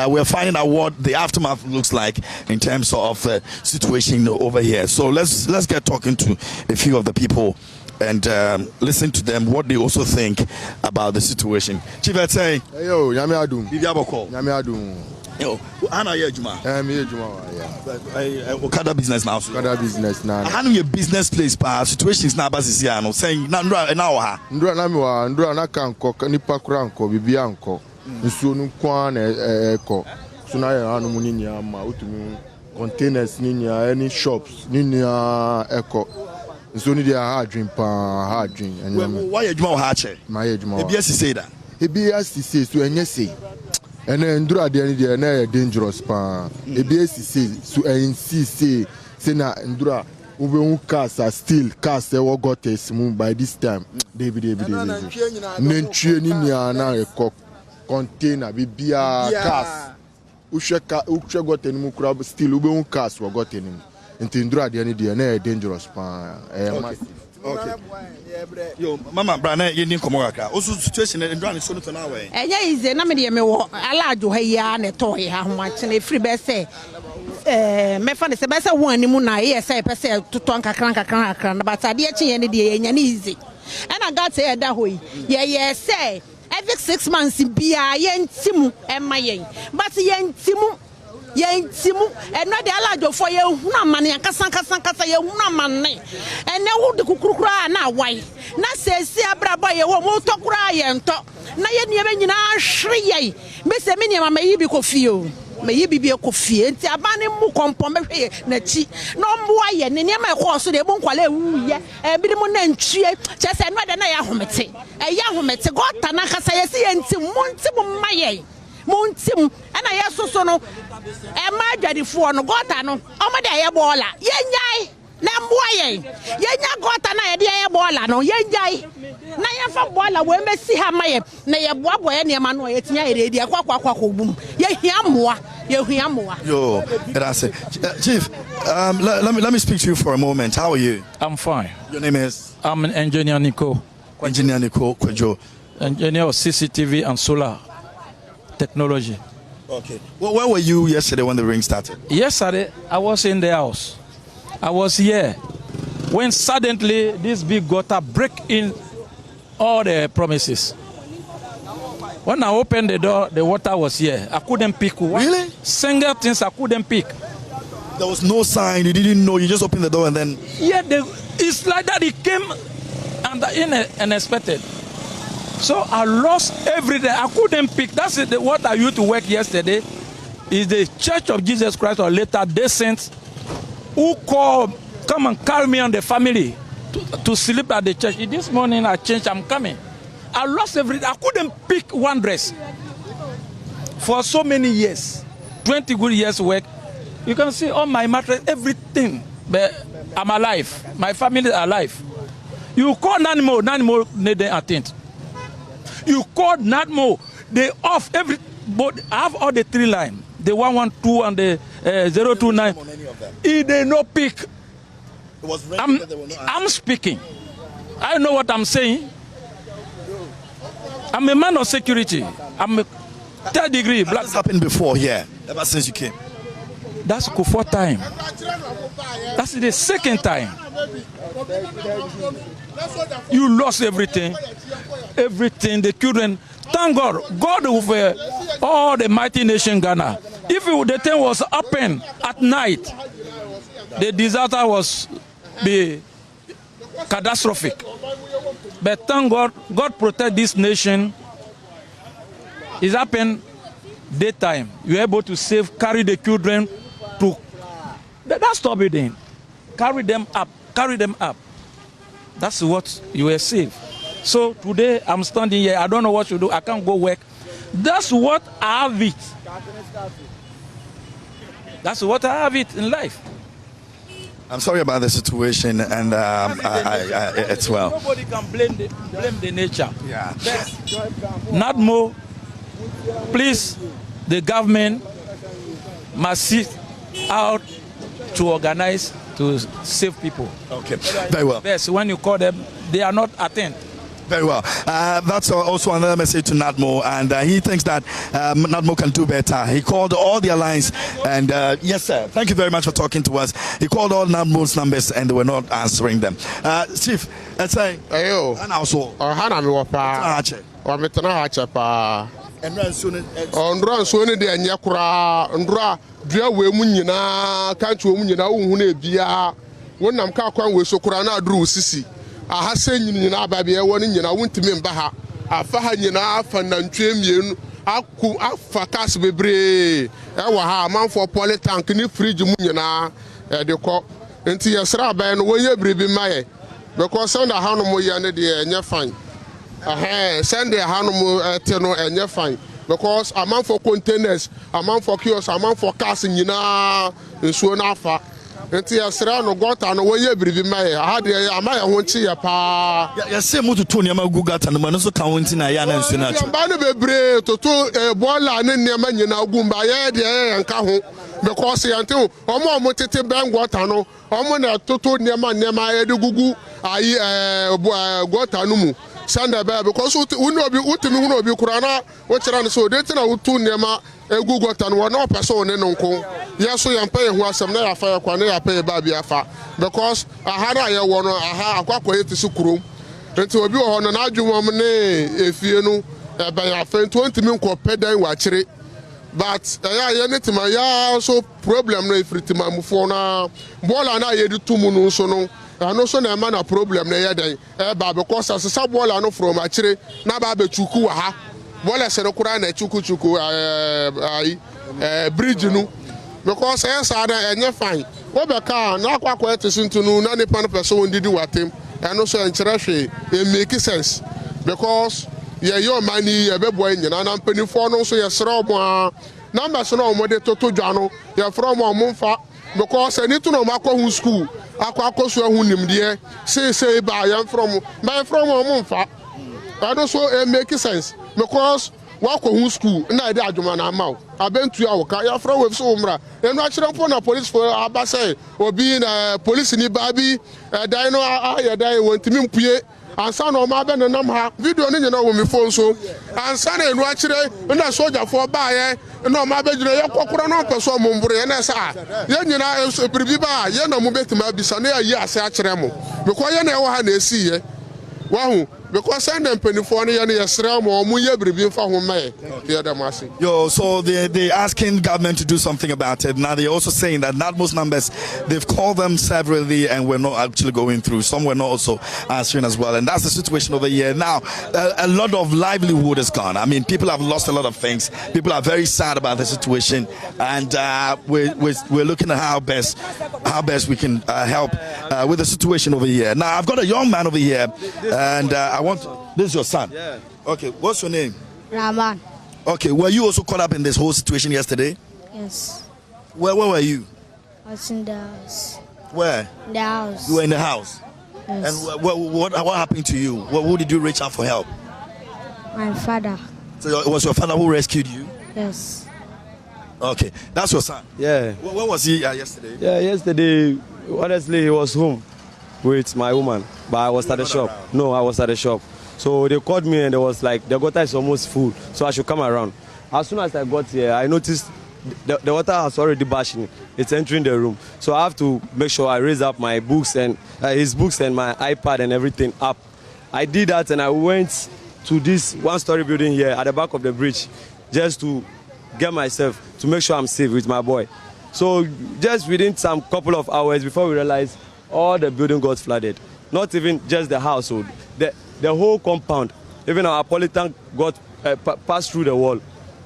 Speaker 5: We're finding out what the aftermath looks like in terms of situation over here. So let's get talking to a few of the people and listen to them what they also think about the situation. Chief, let's say,
Speaker 6: yo, Yami Adum.
Speaker 5: Bibi Aboko.
Speaker 6: Yami Adum.
Speaker 5: Yo, Anna Yejuma.
Speaker 6: Yeah.
Speaker 5: Okada business now.
Speaker 6: Okada business now.
Speaker 5: How do you business place pa situations na basis ya no saying na ndra na wo ha.
Speaker 6: Ndra na mi wa ndra na kanko nipa kura nko bibia nko. Nsuo nu kwa na eko. So na ya anu mu ni nya ma utumi containers ni nya any shops ni nya eko. Nsuo ni dia ha adwin pa ha adwin.
Speaker 5: Why Yejuma wo ha che?
Speaker 6: Ma Yejuma.
Speaker 5: Ebi asise da.
Speaker 6: Ebi asise so enye sei. And then ndura de ni na dangerous pa ebi asise so insist say na ndura ube cars are still cars they were got a smooth by this time David nentue ni nia na eko container bibia cars ushe got any kura still ube cars were got any nti ndura de ni na dangerous pa massive.
Speaker 5: Okay. Yo, Mama Brana, you didn't come over. Also, situation in Brana so to now.
Speaker 23: Is the name of me Alajo Haya and a toy how much and a free best say.
Speaker 2: me fa se be se won ni mu na ye se pe se tuton kakran but ade chi ye ne de ye nya ni easy and I got say da hoyi ye say every 6 months bia ye ntimu e ma ye but ye ntimu and no de alajo for ye hunu amane kasa ye hunu amane ene wo de kukurukura na wai na sesi abrabo ye wo mo tokura ye nto na ye niebe nyina hwere ye me se me niema ma yi bi kofi o me yi bi kofi enti abane mu kompom behwe na chi no mboa ye ne niema ekwo so de bo nkwala ewu ye e bi mu na ntue che se no de na ya homete e ya homete gota na kasa ye se ye nti mu ma ye Muntim, and I also no a majority for no gota no, Omada Yabola, Yenjai, Namboye, Yenya gota na a bola, no Yenjai, Naya for bola, when they see her my Naya Bobo and Yamano, it's Yadi, Aqua boom, Yamua.
Speaker 5: Yo, that's it. Chief, let me speak to you for a moment. How are you?
Speaker 7: I'm fine.
Speaker 5: Your name is?
Speaker 7: I'm an engineer, Nico.
Speaker 5: Engineer Nico Kwejo.
Speaker 7: Engineer of CCTV and solar technology.
Speaker 5: Okay. Well, where were you yesterday when the ring started?
Speaker 7: Yesterday, I was in the house. I was here when suddenly this big gutter break in all the premises. When I opened the door, the water was here. I couldn't pick one.
Speaker 5: Really?
Speaker 7: Single things I couldn't pick.
Speaker 5: There was no sign. You didn't know. You just opened the door and then.
Speaker 7: Yeah, it's like that. It came unexpected. So I lost everything. I couldn't pick. That's it. What I used to work yesterday is the Church of Jesus Christ or later they saints who come and carry me and the family to sleep at the church. This morning I changed. I'm coming. I lost everything. I couldn't pick one dress for so many years. 20 good years work. You can see on my mattress, everything. But I'm alive. My family is alive. You call Nanimo need to attend. You called NADMO, they off every, but I have all the 3 lines, the 112 and the 029. They no pick. I'm speaking. I know what I'm saying. I'm a man of security. I'm a 3rd degree.
Speaker 5: Black. This happened before here, ever since you came.
Speaker 7: That's the 4th time. That's the 2nd time. You lost everything. Everything, the children. Thank God. God with all the mighty nation Ghana. If the thing was open at night, the disaster was be catastrophic. But thank God, God protect this nation. It's happened daytime. You're able to save, carry the children to. That's stop it then. Carry them up. Carry them up. That's what you were saved. So today I'm standing here. I don't know what to do. I can't go work. That's what I have it. That's what I have it in life.
Speaker 5: I'm sorry about the situation, and it's well.
Speaker 7: Nobody can blame the nature. Yeah. NADMO, please, the government must sit out to organize to save people.
Speaker 5: Okay, very well.
Speaker 7: Yes, when you call them, they are not attended.
Speaker 5: Very well. That's also another message to NADMO, and he thinks that NADMO can do better. He called all the alliance, and yes, sir. Thank you very much for talking to us. He called all NADMO's numbers, and they were not answering them. Chief, let's say.
Speaker 23: Ayo.
Speaker 5: And also.
Speaker 23: Hana mi wapa. Wa metana hache pa. Ondra nsone de anya kura. Ondra dua we mu nyina, kantu we mu nyina wo hu na ebia. Wonam ka kwan we so kura na aduru sisi. Aha se nyina aba bia woni nyina wontimi mba ha afa ha nyina afa nantwe mienu aku afa kas bebre e wa ha amanfo poly tank ni fridge mu nyina e de ko enti yesra aba no wonye bribi maye because send ha no mo ye ne de enye fine send ha no mo te no enye fine because amanfo containers amanfo kiosks amanfo cars nyina nsuo na afa enti yesra no gota no wonye bribi maye ha de amaye ho nchi ya pa
Speaker 5: ya se mo to ne ma gugata no no so ka won nti na ya na nsu na achi
Speaker 23: ba no bebre toto bola ne ne ma nyina gumba ye de nka ho because yante omo tete ben gota no omo na toto ne ma ye de gugu ayi gota no mu send a bear because we know be ultimate who be Kurana, which are so they tell you to Nema, a Google and one no person in Uncle. Yes, so I'm paying who has some near fire, Kwana pay baby afa because I had a one, I have a quack to Sukuru. And to be on an argument, if you know, by a friend 20 minutes per day, watch it. But I anything my so problem no if it my phone ball na ye do tumu so no and also na man a problem na ye den ba because as sa ball no from akire na ba be chuku ha ball se no kura na chuku bridge no because yes ada enye fine wo be ka na akwa etesintu no na nipa no person didi watem and also enchire hwe it make sense because yeah, your money, a baby boy, and I'm penny for no so yes, Roma. Numbers no more de Toto Jano, you're from a monfa because I need to know Mako school. Aqua Cosua Hunim, dear, say, by I'm from a monfa. I don't so make sense because Wako school, and I did man I'm out. I've been to our car from with Sombra, and watching upon a police for Abase or being a police in the baby, a dino, I want to me. And son of my ben and Namha, video in your phone so, and son and watch it, and a soldier for buyer, and no my bedroom, Cocorano, Person Mumbre, and as I, young and I also previba, young Mubet Mabisane, yes, Achremo, because you never had a see, wow. Because send them penny for any Yasram or Muya Bribin for whom may the other massy.
Speaker 5: Yo, so they're asking government to do something about it. Now they're also saying that not most numbers, they've called them severally and we're not actually going through. Some were not also answering as well. And that's the situation over here. Now, a lot of livelihood is gone. I mean, people have lost a lot of things. People are very sad about the situation. And we're looking at how best we can help with the situation over here. Now, I've got a young man over here and this is your son?
Speaker 3: Yeah.
Speaker 5: Okay, what's your name?
Speaker 3: Rahman.
Speaker 5: Okay, were you also caught up in this whole situation yesterday?
Speaker 3: Yes.
Speaker 5: Where were you?
Speaker 3: I was in the house.
Speaker 5: Where?
Speaker 3: In the house.
Speaker 5: You were in the house?
Speaker 3: Yes.
Speaker 5: And what happened to you? Who did you reach out for help?
Speaker 3: My father.
Speaker 5: So it was your father who rescued you?
Speaker 3: Yes.
Speaker 5: Okay, that's your son?
Speaker 3: Yeah.
Speaker 5: Where was he yesterday?
Speaker 3: Yeah, yesterday, honestly, he was home with my woman, but I was at the shop. No, I was at the shop. So they called me and they was like, the gutter is almost full, so I should come around. As soon as I got here, I noticed the water has already bashing. It's entering the room. So I have to make sure I raise up my books and his books and my iPad and everything up. I did that and I went to this one-story building here at the back of the bridge just to get myself, to make sure I'm safe with my boy. So just within some couple of hours before we realized all the building got flooded. Not even just the household, the whole compound. Even our polytank got passed through the wall,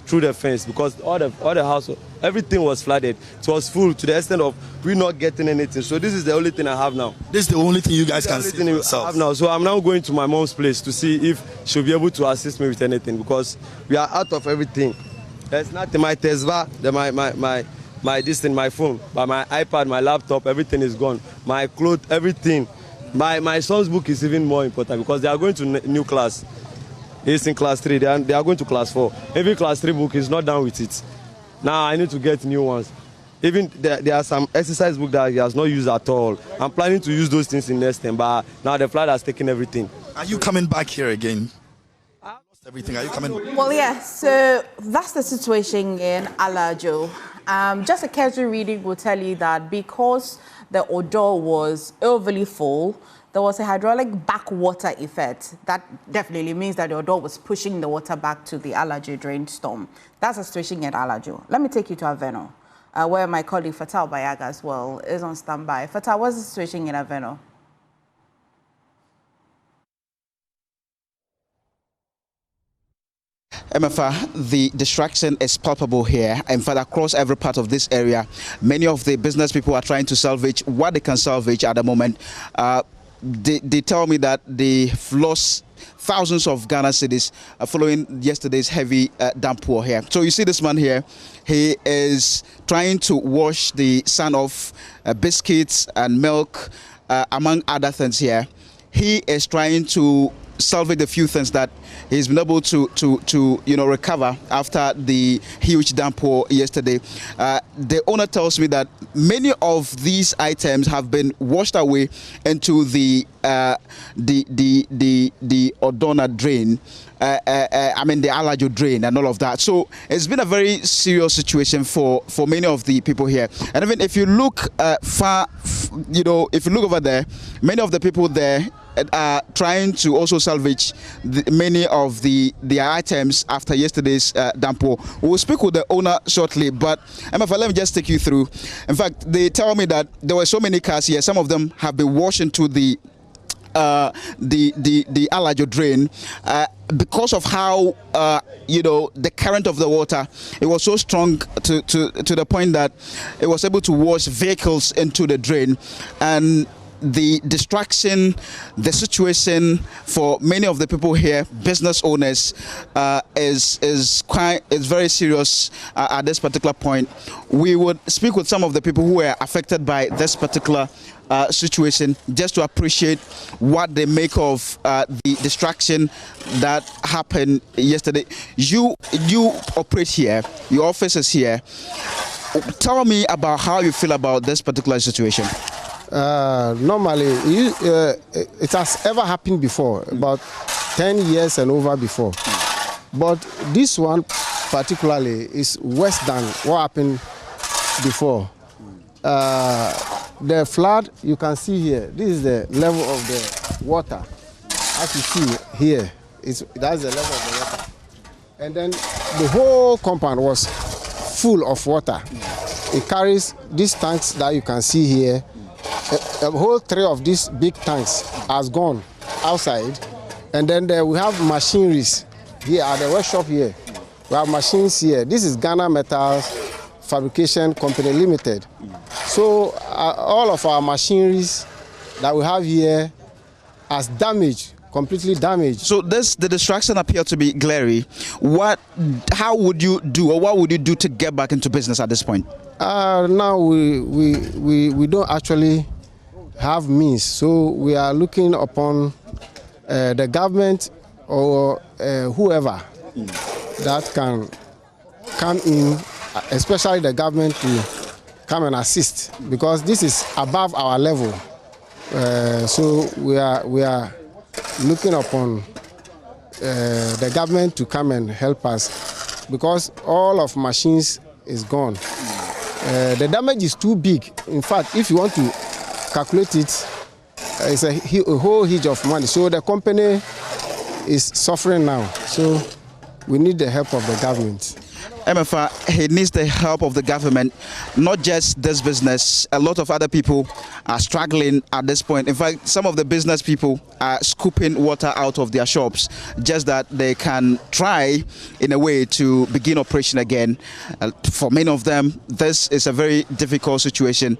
Speaker 3: through the fence, because all the household, everything was flooded. It was full to the extent of we not getting anything. So this is the only thing I have now.
Speaker 5: This is the only thing you guys can see yourself.
Speaker 3: I have now. So I'm now going to my mom's place to see if she'll be able to assist me with anything because we are out of everything. There's nothing. My Tesla, my phone, but my iPad, my laptop, everything is gone. My clothes, everything. My son's book is even more important because they are going to new class. He's in class 3. They are going to class 4. Every class 3 book is not done with it. Now I need to get new ones. Even there are some exercise books that he has not used at all. I'm planning to use those things in next time, but now the flood has taken everything.
Speaker 5: Are you coming back here again? Lost everything. Are you coming?
Speaker 1: Well, yes. So that's the situation in Alajo. Just a casual reading will tell you that because the Odo was overly full, there was a hydraulic backwater effect. That definitely means that the Odo was pushing the water back to the Alajo drain storm. That's the situation at Alajo. Let me take you to Aveno, where my colleague Fatal Bayaga as well is on standby. Fatal, what's the situation in Aveno?
Speaker 8: MFA, the distraction is palpable here. In fact, across every part of this area, many of the business people are trying to salvage what they can salvage at the moment. They tell me that they've lost thousands of Ghana cedis following yesterday's heavy downpour here. So you see this man here, he is trying to wash the son of biscuits and milk, among other things here. He is trying to salvage a few things that he's been able to recover after the huge downpour yesterday. The owner tells me that many of these items have been washed away into the Odona drain. The Alajo drain and all of that. So it's been a very serious situation for many of the people here. And even if you look if you look over there, many of the people there are trying to also salvage many of their items after yesterday's downpour. We'll speak with the owner shortly, but MFA, let me just take you through. In fact, they tell me that there were so many cars here. Some of them have been washed into the Alajo drain because of how the current of the water, it was so strong to the point that it was able to wash vehicles into the drain. And the distraction, the situation for many of the people here, business owners, is very serious at this particular point. We would speak with some of the people who were affected by this particular situation, just to appreciate what they make of the distraction that happened yesterday. You operate here, your office is here. Tell me about how you feel about this particular situation.
Speaker 9: Normally, it has ever happened before, about 10 years and over before. But this one particularly is worse than what happened before. The flood, you can see here, this is the level of the water. As you see here, that's the level of the water. And then the whole compound was full of water. It carries these tanks that you can see here. A whole tray of these big tanks has gone outside. And then we have machineries here at the workshop here. We have machines here. This is Ghana Metals Fabrication Company Limited. So all of our machineries that we have here has damaged, completely damaged.
Speaker 8: So the distraction appeared to be glaring. How would you do, or what would you do to get back into business at this point? Now
Speaker 9: we don't actually have means, so we are looking upon the government or whoever that can come in, especially the government, to come and assist, because this is above our level. So we are looking upon the government to come and help us, because all of machines is gone. The damage is too big. In fact, if you want to calculate it, it's a whole huge of money. So the company is suffering now. So we need the help of the government.
Speaker 8: MFA, he needs the help of the government, not just this business. A lot of other people are struggling at this point. In fact, some of the business people are scooping water out of their shops just that they can try in a way to begin operation again. For many of them, this is a very difficult situation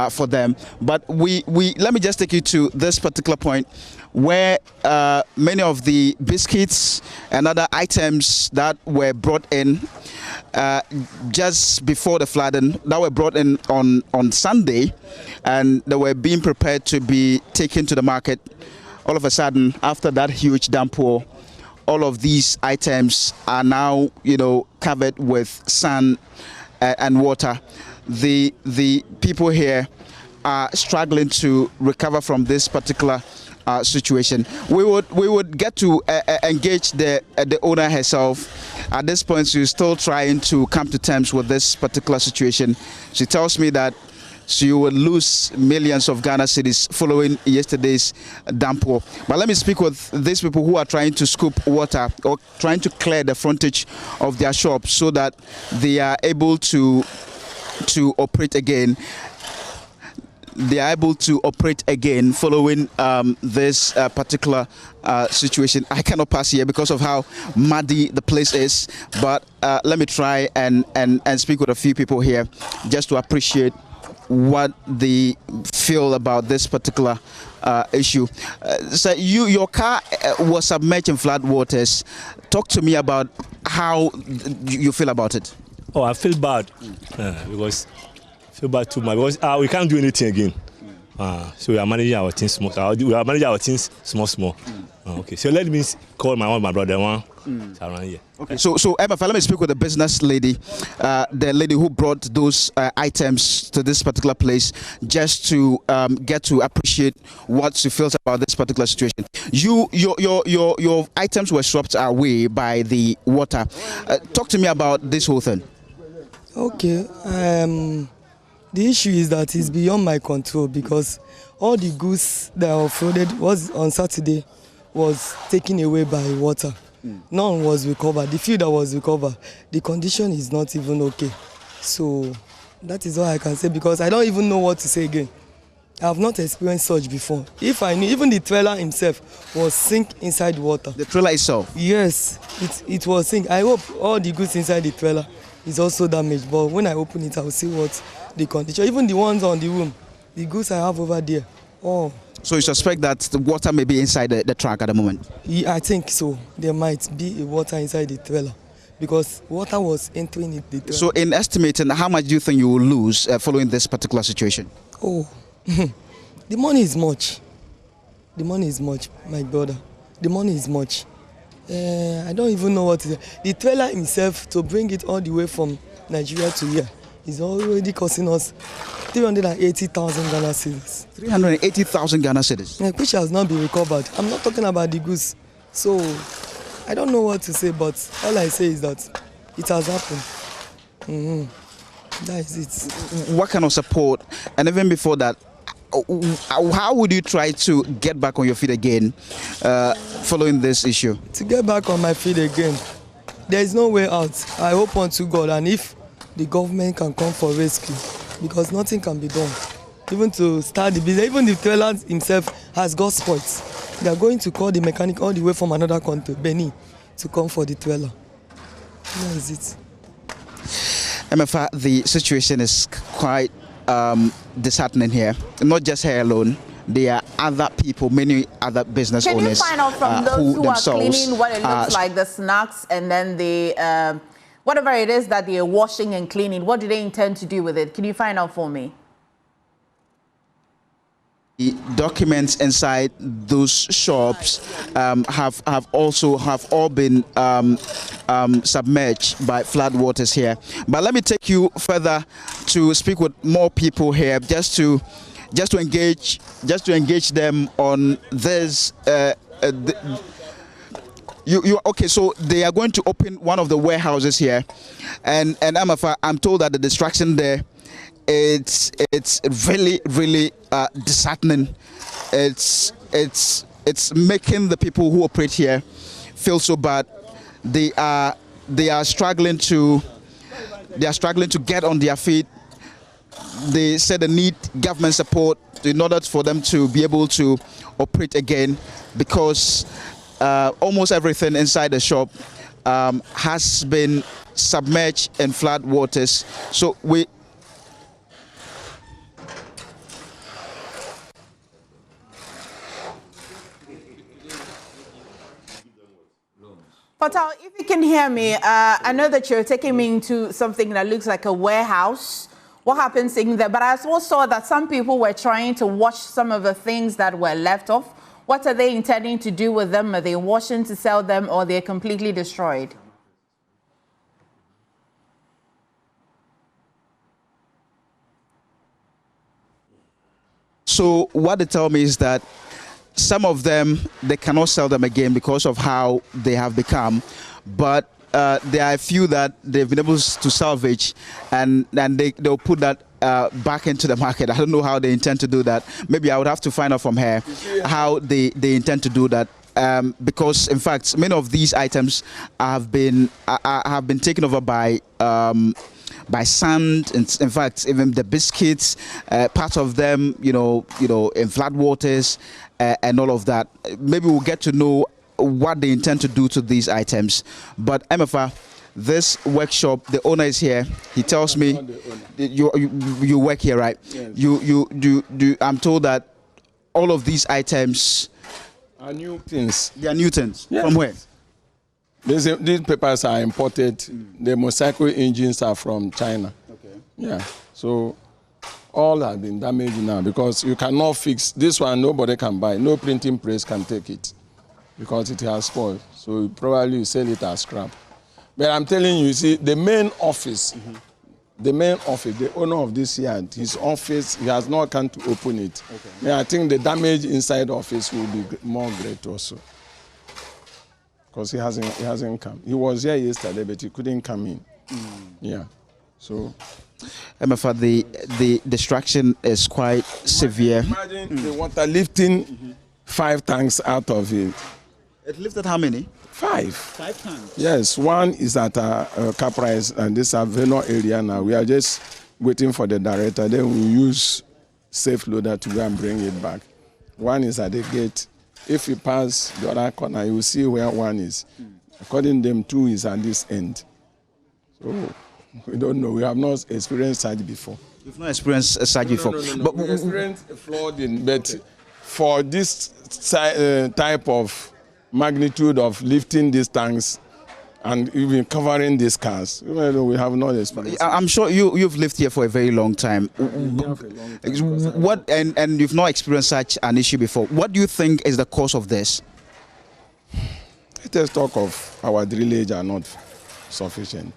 Speaker 8: for them. But let me just take you to this particular point, where many of the biscuits and other items that were brought in just before the flooding, that were brought in on Sunday, and they were being prepared to be taken to the market. All of a sudden, after that huge downpour, all of these items are now, covered with sand and water. The people here are struggling to recover from this particular situation. We would get to engage the owner herself. At this point, she's still trying to come to terms with this particular situation. She tells me that she would lose millions of Ghana cedis following yesterday's downpour. But let me speak with these people who are trying to scoop water or trying to clear the frontage of their shops so that they are able to operate again. They are able to operate again following this particular situation. I cannot pass here because of how muddy the place is, but let me try and speak with a few people here just to appreciate what they feel about this particular issue. So your car was submerged in flood waters. Talk to me about how you feel about it.
Speaker 14: Oh, I feel bad because. But too much, because we can't do anything again. So we are managing our things small. We are managing our things small. Okay. So let me call my brother one. Around here.
Speaker 8: Okay. So Emma, let me speak with the business lady, the lady who brought those items to this particular place, just to get to appreciate what she feels about this particular situation. Your items were swept away by the water. Talk to me about this whole thing.
Speaker 15: Okay. The issue is that it's beyond my control because all the goods that were flooded was on Saturday was taken away by water. None was recovered. The few that was recovered, the condition is not even okay. So that is all I can say because I don't even know what to say again. I have not experienced such before. If I knew, even the trailer himself was sink inside water.
Speaker 8: The trailer itself?
Speaker 15: Yes, it was sink. I hope all the goods inside the trailer is also damaged. But when I open it, I will see what the condition. Even the ones on the room, the goods I have over there. Oh.
Speaker 8: So you suspect that the water may be inside the truck at the moment?
Speaker 15: Yeah, I think so. There might be a water inside the trailer because water was entering the trailer.
Speaker 8: So in estimating, how much do you think you will lose following this particular situation?
Speaker 15: Oh, the money is much. The money is much, my brother. The money is much. I don't even know what to say. The trailer himself, to bring it all the way from Nigeria to here, is already costing us 380,000 Ghana cedis.
Speaker 8: 380,000 Ghana cedis?
Speaker 15: Which has not been recovered. I'm not talking about the goods. So, I don't know what to say, but all I say is that it has happened. That is it.
Speaker 8: What kind of support, and even before that, how would you try to get back on your feet again following this issue?
Speaker 15: To get back on my feet again, there is no way out. I hope unto God, and if the government can come for rescue, because nothing can be done. Even to start the business, even the trailer himself has got spoils. They are going to call the mechanic all the way from another country, Benin, to come for the trailer. That is it.
Speaker 8: MFA, the situation is quite disheartening here. Not just her alone. There are other people, many other business owners.
Speaker 1: Can you find out from those who are cleaning what it looks like, the snacks, and then the whatever it is that they are washing and cleaning, what do they intend to do with it? Can you find out for me?
Speaker 8: The documents inside those shops have all been submerged by flood waters here. But let me take you further to speak with more people here, just to engage them on this. Okay, so they are going to open one of the warehouses here, and I'm told that the distraction there, it's really disheartening. It's making the people who operate here feel so bad. They are struggling to get on their feet. They said they need government support in order for them to be able to operate again, because almost everything inside the shop has been submerged in flood waters. So
Speaker 1: Fatal, if you can hear me, I know that you're taking me into something that looks like a warehouse. What happens in there? But I also saw that some people were trying to wash some of the things that were left off. What are they intending to do with them? Are they washing to sell them, or they're completely destroyed?
Speaker 8: So what they tell me is that some of them, they cannot sell them again because of how they have become. But there are a few that they've been able to salvage, and they'll put that back into the market. I don't know how they intend to do that. Maybe I would have to find out from her how they intend to do that. Because in fact, many of these items have been taken over by sand. In fact, even the biscuits, part of them, in flood waters, and all of that. Maybe we'll get to know what they intend to do to these items. But MFA, this workshop, the owner is here. He tells me you work here, right? Yes. I'm told that all of these items
Speaker 7: are new things.
Speaker 8: They are new things.
Speaker 7: Yes.
Speaker 8: From where?
Speaker 7: These papers are imported. The motorcycle engines are from China.
Speaker 8: Okay.
Speaker 7: Yeah. So
Speaker 23: All has been damaged now because you cannot fix this one. Nobody can buy. No printing press can take it because it has spoiled. So probably you sell it as scrap. But I'm telling you, see, the main office, the owner of this yard, his office, he has not come to open it. Okay. I think the damage inside the office will be more great also. Because he hasn't come. He was here yesterday, but he couldn't come in. Yeah. So,
Speaker 8: MFA, the destruction is quite severe.
Speaker 23: Imagine the water lifting 5 tanks out of it.
Speaker 8: It lifted how many?
Speaker 23: 5.
Speaker 8: 5 tanks?
Speaker 23: Yes, one is at Caprise and this Aveno area now. We are just waiting for the director. Then we use safe loader to go and bring it back. One is at the gate. If you pass the other corner, you will see where one is. According to them, 2 is at this end. So we don't know. We have not experienced such before.
Speaker 8: You've not experienced such before?
Speaker 23: No. But we experienced flooding, but for this type of magnitude of lifting these tanks and even covering these cars, we have not experienced.
Speaker 8: I'm sure you've lived here for a very long time. What and you've not experienced such an issue before. What do you think is the cause of this?
Speaker 23: Let us talk of our drillage are not sufficient.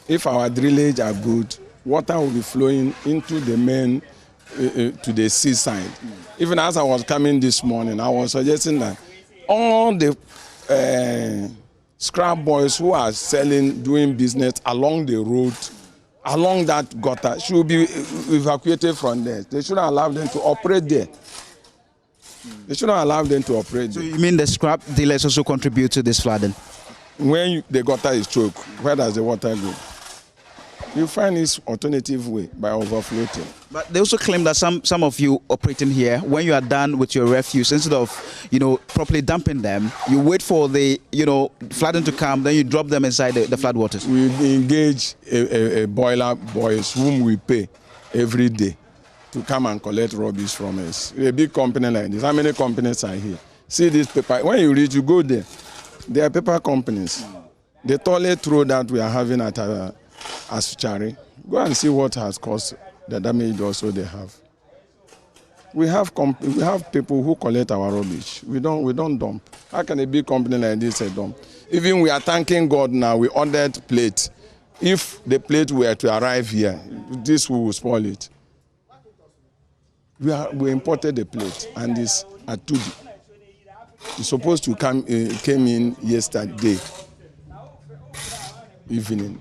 Speaker 23: If our drillage are good, water will be flowing into the main to the seaside. Even as I was coming this morning, I was suggesting that all the scrap boys who are doing business along the road, along that gutter, should be evacuated from there. They shouldn't allow them to operate there. They shouldn't allow them to operate there.
Speaker 8: So you mean the scrap dealers also contribute to this flooding?
Speaker 23: When the gutter is choked, where does the water go? You find this alternative way by overfloating.
Speaker 8: But they also claim that some of you operating here, when you are done with your refuse, instead of properly dumping them, you wait for the flooding to come, then you drop them inside the flood waters.
Speaker 23: We engage a boiler boys whom we pay every day to come and collect rubbish from us. A big company like this. How many companies are here? See this paper. When you reach, you go there. They are paper companies. The toilet road that we are having at Asuchari, go and see what has caused the damage also they have. We have people who collect our rubbish. We don't dump. How can a big company like this say dump? Even we are thanking God now, we ordered plate. If the plate were to arrive here, this will spoil it. We imported the plate and it's at Tudi. It's supposed to came in yesterday evening,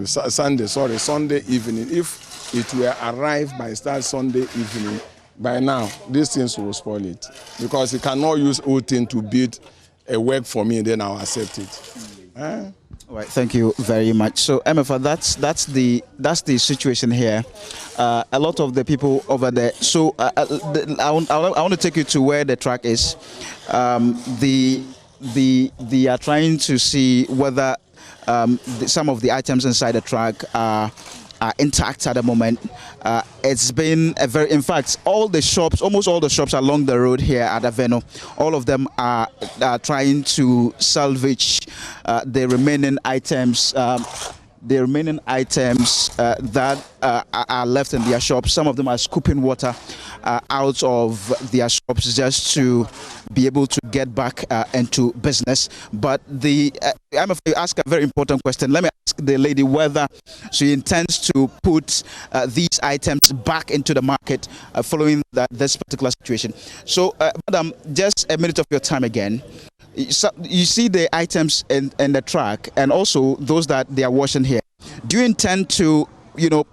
Speaker 23: Sunday evening. If it were arrived by Sunday evening, by now these things will spoil it because you cannot use old thing to build a work for me and then I'll accept it.
Speaker 8: All right, thank you very much. So, MFA, that's the situation here. A lot of the people over there. So, I want to take you to where the track is. They are trying to see whether some of the items inside the truck are intact at the moment. It's been in fact, almost all the shops along the road here at Aveno, all of them are trying to salvage the remaining items. That are left in their shops. Some of them are scooping water out of their shops just to be able to get back into business. But I'm afraid to ask a very important question. Let me ask the lady whether she intends to put these items back into the market following this particular situation. So, Madam, just a minute of your time again. You see the items in the truck and also those that they are washing here. Do you intend to,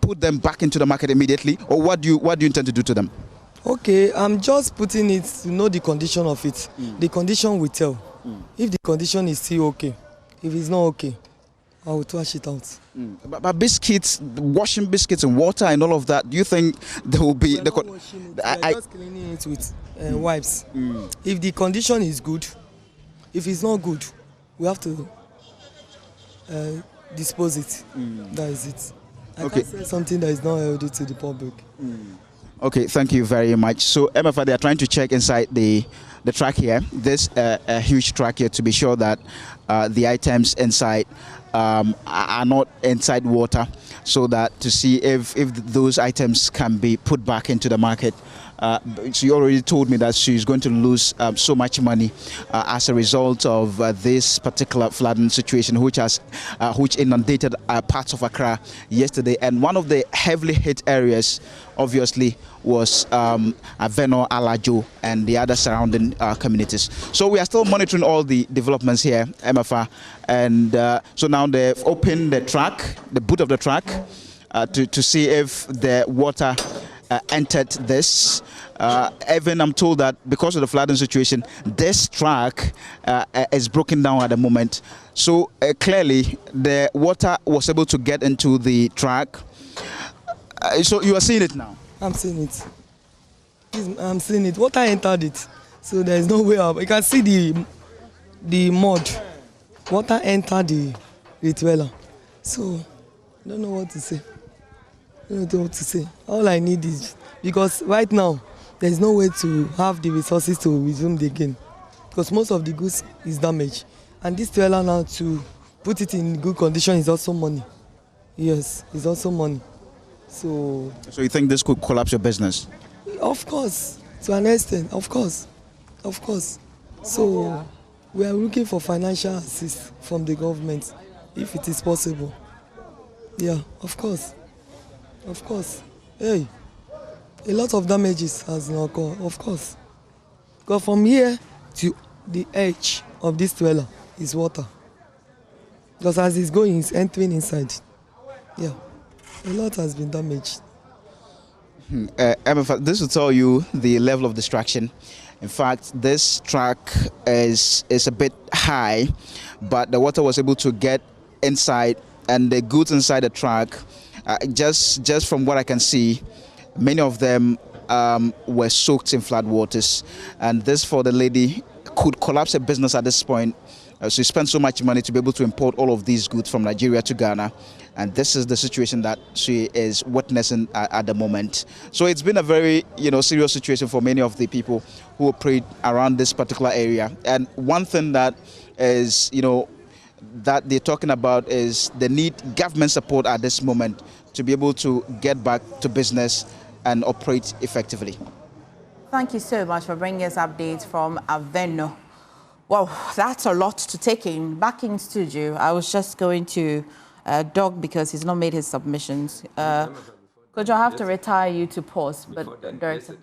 Speaker 8: put them back into the market immediately, or what do you intend to do to them?
Speaker 15: Okay, I'm just putting it to know the condition of it. The condition will tell. If the condition is still okay, if it's not okay, I will trash it out.
Speaker 8: But biscuits, washing biscuits in water and all of that, do you think there will be
Speaker 15: we are just cleaning it with wipes. If the condition is good, if it's not good, we have to dispose it. That is it. I can't say something that is not healthy to the public.
Speaker 8: Okay, thank you very much. So, MFA, they are trying to check inside the truck here, this huge truck here, to be sure that the items inside are not inside water, so that to see if those items can be put back into the market. She already told me that she's going to lose so much money as a result of this particular flooding situation, which inundated parts of Accra yesterday. And one of the heavily hit areas, obviously, was Aveno, Alajo, and the other surrounding communities. So we are still monitoring all the developments here, MFR. And so now they've opened the track, the boot of the track, to see if the water entered this. Even I'm told that because of the flooding situation, this track is broken down at the moment. So clearly, the water was able to get into the track. So you are seeing it now?
Speaker 15: I'm seeing it. I'm seeing it. Water entered it. So there is no way up. You can see the mud. Water entered the dweller. So I don't know what to say. I don't know what to say. All I need is, because right now there is no way to have the resources to resume the game, because most of the goods is damaged, and this trailer now to put it in good condition is also money. Yes, it's also money. So
Speaker 8: you think this could collapse your business?
Speaker 15: Of course, to an extent, of course. So we are looking for financial assistance from the government, if it is possible. Yeah, of course. Hey, a lot of damages has now occurred, of course. Because from here to the edge of this trailer is water. Because as it's going, it's entering inside. Yeah, a lot has been damaged.
Speaker 8: This will tell you the level of distraction. In fact, this track is a bit high, but the water was able to get inside, and the goods inside the track, just from what I can see, many of them were soaked in flood waters. And this, for the lady, could collapse a business at this point. She spent so much money to be able to import all of these goods from Nigeria to Ghana. And this is the situation that she is witnessing at the moment. So it's been a very, serious situation for many of the people who operate around this particular area. And one thing that is, that they're talking about is the need government support at this moment to be able to get back to business and operate effectively.
Speaker 1: Thank you so much for bringing us updates from Aveno. Wow, that's a lot to take in. Back in studio, I was just going to Doug because he's not made his submissions. Could I have to retire you to pause? But Director.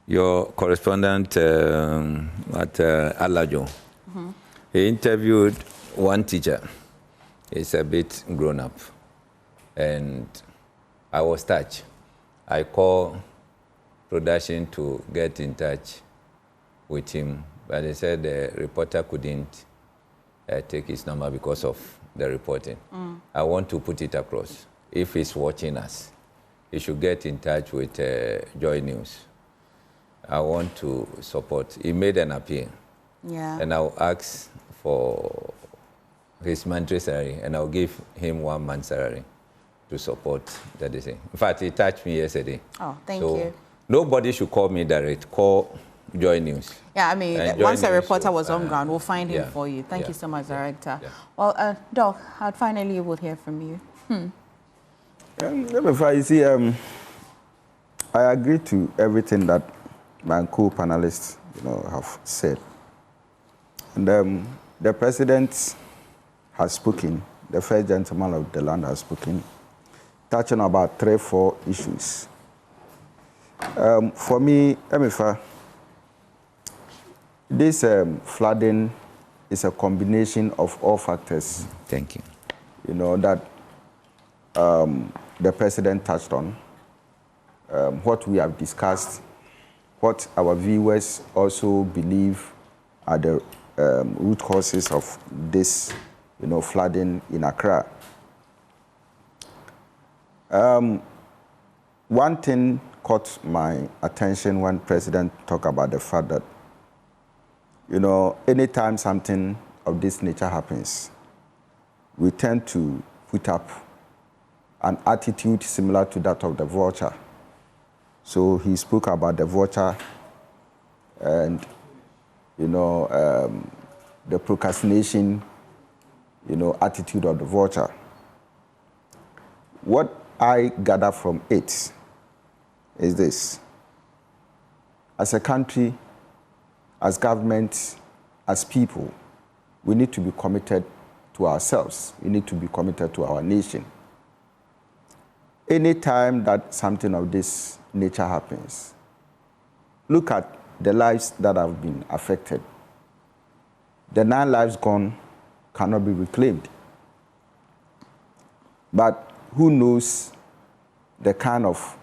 Speaker 10: Your correspondent at Alajo, he interviewed one teacher. He's a bit grown up. And I was touched. I called production to get in touch with him, but they said the reporter couldn't take his number because of the reporting. I want to put it across. If he's watching us, he should get in touch with Joy News. I want to support. He made an appeal.
Speaker 1: Yeah.
Speaker 10: And I'll ask for his monthly salary, and I'll give him 1 month's salary to support the decision. In fact, he touched me yesterday.
Speaker 1: Oh, thank you.
Speaker 10: Nobody should call me direct. Call Joy News.
Speaker 1: Yeah, I mean, once a reporter was on ground, we'll find him for you. Thank you so much, Director. Yeah. Well, Doc, I'd finally would hear from you.
Speaker 17: You see, I agree to everything that my co-panelists, have said. And the president has spoken. The first gentleman of the land has spoken, touching about 3-4 issues. For me, MFA, this flooding is a combination of all factors.
Speaker 10: Thank you.
Speaker 17: That the president touched on, what we have discussed, what our viewers also believe are the root causes of this, flooding in Accra. One thing caught my attention when President talked about the fact that, anytime something of this nature happens, we tend to put up an attitude similar to that of the vulture. So he spoke about the vulture and, the procrastination attitude of the vulture. What I gather from it is this. As a country, as government, as people, we need to be committed to ourselves. We need to be committed to our nation. Anytime that something of this nature happens, look at the lives that have been affected. The 9 lives gone cannot be reclaimed. But who knows the kind of,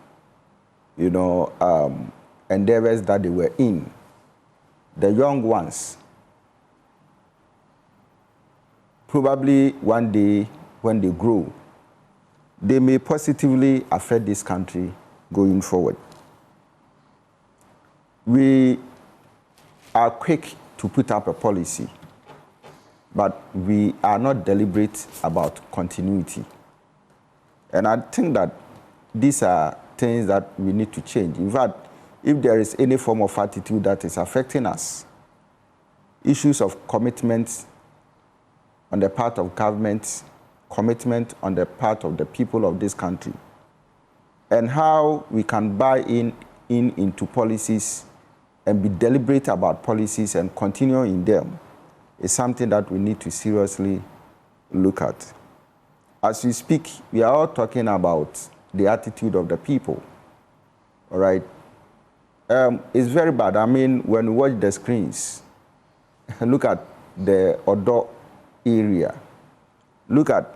Speaker 17: endeavors that they were in. The young ones, probably one day when they grow, they may positively affect this country going forward. We are quick to put up a policy, but we are not deliberate about continuity. And I think that these are things that we need to change. In fact, if there is any form of attitude that is affecting us, issues of commitment on the part of government, commitment on the part of the people of this country, and how we can buy into policies and be deliberate about policies and continue in them is something that we need to seriously look at. As we speak, we are all talking about the attitude of the people, all right? It's very bad. I mean, when we watch the screens, look at the Odo area, look at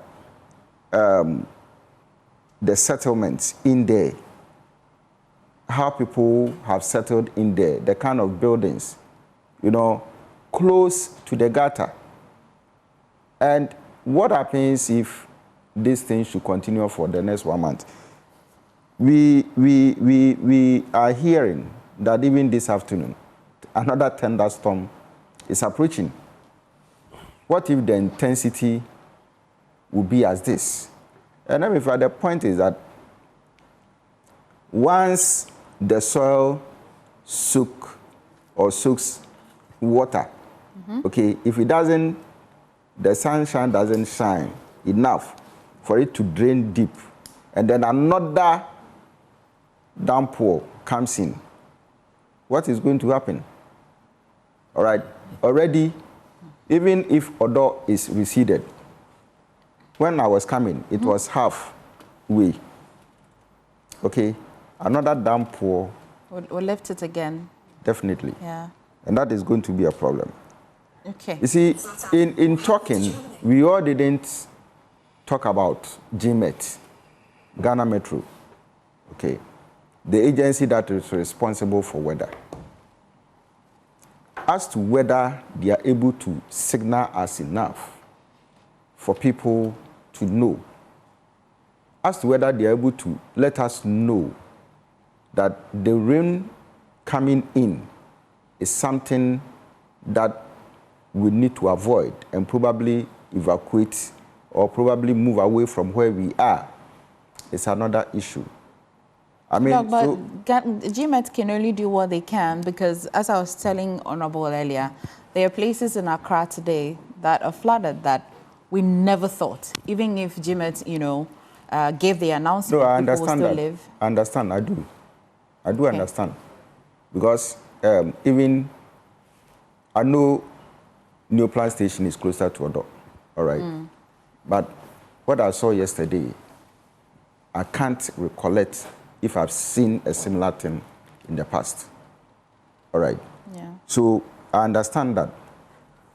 Speaker 17: the settlements in there, how people have settled in there, the kind of buildings, close to the gutter. And what happens if these things should continue for the next 1 month? We are hearing that even this afternoon, another thunderstorm is approaching. What if the intensity will be as this? And then the point is that once the soil soaks water, okay, if it doesn't, the sunshine doesn't shine enough for it to drain deep, and then another downpour comes in, what is going to happen? All right, already, even if Odo is receded, when I was coming, it was halfway. Okay, another downpour
Speaker 1: We'll lift it again.
Speaker 17: Definitely.
Speaker 1: Yeah.
Speaker 17: And that is going to be a problem.
Speaker 1: Okay.
Speaker 17: You see, in talking, we all didn't talk about GMET, Ghana Metro, okay, the agency that is responsible for weather. As to whether they are able to signal us enough for people to know, as to whether they are able to let us know that the rain coming in is something that we need to avoid and probably evacuate or probably move away from where we are. It's another issue. I mean,
Speaker 1: no, but GMET can only do what they can because, as I was telling Honorable earlier, there are places in Accra today that are flooded that we never thought, even if GMET, gave the announcement,
Speaker 17: no, I
Speaker 1: people
Speaker 17: understand
Speaker 1: will still
Speaker 17: that.
Speaker 1: live.
Speaker 17: I understand, I do understand. Because even, I know New Plant Station is closer to Odo, all right? But what I saw yesterday, I can't recollect if I've seen a similar thing in the past. All right?
Speaker 1: Yeah.
Speaker 17: So I understand that.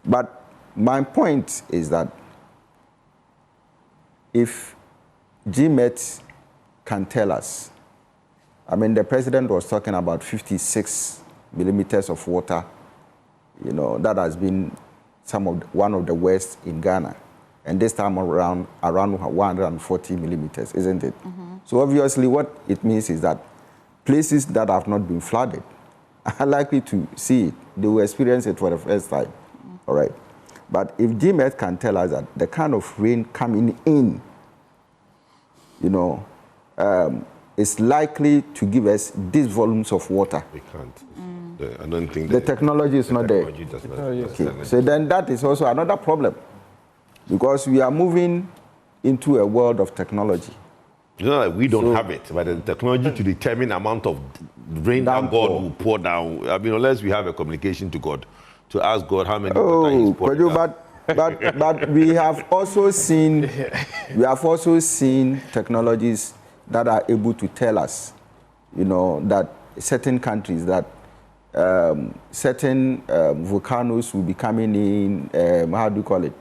Speaker 17: But my point is that if GMET can tell us, I mean, the president was talking about 56 millimeters of water, that has been one of the worst in Ghana. And this time around 140 millimeters, isn't it? So obviously what it means is that places that have not been flooded are likely to see it. They will experience it for the first time, all right? But if GMET can tell us that the kind of rain coming in, is likely to give us these volumes of water.
Speaker 19: They can't. I don't think
Speaker 17: the technology is not there.
Speaker 19: Does not
Speaker 17: okay. So then that is also another problem. because we are moving into a world of technology.
Speaker 19: It's not like we don't have it, but the technology to determine the amount of rain that God will pour down. I mean, unless we have a communication to God to ask God how many water He's pouring down.
Speaker 17: But we have also seen technologies that are able to tell us, that certain countries, that certain volcanoes will be coming in. How do you call it?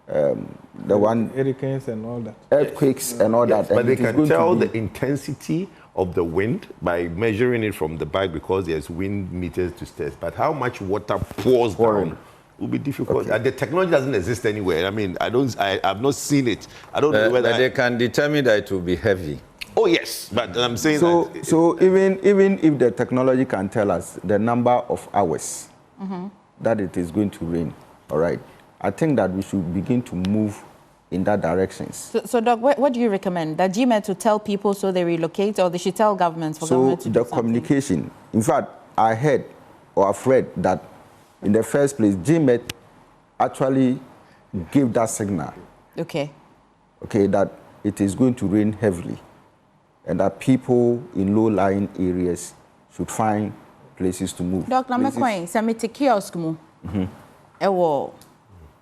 Speaker 12: Hurricanes and all that.
Speaker 17: Earthquakes and all that.
Speaker 19: But they can tell the intensity of the wind by measuring it from the back because there's wind meters to test. But how much water pours down will be difficult. The technology doesn't exist anywhere. I mean, I've not seen it. I don't know whether...
Speaker 10: But they can determine that it will be heavy.
Speaker 19: Oh, yes. But I'm saying that...
Speaker 17: So even if the technology can tell us the number of hours that it is going to rain, all right, I think that we should begin to move in that direction.
Speaker 1: So Doc, what do you recommend? That GMET to tell people so they relocate, or they should tell governments for government to do something?
Speaker 17: Communication. In fact, I heard or I've read that in the first place, GMET actually gave that signal.
Speaker 1: Okay,
Speaker 17: that it is going to rain heavily and that people in low-lying areas should find places to move.
Speaker 1: Doc, Namakwain, Samiti kiosk mu. Ewo.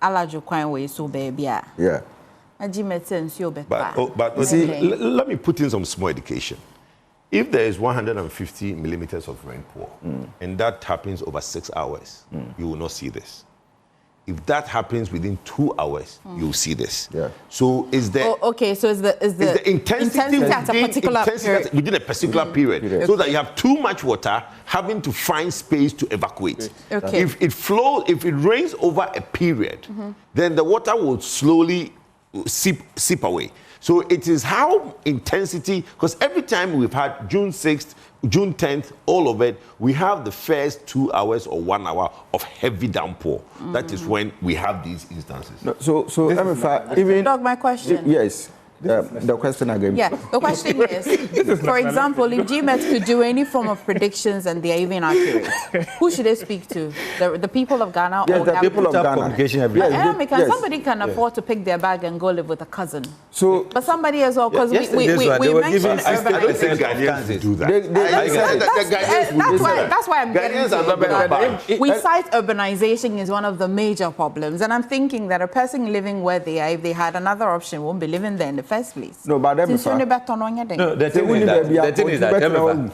Speaker 1: Alajo kwan way so baby.
Speaker 17: Yeah.
Speaker 19: But see, let me put in some small education. If there is 150 millimeters of rainfall and that happens over 6 hours, you will not see this. If that happens within 2 hours, you'll see this.
Speaker 17: Yeah.
Speaker 19: So is there?
Speaker 1: So is the intensity at a particular period
Speaker 19: within a particular period, so that you have too much water having to find space to evacuate.
Speaker 1: Okay.
Speaker 19: If it rains over a period, then the water will slowly seep away. So it is how intensity, because every time we've had June 6th, June 10th, all of it, we have the first 2 hours or 1 hour of heavy downpour. That is when we have these instances.
Speaker 17: No, so even...
Speaker 1: Doc, my question.
Speaker 17: Yes. The question again.
Speaker 1: Yeah, the question is, for example, if GMET could do any form of predictions and they're even accurate, who should they speak to? The people of Ghana?
Speaker 17: Yes, the people of Ghana.
Speaker 1: Somebody can afford to pick their bag and go live with a cousin.
Speaker 17: But
Speaker 1: somebody as well, because we mentioned urbanization.
Speaker 19: Do that.
Speaker 1: That's why I'm getting to. We cite urbanization as one of the major problems, and I'm thinking that a person living where they are, if they had another option, won't be living there in the first place.
Speaker 17: No, but
Speaker 10: the thing is that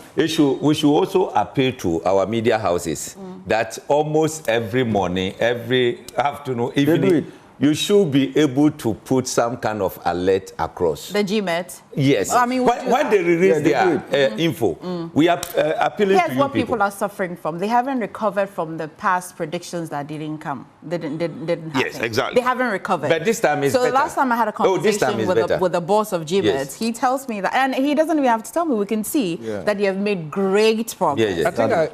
Speaker 10: we should also appeal to our media houses that almost every morning, every afternoon, evening, you should be able to put some kind of alert across.
Speaker 1: The GMET?
Speaker 10: Yes.
Speaker 1: I mean,
Speaker 10: when they release their info, we are appealing to you
Speaker 1: what people are suffering from. They haven't recovered from the past predictions that didn't come. Didn't happen.
Speaker 19: Yes, exactly.
Speaker 1: They haven't recovered.
Speaker 10: But this time is better.
Speaker 1: So last time I had a conversation with the boss of GMET, he tells me that, and he doesn't even have to tell me, we can see that you have made great progress.
Speaker 12: I think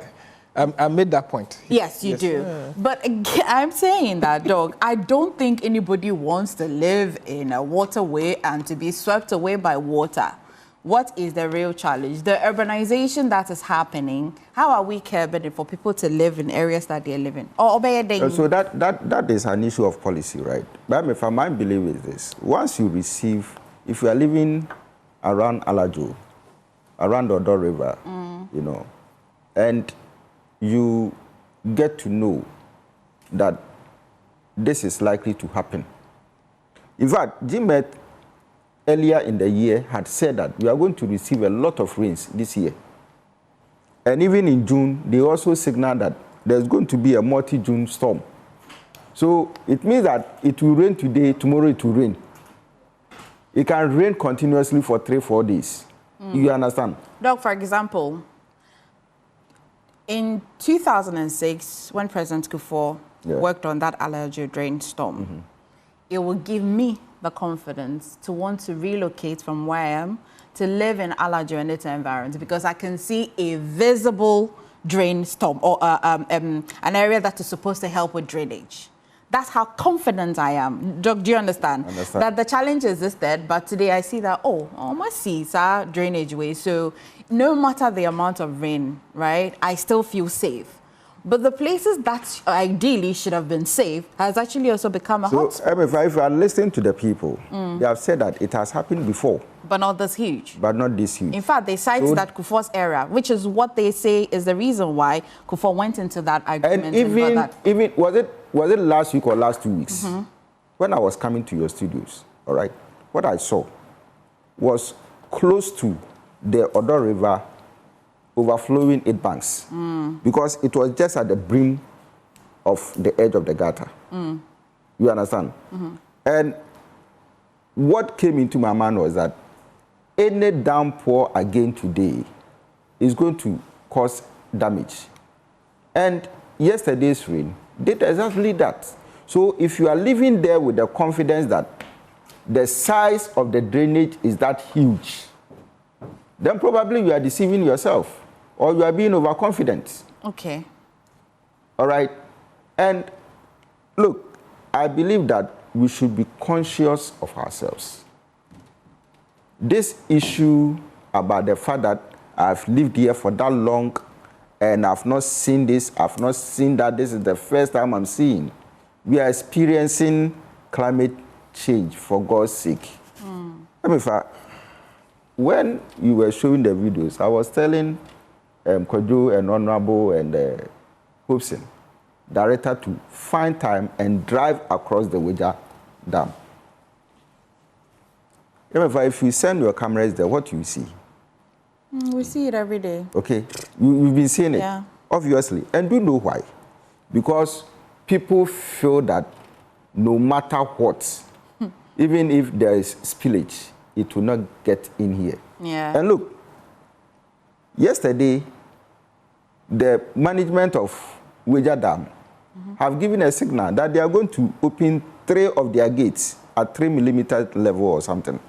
Speaker 12: I made that point.
Speaker 1: Yes, you do. Yeah. But again, I'm saying that, Doc, I don't think anybody wants to live in a waterway and to be swept away by water. What is the real challenge? The urbanization that is happening, how are we curbing it for people to live in areas that they're living?
Speaker 17: So that is an issue of policy, right? But my belief is this. Once you receive, if you are living around Alajo, around the Odo River, and you get to know that this is likely to happen. In fact, GMET earlier in the year had said that we are going to receive a lot of rains this year. And even in June, they also signaled that there's going to be a multi-June storm. So it means that it will rain today, tomorrow it will rain. It can rain continuously for 3-4 days. You understand?
Speaker 1: Doc, for example, in 2006, when President Kufuor worked on that Alajo drain storm, it will give me the confidence to want to relocate from where I am to live in Alajo and its environment, because I can see a visible drain storm or an area that is supposed to help with drainage. That's how confident I am. Doc, do you understand? That the challenge existed, but today I see that, my seas are drainage way. So no matter the amount of rain, right, I still feel safe. But the places that ideally should have been safe has actually also become a hotspot.
Speaker 17: So, if you are listening to the people, they have said that it has happened before.
Speaker 1: But not this huge.
Speaker 17: But not this huge.
Speaker 1: In fact, they cite that Kufuor's area, which is what they say is the reason why Kufuor went into that agreement.
Speaker 17: And even was it last week or last 2 weeks? When I was coming to your studios, all right, what I saw was close to the Odo River overflowing 8 banks because it was just at the brim of the edge of the gutter. You understand? And what came into my mind was that any downpour again today is going to cause damage. And yesterday's rain did exactly that. So if you are living there with the confidence that the size of the drainage is that huge, then probably you are deceiving yourself or you are being overconfident.
Speaker 1: Okay.
Speaker 17: All right. And look, I believe that we should be conscious of ourselves. This issue about the fact that I've lived here for that long and I've not seen this, I've not seen that, this is the first time I'm seeing. We are experiencing climate change, for God's sake. When you were showing the videos, I was telling Kojo and Honorable and Hobson, director, to find time and drive across the Weja Dam. If you send your cameras there, what do you see?
Speaker 1: We see it every day.
Speaker 17: Okay, you've been seeing it,
Speaker 1: yeah.
Speaker 17: Obviously. And do you know why? Because people feel that no matter what, even if there is spillage, it will not get in here.
Speaker 1: Yeah.
Speaker 17: And look, yesterday, the management of Weja Dam have given a signal that they are going to open 3 of their gates at 3 millimeter level or something,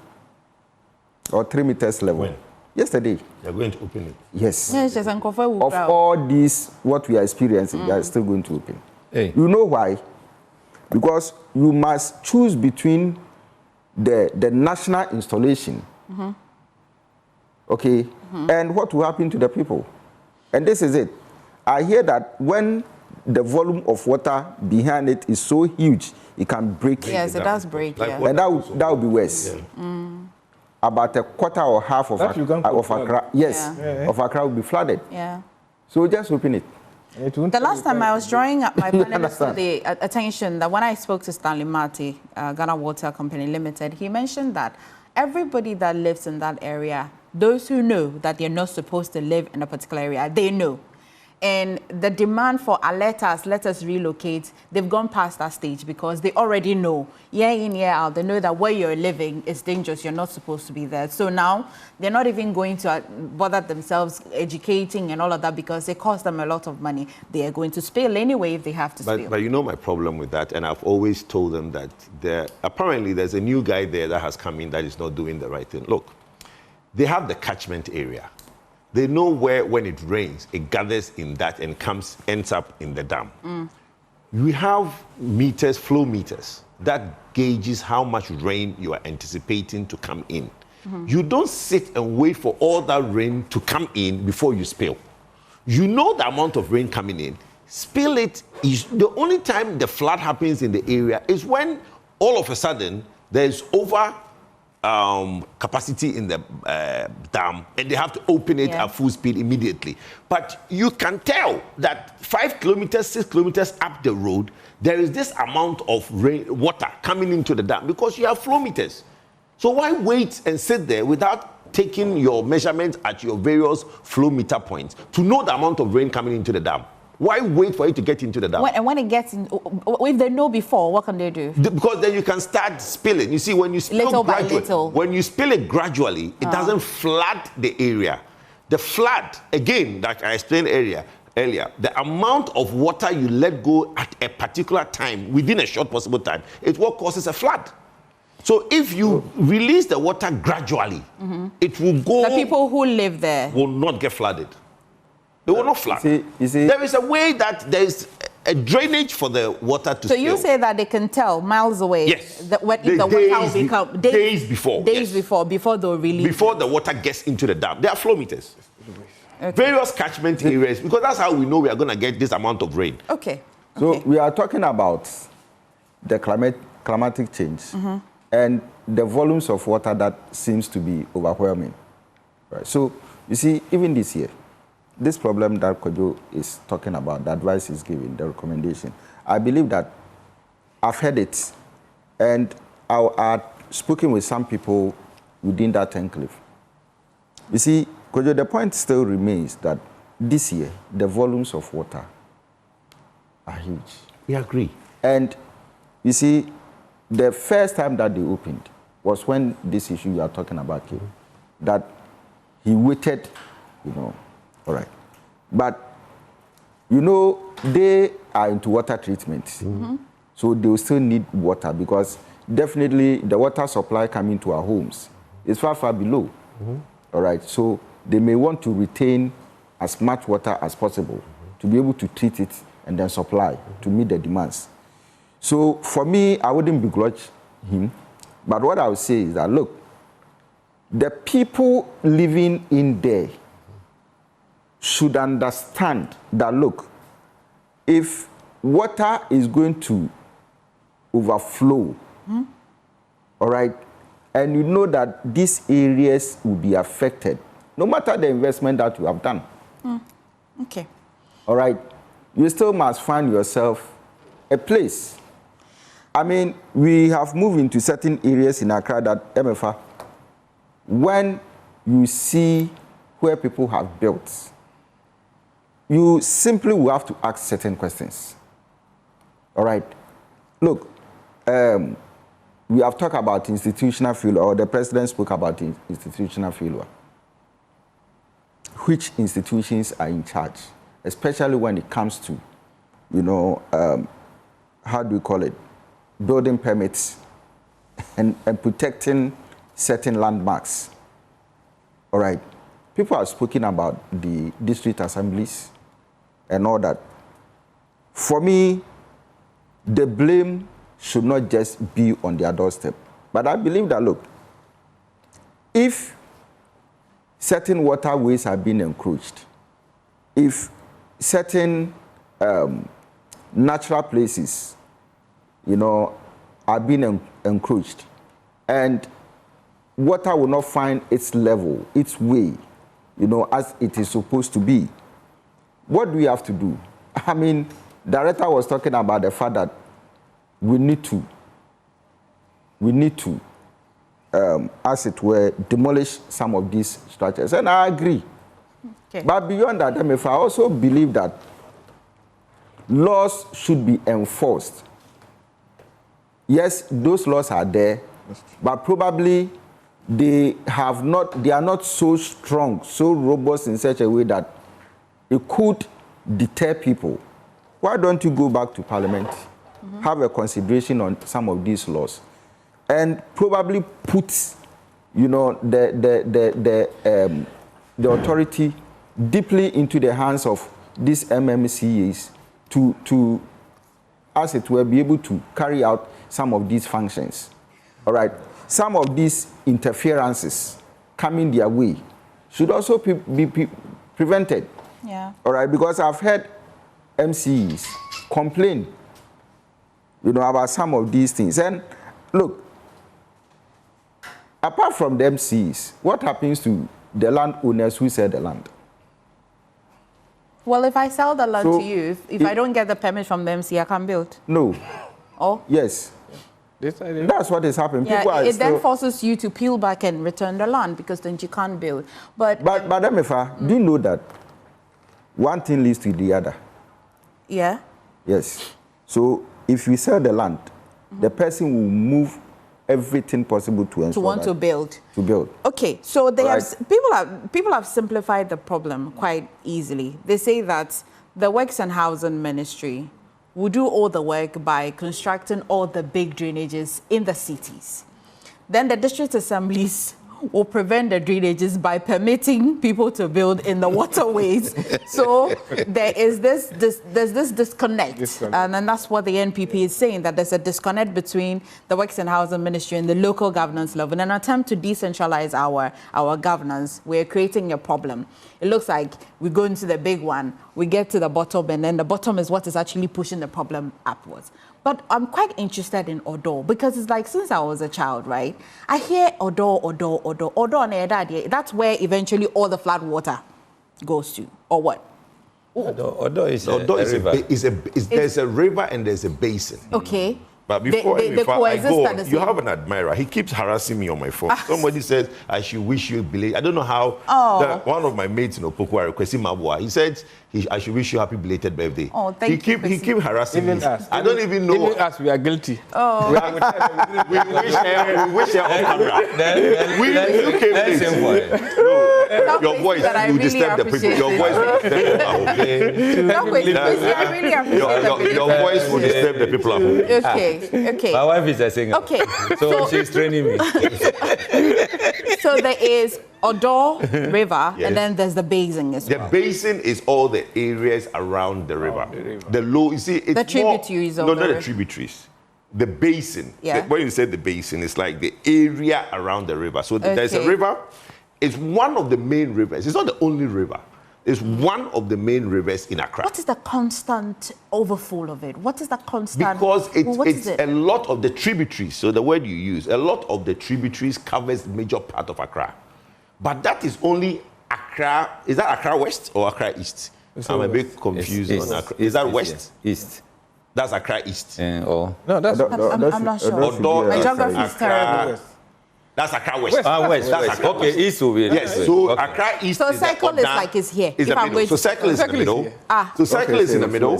Speaker 17: or 3 meters level.
Speaker 11: When?
Speaker 17: Yesterday.
Speaker 11: They are going to open it?
Speaker 17: Yes.
Speaker 1: Yes,
Speaker 17: of all these, what we are experiencing, they are still going to open. Hey. You know why? Because you must choose between the national installation, okay, and what will happen to the people. And this is it. I hear that when the volume of water behind it is so huge, it can break.
Speaker 1: Yes, it does break,
Speaker 17: like,
Speaker 1: yeah.
Speaker 17: and that would be worse. Yeah. About a quarter or half of Accra, yes, of Accra will be flooded.
Speaker 1: Yeah.
Speaker 17: So just open it.
Speaker 1: The last time I was drawing up my panelists to the attention that when I spoke to Stanley Marty, Ghana Water Company Limited, he mentioned that everybody that lives in that area, those who know that they're not supposed to live in a particular area, they know. And the demand for let us relocate, they've gone past that stage because they already know, year in, year out, they know that where you're living is dangerous, you're not supposed to be there. So now they're not even going to bother themselves educating and all of that because it costs them a lot of money. They are going to spill anyway if they have to spill.
Speaker 11: But you know my problem with that, and I've always told them that apparently there's a new guy there that has come in that is not doing the right thing. Look, they have the catchment area. They know where, when it rains, it gathers in that and ends up in the dam. We have meters, flow meters, that gauges how much rain you are anticipating to come in. You don't sit and wait for all that rain to come in before you spill. You know the amount of rain coming in. Spill it. The only time the flood happens in the area is when all of a sudden there's over capacity in the dam and they have to open it at full speed immediately. But you can tell that 5 kilometers, 6 kilometers up the road, there is this amount of water coming into the dam because you have flow meters. So why wait and sit there without taking your measurements at your various flow meter points to know the amount of rain coming into the dam? Why wait for it to get into the dam?
Speaker 1: When it gets in, if they know before, what can they do?
Speaker 11: Because then you can start spilling. You see, when you spill when you spill it gradually, it doesn't flood the area. The flood, again, like I explained earlier, the amount of water you let go at a particular time, within a short possible time, is what causes a flood. So if you release the water gradually, it will go...
Speaker 1: The people who live there
Speaker 11: will not get flooded. They will not flood. You see, there is a way that there is a drainage for the water to spill.
Speaker 1: So you say that they can tell miles away?
Speaker 11: Yes.
Speaker 1: That when the water will become...
Speaker 11: Days before.
Speaker 1: Days before they'll release.
Speaker 11: Before the water gets into the dam. There are flow meters.
Speaker 19: various catchment areas, because that's how we know we are going to get this amount of rain.
Speaker 1: Okay.
Speaker 17: So we are talking about the climatic change and the volumes of water that seems to be overwhelming. Right. So you see, even this year, this problem that Kojo is talking about, the advice is given, the recommendation, I believe that I've heard it, and I've spoken with some people within that enclave. You see, Kojo, the point still remains that this year, the volumes of water are huge.
Speaker 19: We agree.
Speaker 17: And you see, the first time that they opened was when this issue you are talking about came, that he waited, all right. But, they are into water treatment. So they will still need water because definitely the water supply coming to our homes is far, far below. All right. So they may want to retain as much water as possible to be able to treat it and then supply to meet the demands. So for me, I wouldn't begrudge him. But what I would say is that, look, the people living in there should understand that, look, if water is going to overflow, all right, and you know that these areas will be affected, no matter the investment that you have done.
Speaker 1: Okay.
Speaker 17: All right, you still must find yourself a place. I mean, we have moved into certain areas in Accra that, MFA, when you see where people have built, you simply will have to ask certain questions. All right. Look, we have talked about institutional failure, or the president spoke about institutional failure. Which institutions are in charge, especially when it comes to, how do we call it, building permits and protecting certain landmarks. All right. People have spoken about the district assemblies and all that. For me, the blame should not just be on their doorstep. But I believe that, look, if certain waterways are being encroached, if certain natural places, are being encroached, and water will not find its level, its way, as it is supposed to be, what do we have to do? I mean, Director was talking about the fact that we need to, as it were, demolish some of these structures. And I agree. Okay. But beyond that, I also believe that laws should be enforced. Yes, those laws are there, but probably they are not so strong, so robust in such a way that it could deter people. Why don't you go back to Parliament, have a consideration on some of these laws, and probably put, the authority deeply into the hands of these MMCAs to, as it were, be able to carry out some of these functions. All right. Some of these interferences coming their way should also be prevented.
Speaker 1: Yeah.
Speaker 17: All right, because I've heard MCs complain, about some of these things. And look, apart from the MCs, what happens to the landowners who sell the land?
Speaker 1: Well, if I sell the land to you, if I don't get the permit from the MC, I can't build.
Speaker 17: No.
Speaker 1: Oh?
Speaker 17: Yes. That's what is happening.
Speaker 1: Yeah, it then forces you to peel back and return the land because then you can't build. But
Speaker 17: Emefa, do you know that one thing leads to the other?
Speaker 1: Yeah.
Speaker 17: Yes. So if you sell the land, the person will move everything possible to ensure
Speaker 1: to build.
Speaker 17: To build.
Speaker 1: Okay, so people have simplified the problem quite easily. They say that the Works and Housing Ministry will do all the work by constructing all the big drainages in the cities. Then the district assemblies will prevent the drainages by permitting people to build in the waterways. So there's this disconnect. And that's what the NPP is saying, that there's a disconnect between the Works and Housing Ministry and the local governance level. In an attempt to decentralize our governance, we're creating a problem. It looks like we go into the big one, we get to the bottom, and then the bottom is what is actually pushing the problem upwards. But I'm quite interested in Odo, because it's like since I was a child, right? I hear Odo, and that's where eventually all the flood water goes to, or what?
Speaker 10: Odo is a
Speaker 19: river. There's a river and there's a basin.
Speaker 1: Okay.
Speaker 19: But before I go, you
Speaker 1: have
Speaker 19: have an admirer. He keeps harassing me on my phone. Somebody says, I should wish you belated. I don't know how. One of my mates in Opoku requesting Mabua. He said, I should wish you happy belated birthday.
Speaker 1: Oh, thank you.
Speaker 19: He keep harassing me. I don't even know.
Speaker 12: Even us, we are guilty.
Speaker 19: Oh. we wish her off camera. You came late. Your voice will disturb the people. Your voice will disturb the people. Your voice will disturb the people.
Speaker 1: Okay.
Speaker 10: My wife is a singer.
Speaker 1: Okay.
Speaker 10: So she's training me.
Speaker 1: So there is Odo River,
Speaker 19: Yes.
Speaker 1: and then there's the basin as well.
Speaker 19: The basin is all the areas around the river. The low, you see, it's
Speaker 1: the tributaries
Speaker 19: more,
Speaker 1: of
Speaker 19: no,
Speaker 1: the
Speaker 19: not the tributaries. The basin.
Speaker 1: Yeah.
Speaker 19: When you say the basin, it's like the area around the river. So there's a river. It's one of the main rivers. It's not the only river. It's one of the main rivers in Accra.
Speaker 1: What is the constant overflow of it? What is the constant?
Speaker 19: Because it's
Speaker 1: it?
Speaker 19: a lot of the tributaries. So the word you use, a lot of the tributaries covers the major part of Accra. But that is only Accra. Is that Accra West or Accra East? I'm a bit confused on Accra. Is that West?
Speaker 10: East.
Speaker 19: That's Accra East.
Speaker 10: No,
Speaker 1: that's I'm not sure. My geography is terrible.
Speaker 19: That's Accra West.
Speaker 10: West.
Speaker 19: That's Accra
Speaker 10: Okay,
Speaker 19: West.
Speaker 10: East will be.
Speaker 19: Yes, so Accra East
Speaker 1: So
Speaker 19: is
Speaker 1: circle
Speaker 19: the
Speaker 1: is like it's here.
Speaker 19: Is
Speaker 1: If
Speaker 19: the
Speaker 1: I'm
Speaker 19: middle.
Speaker 1: going
Speaker 19: So
Speaker 1: to
Speaker 19: circle is in the middle. So circle is in the middle.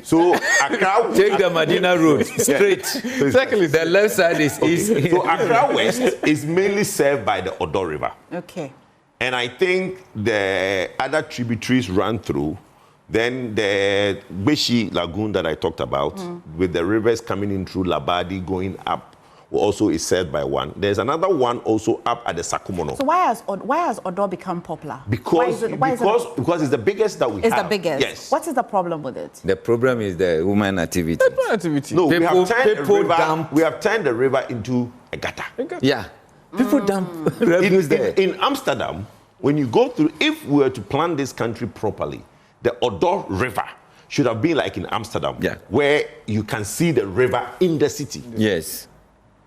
Speaker 19: So Accra.
Speaker 10: Take the Medina road straight. Circle is the left side is east.
Speaker 19: So Accra West is mainly served by the Odo River.
Speaker 1: Okay.
Speaker 19: And I think the other tributaries run through. Then the Beshi Lagoon that I talked about, with the rivers coming in through Labadi, going up, also is served by one. There's another one also up at the Sakumono.
Speaker 1: So why has Odo become popular?
Speaker 19: Because it's the biggest that we have.
Speaker 1: It's the biggest?
Speaker 19: Yes.
Speaker 1: What is the problem with it?
Speaker 10: The problem is the human activity.
Speaker 19: No, we have turned the river into a gutter.
Speaker 10: Yeah. People dump revenues there.
Speaker 19: In Amsterdam, when you go through, if we were to plan this country properly, the Odo River should have been like in Amsterdam, where you can see the river in the city.
Speaker 10: Yes.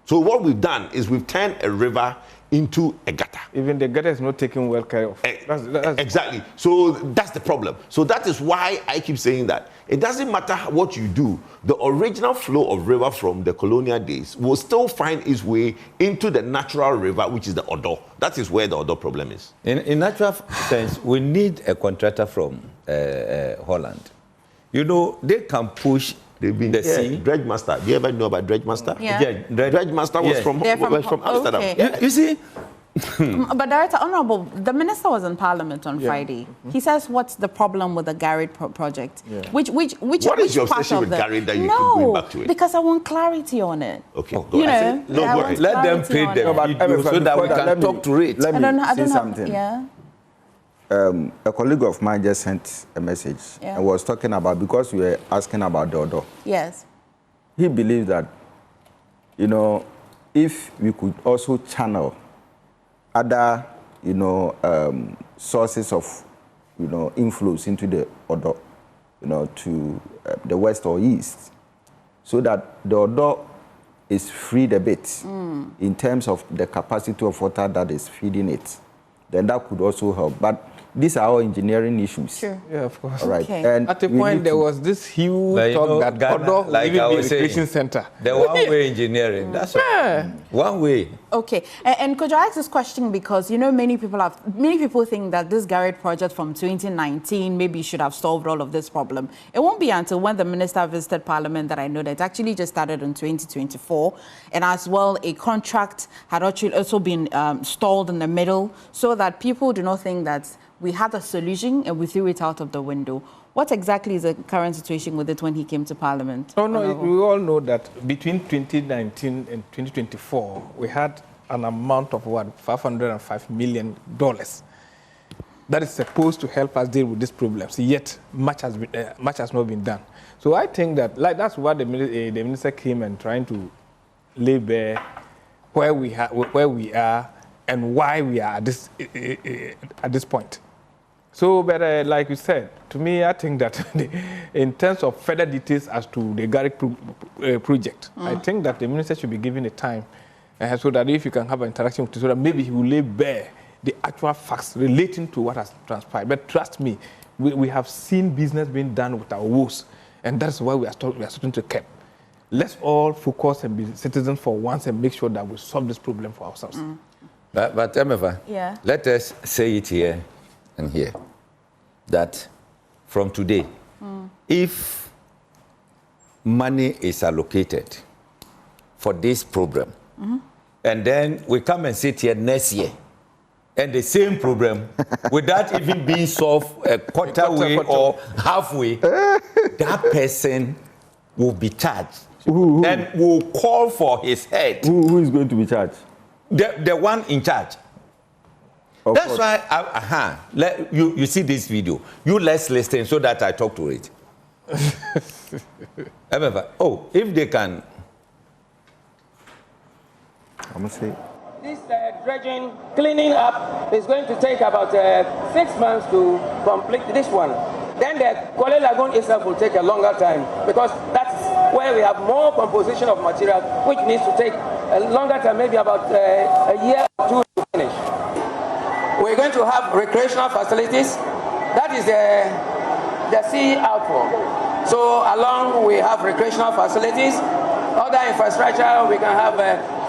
Speaker 19: So what we've done is we've turned a river into a gutter.
Speaker 12: Even the gutter is not taken well care of. That's
Speaker 19: exactly. So that's the problem. So that is why I keep saying that. It doesn't matter what you do. The original flow of river from the colonial days will still find its way into the natural river, which is the Odo. That is where the Odo problem is.
Speaker 10: In natural sense, we need a contractor from Holland. You know, they can push the sea.
Speaker 19: Dredge Master. Do you ever know about Dredge Master?
Speaker 1: Yeah.
Speaker 19: Dredge Master was from Amsterdam.
Speaker 1: Okay.
Speaker 10: You see?
Speaker 1: But Director, Honorable, the minister was in Parliament on Friday. He says, what's the problem with the Garrett project?
Speaker 19: Yeah.
Speaker 1: Which
Speaker 19: What is your obsession with Garrett that you keep going back to it?
Speaker 1: Because I want clarity on it.
Speaker 19: Okay,
Speaker 1: go ahead.
Speaker 19: Go ahead.
Speaker 10: Let them play the video so that we can talk to it.
Speaker 17: Let me say something.
Speaker 1: Yeah.
Speaker 17: A colleague of mine just sent a message and was talking about, because we were asking about the Odo.
Speaker 1: Yes.
Speaker 17: He believes that, if we could also channel other, sources of, inflows into the Odo, to the west or east, so that the Odo is freed a bit in terms of the capacity of water that is feeding it, then that could also help. But these are all engineering issues.
Speaker 1: Sure.
Speaker 12: Yeah, of course.
Speaker 17: All right.
Speaker 1: Okay.
Speaker 17: And
Speaker 12: at a point, there was this huge talk that Odo
Speaker 10: like
Speaker 12: even
Speaker 10: I
Speaker 12: the
Speaker 10: was
Speaker 12: education
Speaker 10: saying,
Speaker 12: center.
Speaker 10: The one-way engineering. That's one way.
Speaker 1: Okay, and could I ask this question, because many people think that this Garrett project from 2019 maybe should have solved all of this problem. It won't be until when the minister visited Parliament that I know that it actually just started in 2024, and as well a contract had actually also been stalled in the middle, so that people do not think that we had a solution and we threw it out of the window. What exactly is the current situation with it when he came to Parliament?
Speaker 12: Oh, no, we all know that between 2019 and 2024, we had an amount of what, $505 million. That is supposed to help us deal with these problems. Yet, much has not been done. So I think that, that's what the minister came and trying to lay bare where we are and why we are at this point. So, but like you said, to me, I think that in terms of further details as to the Garrick project, I think that the minister should be given a time so that if you can have an interaction with him, so that maybe he will lay bare the actual facts relating to what has transpired. But trust me, we have seen business being done with our woes, and that's why we are starting to keep. Let's all focus and be citizens for once and make sure that we solve this problem for ourselves.
Speaker 10: But Emeva, let us say it here and here, that from today, if money is allocated for this program, and then we come and sit here next year, and the same problem, without even being solved a quarter way or halfway, that person will be charged and will call for his head.
Speaker 17: Who is going to be charged?
Speaker 10: The one in charge. That's why, you see this video. Let's listen so that I talk to it. If they can.
Speaker 17: I'm going to say.
Speaker 13: This dredging, cleaning up is going to take about 6 months to complete this one. Then the Kwale Lagoon itself will take a longer time because that's where we have more composition of material, which needs to take a longer time, maybe about a year or two to finish. We're going to have recreational facilities. That is the sea outfall. So along we have recreational facilities. Other infrastructure, we can have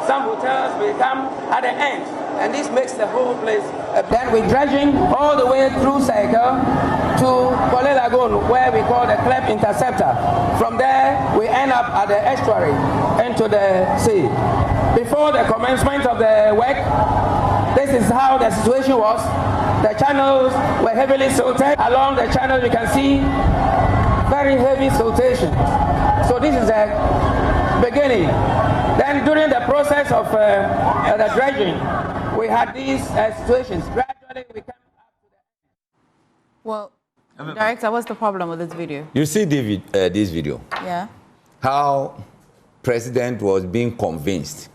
Speaker 13: some hotels will come at the end. And this makes the whole place. Then we're dredging all the way through Cycle to Kwale Lagoon, where we call the Clep Interceptor. From there, we end up at the estuary into the sea. Before the commencement of the work, this is how the situation was. The channels were heavily silted. Along the channel, you can see very heavy siltation. So this is the beginning. Then during the process of the dredging, we had these situations. Gradually, we came up to the...
Speaker 1: Well, Director, what's the problem with this video?
Speaker 10: You see this video?
Speaker 1: Yeah.
Speaker 10: How President was being convinced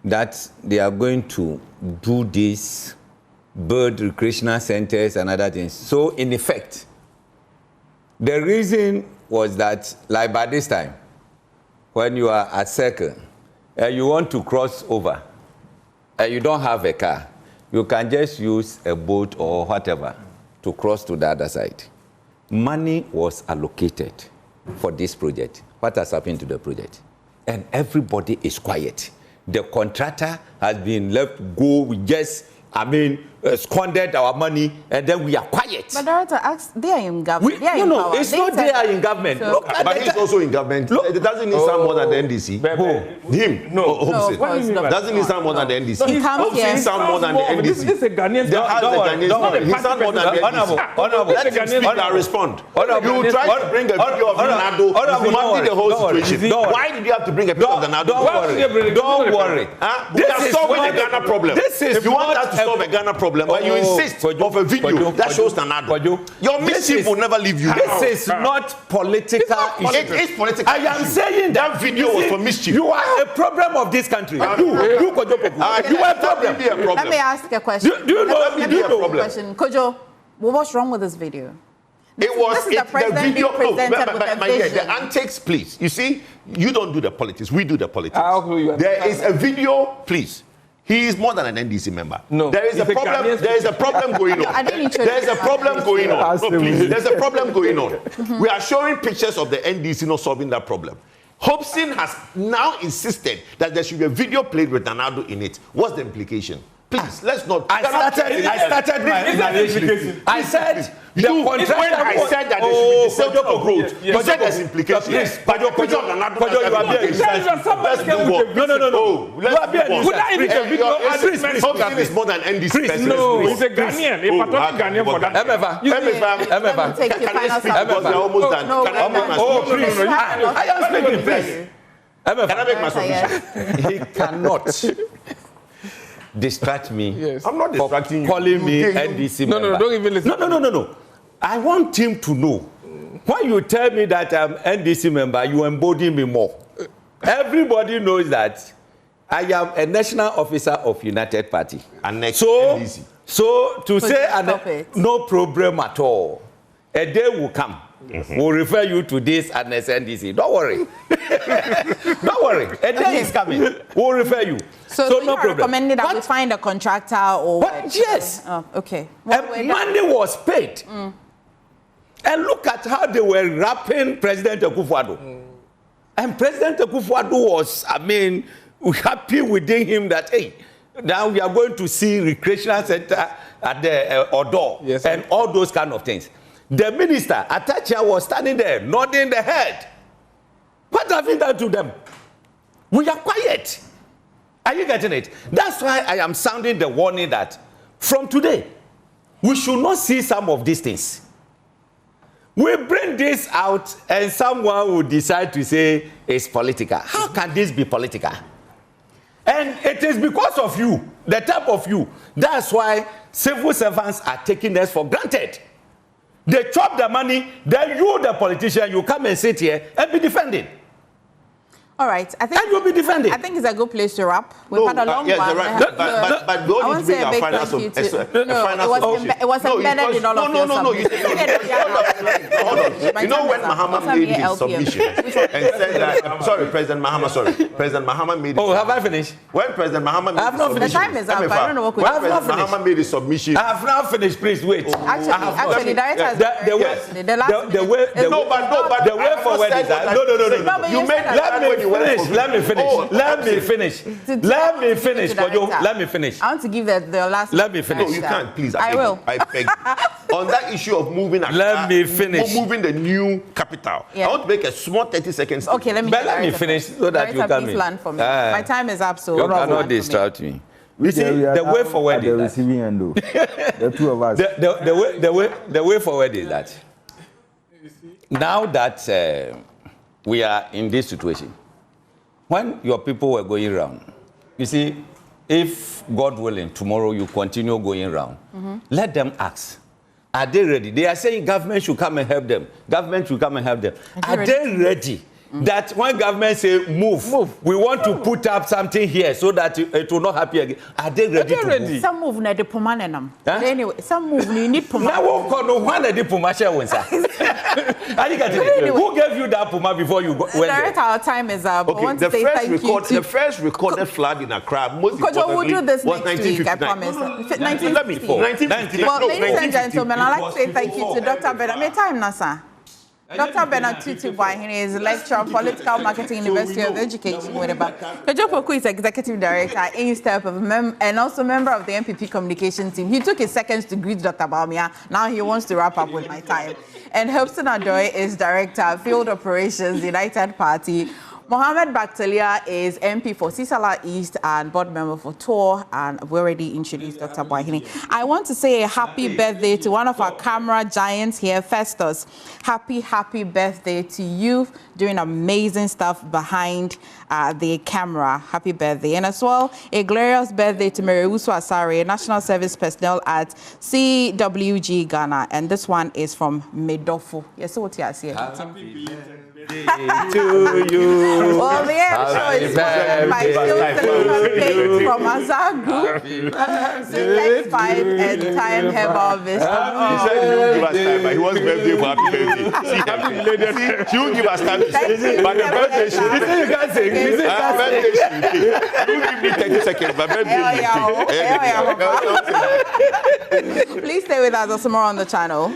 Speaker 10: that they are going to do this, build recreational centers and other things. So, in effect, the reason was that, like by this time, when you are at Circle, you want to cross over, you don't have a car, you can just use a boat or whatever to cross to the other side. Money was allocated for this project. What has happened to the project? And everybody is quiet. The contractor has been left go. We just, squandered our money, and then we are quiet.
Speaker 1: But Director, they are in government.
Speaker 10: It's not they are in government.
Speaker 1: So,
Speaker 10: look,
Speaker 19: but he's also in government. It doesn't need some more than the NDC. Him? No. Doesn't need some more than the NDC.
Speaker 1: He comes here.
Speaker 19: Some more than the NDC.
Speaker 12: This is a Ghanaian.
Speaker 19: He some more than the NDC. Let him speak and respond. You try to bring a video of Ronaldo. You the whole situation. Why did you have to bring a picture of Ronaldo?
Speaker 10: Don't worry.
Speaker 19: We are solving the Ghana problem. You want us to solve a Ghana problem, but you insist of a video that shows Ronaldo. Your mischief will never leave you.
Speaker 10: This is not political.
Speaker 19: It is political.
Speaker 10: I am saying
Speaker 19: that video was for mischief.
Speaker 10: You are a problem of this country. You are a problem.
Speaker 1: Let me ask a question.
Speaker 19: Do you know?
Speaker 1: Kojo, what's wrong with this video?
Speaker 19: It was
Speaker 1: this is the president being presented with a vision.
Speaker 19: The antics, please. You see, you don't do the politics. We do the politics. There is a video, please. He is more than an NDC member. No, there is a problem. There is a problem going on. There is a problem going on. No, please. There's a problem going on. We are showing pictures of the NDC not solving that problem. Hobson has now insisted that there should be a video played with Ronaldo in it. What's the implication? Please, let's not.
Speaker 10: I started my explanation. I said
Speaker 19: when I said that there should be the center of growth. You said there's implications. But your picture of Ronaldo has implications. Let's move on. No. Let's move on. Hobson is more than NDC.
Speaker 12: No, he's a Ghanaian. If I talk Ghanaian for that.
Speaker 1: Let me take your final
Speaker 19: almost done.
Speaker 1: I am speaking, please.
Speaker 10: Can I make my submission? He cannot distract me.
Speaker 19: Yes. I'm not distracting you.
Speaker 10: Calling me NDC member.
Speaker 12: No, don't even listen.
Speaker 10: No. I want him to know. When you tell me that I'm NDC member, you embody me more. Everybody knows that I am a national officer of United Party.
Speaker 19: And next NDC.
Speaker 10: So to say no problem at all, a day will come. We'll refer you to this and NDC. Don't worry. Don't worry. A day is coming. We'll refer you.
Speaker 1: So no problem. Recommended that we find a contractor or
Speaker 10: what? Yes.
Speaker 1: Oh, okay.
Speaker 10: Money was paid. And look at how they were wrapping President Akufo-Addo. And President Akufo-Addo was, happy within him that, hey, now we are going to see recreational center at the Odo and all those kind of things. The minister, Atachia, was standing there, nodding the head. What have you done to them? We are quiet. Are you getting it? That's why I am sounding the warning that from today, we should not see some of these things. We bring this out and someone will decide to say it's political. How can this be political? And it is because of you, the type of you. That's why civil servants are taking us for granted. They chop the money, then you, the politician, you come and sit here and be defending.
Speaker 1: All right, I think
Speaker 10: you'll be defending.
Speaker 1: I think it's a good place to wrap. We've had a long one.
Speaker 19: Right. But don't need to bring our final submission.
Speaker 1: It was embedded in all of your submissions.
Speaker 19: Hold on. You know when Mahama made his submission and said that, President Mahama made it.
Speaker 10: Oh, have I finished?
Speaker 19: When President Mahama made his submission.
Speaker 1: The time is up. I don't know what
Speaker 19: When President Mahama made his submission.
Speaker 10: I have now finished, please wait.
Speaker 1: Actually, the
Speaker 10: way forward is that. No.
Speaker 19: You made that when you went for
Speaker 10: Let me finish. Let me finish.
Speaker 1: I want to give the last.
Speaker 19: Let me finish. No, you can't, please.
Speaker 1: I will.
Speaker 19: I beg you. On that issue of moving Accra,
Speaker 10: let me finish.
Speaker 19: Moving the new capital. I want to make a small 30-second statement.
Speaker 1: Okay,
Speaker 10: let me finish so that you can
Speaker 1: land for me. My time is up, so
Speaker 10: you cannot distract me. You see, the way forward is
Speaker 17: receiving end, though. The two of us.
Speaker 10: The way forward is that now that we are in this situation, when your people were going around, you see, if God willing, tomorrow you continue going around, let them ask. Are they ready? They are saying government should come and help them. Government should come and help them. Are they ready? That when government say move, we want to put up something here so that it will not happen again. Are they ready to move?
Speaker 1: Some move na de pomanenam. Anyway, some move you need puma.
Speaker 10: Now won't no one de puma share one sir. Who gave you that puma before you went there?
Speaker 1: Our time is up.
Speaker 19: Okay, the first recorded flood in Accra, most importantly,
Speaker 1: we'll do this
Speaker 19: was
Speaker 1: next week, I promise. 1950. Well, ladies and gentlemen, I'd like to say thank you to Dr. Bernard. May time na sir. Dr. Bernard Tutu-Boahene is lecturer of political marketing, University of Education, whatever. Kojopoku is executive director, in-step of and also member of the MPP communication team. He took his seconds to greet Dr. Baumia. Now he wants to wrap up with my time. And Hobson Adoy is director, field operations, United Party. Mohammed Baktalia is MP for Sisala East and board member for TOR, and we already introduced Dr. Boahene. I want to say a happy birthday to one of our camera giants here, Festus. Happy birthday to you, doing amazing stuff behind the camera. Happy birthday. And as well, a glorious birthday to Merewusu Asare, National Service Personnel at CWG Ghana. And this one is from Medofo. Yes, so what you are saying?
Speaker 10: To you.
Speaker 1: Well, the show is sponsored by Hilton from Azagu, Select 5 and Time Herbal Vista.
Speaker 19: He said he will give us time, but he wants birthday for happy birthday. She will give us time, but the birthday she will. You can't say birthday she will. You give me 30 seconds, but birthday you will.
Speaker 1: Please stay with us. There's some more on the channel.